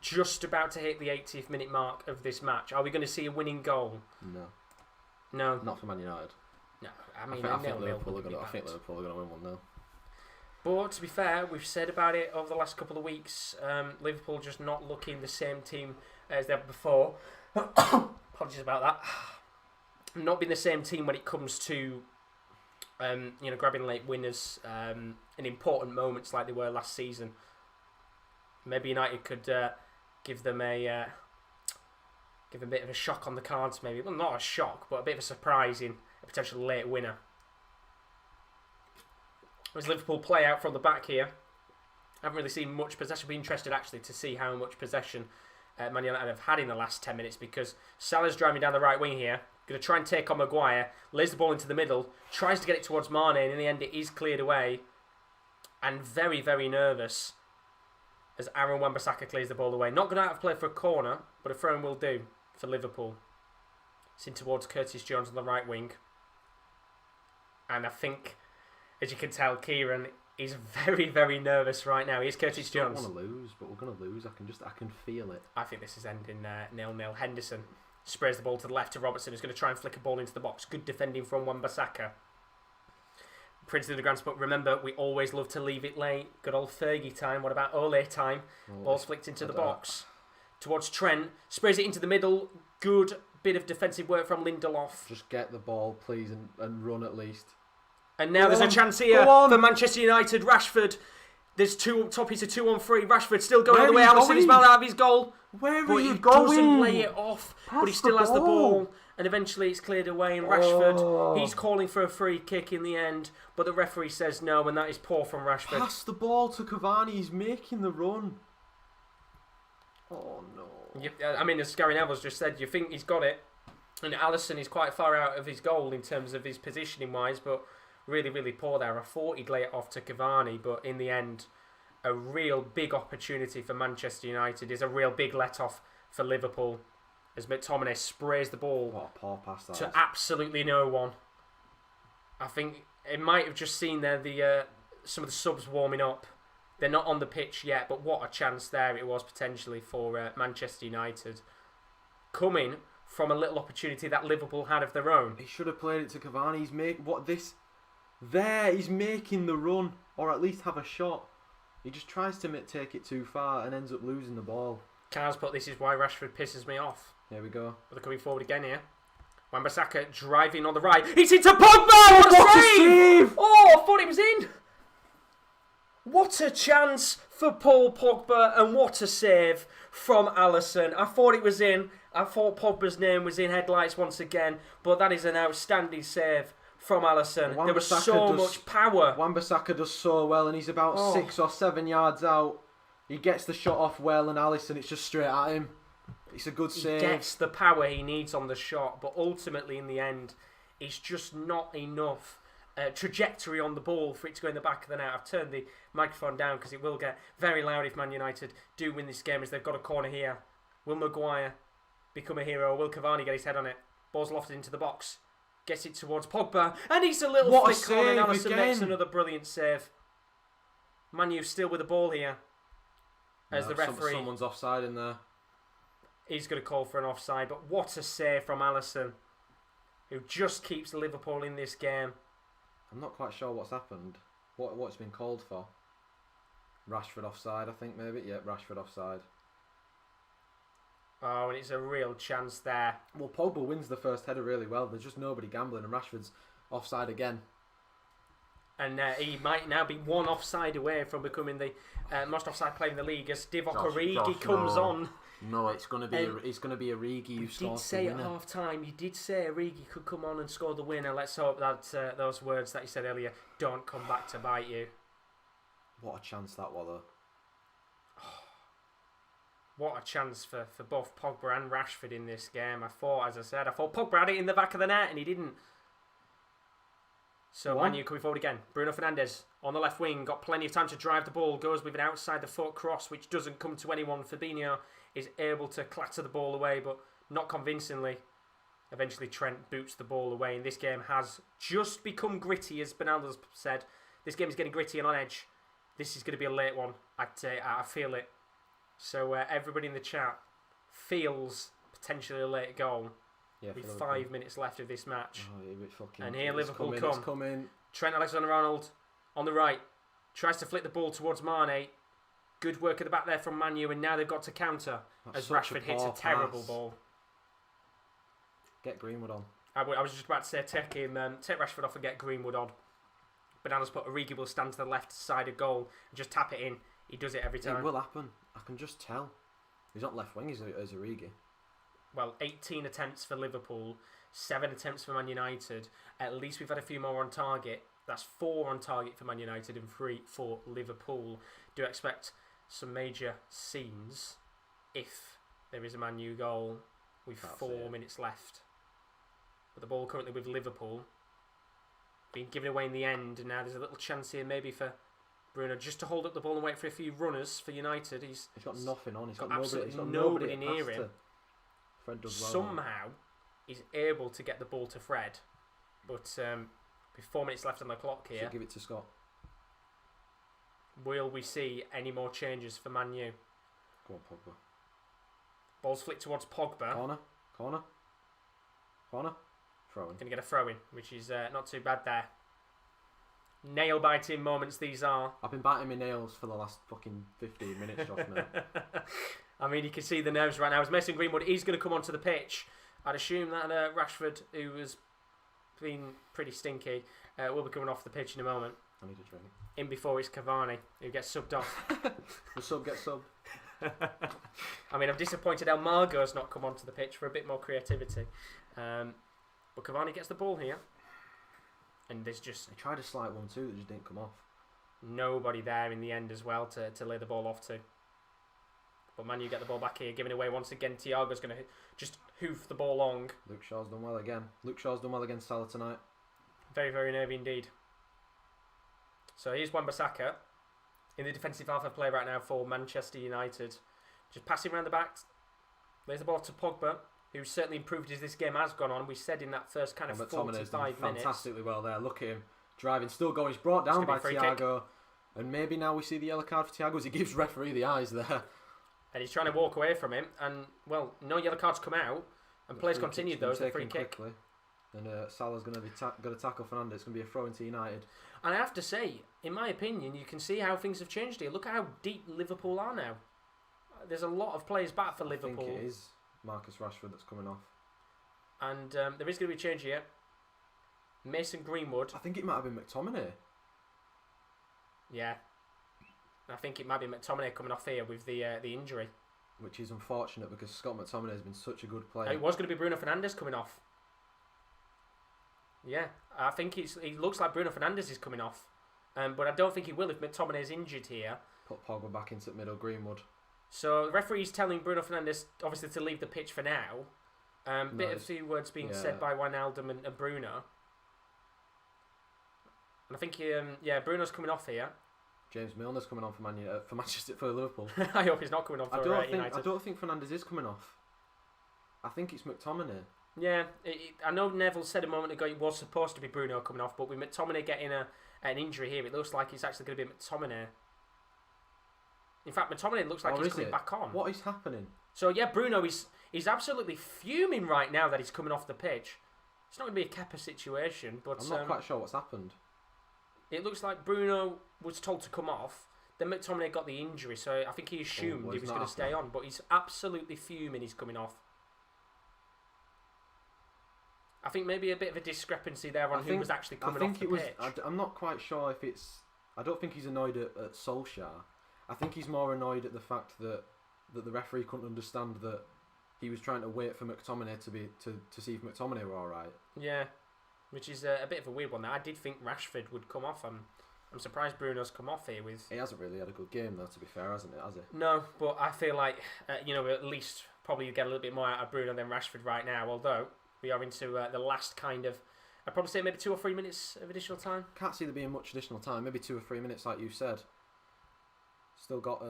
just about to hit the 80th minute mark of this match. Are we going to see a winning goal? No. Not for Man United. No, I think Liverpool are going to win 1-0. But to be fair, we've said about it over the last couple of weeks. Liverpool just not looking the same team as they were before. Apologies about that. Not being the same team when it comes to grabbing late winners in important moments like they were last season. Maybe United could give them a bit of a shock on the cards, maybe. Well, not a shock, but a bit of a surprise in a potential late winner. As Liverpool play out from the back here, I haven't really seen much possession. Be interested actually to see how much possession Man United have had in the last 10 minutes, because Salah's driving down the right wing here, going to try and take on Maguire, lays the ball into the middle, tries to get it towards Mane, and in the end it is cleared away. And very, very nervous as Aaron Wan-Bissaka clears the ball away. Not going to have to play for a corner, but a throw-in will do for Liverpool. It's in towards Curtis Jones on the right wing. And I think, as you can tell, Kieran is very, very nervous right now. Here's Curtis Jones. I don't want to lose, but we're going to lose. I can feel it. I think this is ending 0-0. Henderson sprays the ball to the left to Robertson, who's going to try and flick a ball into the box. Good defending from Wan-Bissaka. Prince of the Grand Spot. Remember, we always love to leave it late. Good old Fergie time. What about Ole time? Ball's flicked into the box. Towards Trent. Sprays it into the middle. Good bit of defensive work from Lindelof. Just get the ball, please, and run at least. And now there's a chance here for Manchester United. Rashford. There's top piece of 2-on-3. Rashford still going all the way. Alisson is well out of his goal. Where are you going? But he doesn't lay it off. But he still has the ball. And eventually it's cleared away. And Rashford, he's calling for a free kick in the end. But the referee says no. And that is poor from Rashford. Pass the ball to Cavani. He's making the run. Oh, no. I mean, as Gary Neville's just said, you think he's got it. And Alisson is quite far out of his goal in terms of his positioning-wise. But really, really poor there. I thought he'd lay it off to Cavani, but in the end, a real big opportunity for Manchester United is a real big let-off for Liverpool as McTominay sprays the ball what a poor pass that to is. Absolutely no one. I think it might have just seen there some of the subs warming up. They're not on the pitch yet, but what a chance there it was potentially for Manchester United. Coming from a little opportunity that Liverpool had of their own. He should have played it to Cavani. He's making the run, or at least have a shot. He just tries to take it too far and ends up losing the ball. Cars, but this is why Rashford pisses me off. There we go. But they're coming forward again here. Wan-Bissaka driving on the right. It's into Pogba! What a save! Oh, I thought it was in. What a chance for Paul Pogba, and what a save from Alisson. I thought it was in. I thought Pogba's name was in headlights once again, but that is an outstanding save from Alisson. There was Wan-Bissaka so much power. Wan-Bissaka does so well, and he's about 6 or 7 yards out. He gets the shot off well, and Alisson, it's just straight at him. It's a good save. He gets the power he needs on the shot, but ultimately in the end, it's just not enough trajectory on the ball for it to go in the back of the net. I've turned the microphone down because it will get very loud if Man United do win this game, as they've got a corner here. Will Maguire become a hero? Will Cavani get his head on it? Ball's lofted into the box. Gets it towards Pogba, and he's a little flick on, and Alisson makes another brilliant save. Man U still with the ball here. As the referee, someone's offside in there. He's going to call for an offside, but what a save from Alisson, who just keeps Liverpool in this game. I'm not quite sure what's happened. What's been called for? Rashford offside, I think maybe. Yeah, Rashford offside. Oh, and it's a real chance there. Well, Pogba wins the first header really well. There's just nobody gambling, and Rashford's offside again. And he might now be one offside away from becoming the most offside player in the league as Divock Origi comes on. No, it's going to be Origi who scores the winner. You did say at half time, you did say Origi could come on and score the winner. Let's hope that those words that you said earlier don't come back to bite you. What a chance that was, though. What a chance for both Pogba and Rashford in this game. I thought Pogba had it in the back of the net and he didn't. So Man U coming forward again. Bruno Fernandes on the left wing, got plenty of time to drive the ball, goes with an outside the foot cross which doesn't come to anyone. Fabinho is able to clatter the ball away, but not convincingly. Eventually Trent boots the ball away, and this game has just become gritty, as Bernaldo's said. This game is getting gritty and on edge. This is going to be a late one. I feel it. So everybody in the chat feels potentially a late goal. Yeah, with 5 minutes left of this match. And here Liverpool come. Trent Alexander-Arnold on the right. Tries to flick the ball towards Mane. Good work at the back there from Man U, and now they've got to counter as Rashford hits a terrible ball. Get Greenwood on. I was just about to say take Rashford off and get Greenwood on. Bananas put Origi will stand to the left side of goal and just tap it in. He does it every time. It will happen. I can just tell. He's not left wing, he's Origi. Well, 18 attempts for Liverpool, 7 attempts for Man United. At least we've had a few more on target. That's 4 on target for Man United and 3 for Liverpool. Do expect some major scenes if there is a Man U goal with 4 minutes left. But the ball currently with Liverpool, being given away in the end, and now there's a little chance here maybe for Bruno just to hold up the ball and wait for a few runners for United. He's got nothing on. He's got absolutely nobody near him. Fred does well. Somehow he's able to get the ball to Fred, but with 4 minutes left on the clock here, should give it to Scott. Will we see any more changes for Man U? Go on, Pogba. Ball's flicked towards Pogba. Corner. Throw in. Going to get a throw in, which is not too bad there. Nail biting moments these are. I've been biting my nails for the last fucking 15 minutes, Josh, now. I mean, you can see the nerves right now. As Mason Greenwood is going to come onto the pitch, I'd assume that Rashford, who has been pretty stinky, will be coming off the pitch in a moment. I need a drink. In before it's Cavani, who gets subbed off. The sub gets subbed. I mean, I'm disappointed El Margo's not come onto the pitch for a bit more creativity. But Cavani gets the ball here. And there's just... He tried a slight 1-2 that just didn't come off. Nobody there in the end as well to lay the ball off to. But Man U get the ball back here, giving away once again. Thiago's going to just hoof the ball long. Luke Shaw's done well again. Luke Shaw's done well against Salah tonight. Very, very nervy indeed. So here's Wan-Bissaka in the defensive half of play right now for Manchester United. Just passing around the back. There's the ball to Pogba, who's certainly improved as this game has gone on. We said in that first kind of 45 minutes. Fantastically well there. Look at him driving, still going. He's brought down by Thiago. And maybe now we see the yellow card for Thiago as he gives referee the eyes there. And he's trying to walk away from him. And, well, no yellow cards come out. And players continued those. The free kick. Quickly. And Salah's going to tackle Fernandes. It's going to be a throw into United. And I have to say, in my opinion, you can see how things have changed here. Look at how deep Liverpool are now. There's a lot of players back for Liverpool. I think it is Marcus Rashford that's coming off. And there is going to be a change here. Mason Greenwood. I think it might have been McTominay. Yeah. I think it might be McTominay coming off here with the injury. Which is unfortunate because Scott McTominay has been such a good player. It was going to be Bruno Fernandes coming off. Yeah, I think it looks like Bruno Fernandes is coming off, but I don't think he will if McTominay's injured here. Put Pogba back into the middle, Greenwood. So the referee's telling Bruno Fernandes obviously to leave the pitch for now. Bit of a few words being said by Wijnaldum and Bruno. And I think Bruno's coming off here. James Milner's coming on for Liverpool. I hope he's not coming on for United. I don't think Fernandes is coming off. I think it's McTominay. Yeah, I know Neville said a moment ago it was supposed to be Bruno coming off, but with McTominay getting an injury here, it looks like it's actually going to be McTominay. In fact, McTominay looks like he's coming back on. What is happening? So yeah, Bruno is absolutely fuming right now that he's coming off the pitch. It's not going to be a Kepa situation, but I'm not quite sure what's happened. It looks like Bruno was told to come off. Then McTominay got the injury, so I think he assumed he was going to stay on. But he's absolutely fuming. He's coming off. I think maybe a bit of a discrepancy there on who was actually coming off the pitch. I'm not quite sure if it's. I don't think he's annoyed at Solskjaer. I think he's more annoyed at the fact that the referee couldn't understand that he was trying to wait for McTominay to see if McTominay were all right. Yeah. Which is a bit of a weird one. I did think Rashford would come off. I'm surprised Bruno's come off here with. He hasn't really had a good game though, to be fair, hasn't it? Has he? No, but I feel like at least probably get a little bit more out of Bruno than Rashford right now. Although we are into the last kind of, I'd probably say maybe 2 or 3 minutes of additional time. Can't see there being much additional time. Maybe 2 or 3 minutes, like you said. Still got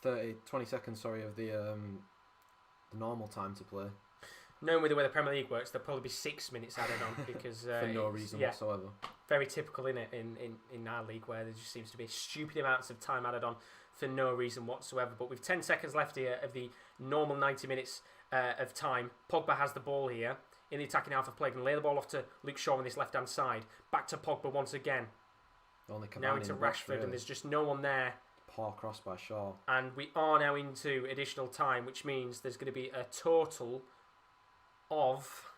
20 seconds. Of the normal time to play. Knowing with the way the Premier League works, there'll probably be 6 minutes added on because for no reason whatsoever. Very typical in our league where there just seems to be stupid amounts of time added on for no reason whatsoever. But with 10 seconds left here of the normal 90 minutes of time, Pogba has the ball here in the attacking half of play. Can lay the ball off to Luke Shaw on this left-hand side. Back to Pogba once again. Now into Rashford, and there's just no one there. Poor cross by Shaw. And we are now into additional time, which means there's going to be a total of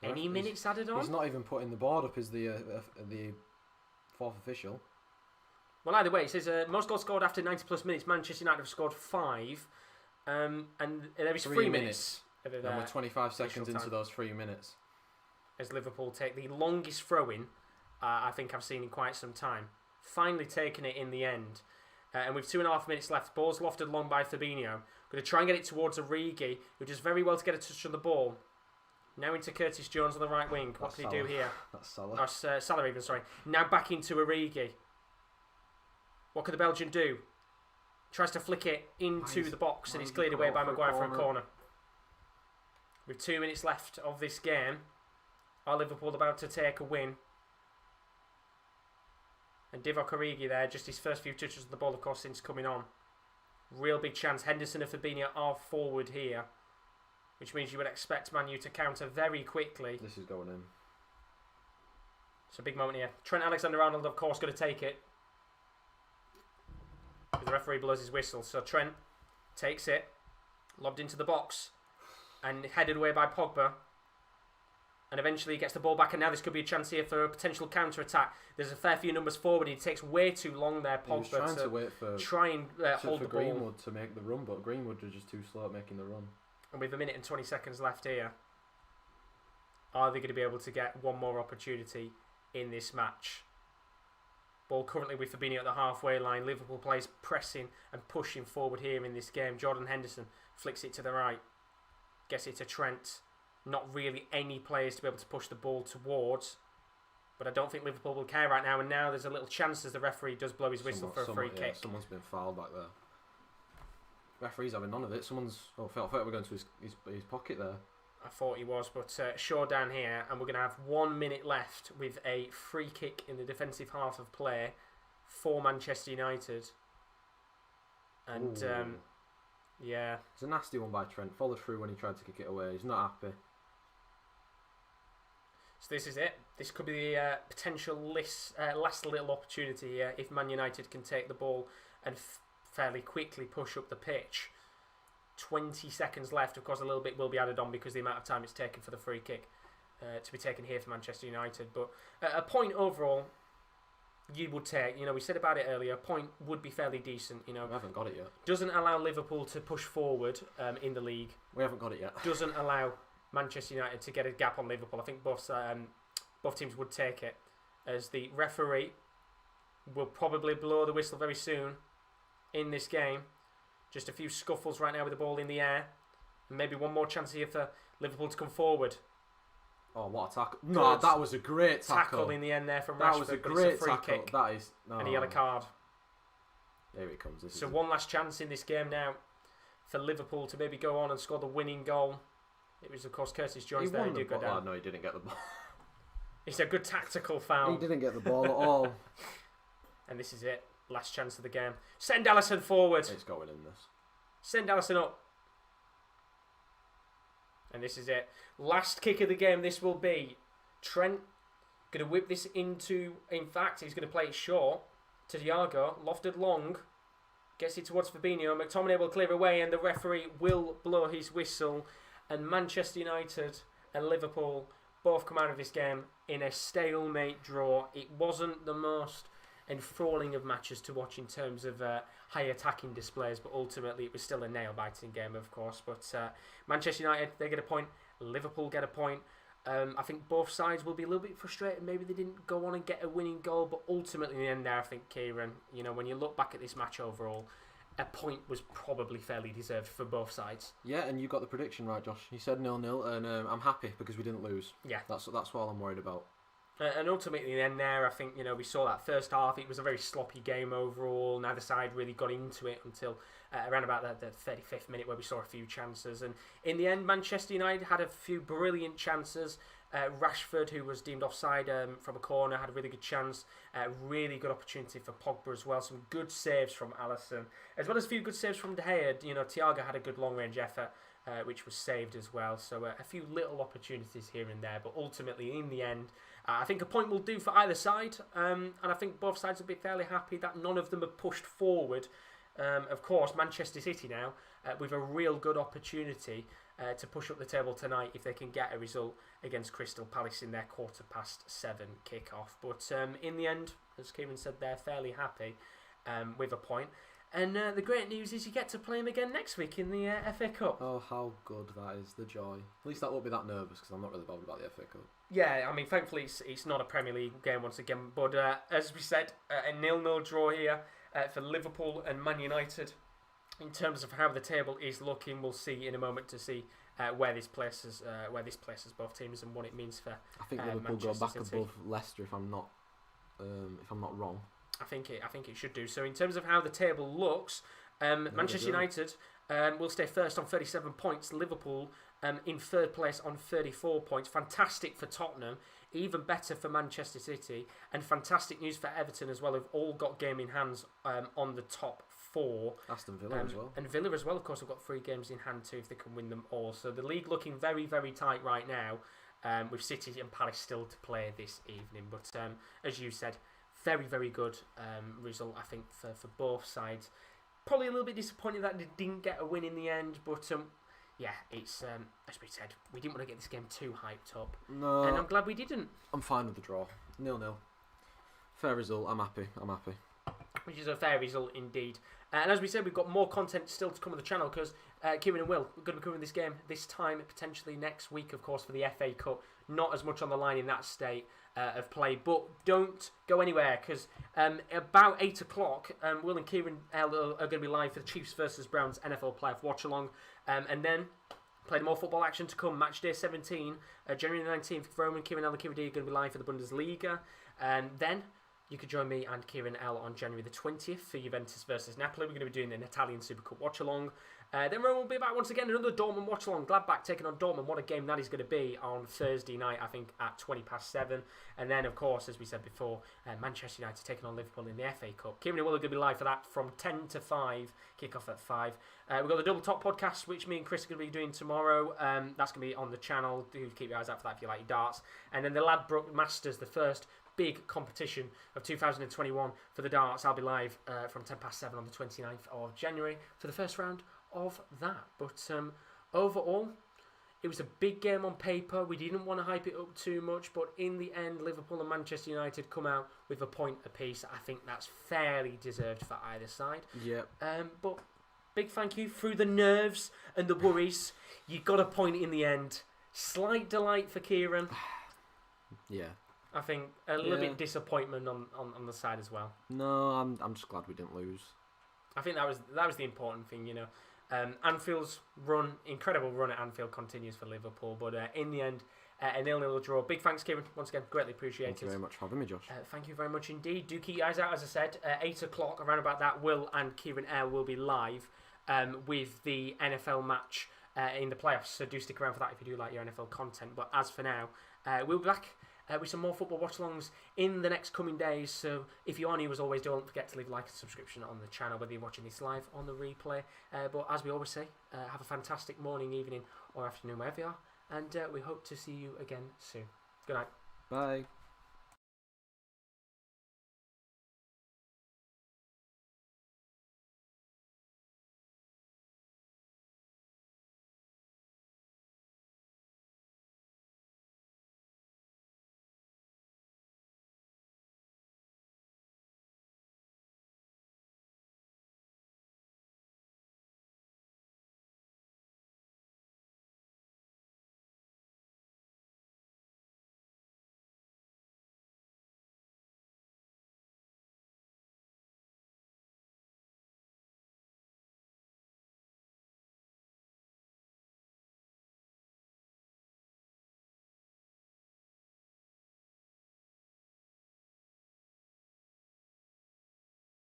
any minutes added on. He's not even putting the board up as the fourth official. Well, either way, it says most goals scored after 90 plus minutes. Manchester United have scored 5, and there is 3 minutes. And we're 25 seconds into those 3 minutes. As Liverpool take the longest throw-in I think I've seen in quite some time. Finally taking it in the end. And with 2.5 minutes left, ball's lofted long by Fabinho. Going to try and get it towards Origi, who does very well to get a touch on the ball. Now into Curtis Jones on the right wing. What can he do here? That's Salah. Salah even, sorry. Now back into Origi. What can the Belgian do? Tries to flick it into the box and it's cleared away by Maguire for a corner. With 2 minutes left of this game, are Liverpool about to take a win? And Divock Origi there, just his first few touches of the ball, of course, since coming on. Real big chance. Henderson and Fabinho are forward here, which means you would expect Man U to counter very quickly. This is going in. It's a big moment here. Trent Alexander-Arnold, of course, going to take it. The referee blows his whistle, so Trent takes it, lobbed into the box, and headed away by Pogba. And eventually he gets the ball back, and now this could be a chance here for a potential counter-attack. There's a fair few numbers forward. He takes way too long there, Pogba, he was trying to wait for hold the ball. Greenwood to make the run, but Greenwood was just too slow at making the run. And with 1 minute and 20 seconds left here, are they going to be able to get one more opportunity in this match? Ball currently with Fabinho at the halfway line. Liverpool players pressing and pushing forward here in this game. Jordan Henderson flicks it to the right. Gets it to Trent. Not really any players to be able to push the ball towards. But I don't think Liverpool will care right now. And now there's a little chance as the referee does blow his whistle for a free kick. Someone's been fouled back there. Referee's having none of it. Someone's... Oh, I thought we were going to his pocket there. I thought he was, but Shaw down here. And we're going to have 1 minute left with a free kick in the defensive half of play for Manchester United. And... yeah. It's a nasty one by Trent. Followed through when he tried to kick it away. He's not happy. So this is it. This could be the potential last little opportunity here if Man United can take the ball and fairly quickly push up the pitch. 20 seconds left. Of course, a little bit will be added on because of the amount of time it's taken for the free kick to be taken here for Manchester United. But a point overall, you would take. You know, we said about it earlier. A point would be fairly decent. You know, we haven't got it yet. Doesn't allow Liverpool to push forward in the league. We haven't got it yet. Doesn't allow Manchester United to get a gap on Liverpool. I think both teams would take it, as the referee will probably blow the whistle very soon in this game. Just a few scuffles right now with the ball in the air. And maybe one more chance here for Liverpool to come forward. Oh, what a tackle. No, that was a great tackle. In the end there from Rashford. That was a great free tackle. Kick. That is... No. And a yellow card. Here it comes. So one last chance in this game now for Liverpool to maybe go on and score the winning goal. It was, of course, Curtis Joyce there who did go down. Oh, no, he didn't get the ball. It's a good tactical foul. He didn't get the ball at all. And this is it. Last chance of the game. Send Alisson forward. It's going in this. Send Alisson up. And this is it. Last kick of the game this will be. Trent going to whip this into... In fact, he's going to play it short to Thiago. Lofted long. Gets it towards Fabinho. McTominay will clear away and the referee will blow his whistle. And Manchester United and Liverpool both come out of this game in a stalemate draw. It wasn't the most enthralling of matches to watch in terms of high attacking displays, but ultimately it was still a nail-biting game, of course. But Manchester United, they get a point. Liverpool get a point. I think both sides will be a little bit frustrated. Maybe they didn't go on and get a winning goal, but ultimately in the end there, I think, Kieren, you know, when you look back at this match overall, a point was probably fairly deserved for both sides. Yeah, and you got the prediction right, Josh. You said 0-0, and I'm happy because we didn't lose. Yeah. That's all I'm worried about. And ultimately in the end there, I think, you know, we saw that first half. It was a very sloppy game overall. Neither side really got into it until around about the 35th minute where we saw a few chances. And in the end, Manchester United had a few brilliant chances. Rashford, who was deemed offside from a corner, had a really good chance. Really good opportunity for Pogba as well. Some good saves from Alisson, as well as a few good saves from De Gea. You know, Thiago had a good long-range effort, which was saved as well. So a few little opportunities here and there. But ultimately, in the end, I think a point will do for either side. And I think both sides will be fairly happy that none of them have pushed forward. Of course, Manchester City now, with a real good opportunity to push up the table tonight if they can get a result against Crystal Palace in their 7:15 kick-off. But in the end, as Kieran said, they're fairly happy with a point. And the great news is you get to play them again next week in the FA Cup. Oh, how good that is, the joy. At least that won't be that nervous because I'm not really bothered about the FA Cup. Yeah, I mean, thankfully it's not a Premier League game once again. But as we said, a 0-0 draw here for Liverpool and Man United. In terms of how the table is looking, we'll see in a moment to see where this places both teams and what it means for. I think Liverpool Manchester go back City. above Leicester if I'm not wrong. I think it should do. So in terms of how the table looks, Manchester United will stay first on 37 points. Liverpool in third place on 34 points. Fantastic for Tottenham. Even better for Manchester City. And fantastic news for Everton as well, who've all got game in hands on the top four. Aston Villa as well. And Villa as well, of course, have got 3 games in hand too if they can win them all. So the league looking very, very tight right now, with City and Palace still to play this evening. But as you said, very, very good result, I think, for both sides. Probably a little bit disappointed that they didn't get a win in the end, but yeah, it's as we said, we didn't want to get this game too hyped up. No. And I'm glad we didn't. I'm fine with the draw. 0-0. Fair result. I'm happy. Which is a fair result indeed. And as we said, we've got more content still to come on the channel because Kieran and Will are going to be covering this game this time, potentially next week, of course, for the FA Cup. Not as much on the line in that state of play, but don't go anywhere because about 8 o'clock, Will and Kieran are going to be live for the Chiefs versus Browns NFL Playoff Watchalong, and then plenty more football action to come. Match day 17, January 19th. Roman, Kieran L and Kieran D are going to be live for the Bundesliga, and then you could join me and Kieran L on January the 20th for Juventus versus Napoli. We're going to be doing an Italian Super Cup watch-along. Then we'll be back once again, another Dortmund watch-along. Gladbach taking on Dortmund. What a game that is going to be on Thursday night, I think, at 7:20. And then, of course, as we said before, Manchester United taking on Liverpool in the FA Cup. Kieran and Will are going to be live for that from 10 to 5, kick-off at 5. We've got the Double Top podcast, which me and Chris are going to be doing tomorrow. That's going to be on the channel. Do keep your eyes out for that if you like your darts. And then the Ladbroke Masters, the first big competition of 2021 for the darts. I'll be live from 7:10 on the 29th of January for the first round of that. But overall, it was a big game on paper. We didn't want to hype it up too much, but in the end, Liverpool and Manchester United come out with a point apiece. I think that's fairly deserved for either side. Yep. But big thank you through the nerves and the worries. You got a point in the end. Slight delight for Kieren. Yeah. I think a little bit disappointment on the side as well. No, I'm just glad we didn't lose. I think that was the important thing, you know. Anfield's incredible run at Anfield continues for Liverpool, but in the end, a 0-0 draw. Big thanks, Kieren, once again, greatly appreciated. Thank you very much for having me, Josh. Thank you very much indeed. Do keep your eyes out, as I said, 8 o'clock, around about that, Will and Kieren Air will be live with the NFL match in the playoffs, so do stick around for that if you do like your NFL content. But as for now, we'll be back with some more football watch-alongs in the next coming days. So if you are new, as always, don't forget to leave a like and subscription on the channel, whether you're watching this live on the replay. But as we always say, have a fantastic morning, evening, or afternoon, wherever you are, and we hope to see you again soon. Good night. Bye.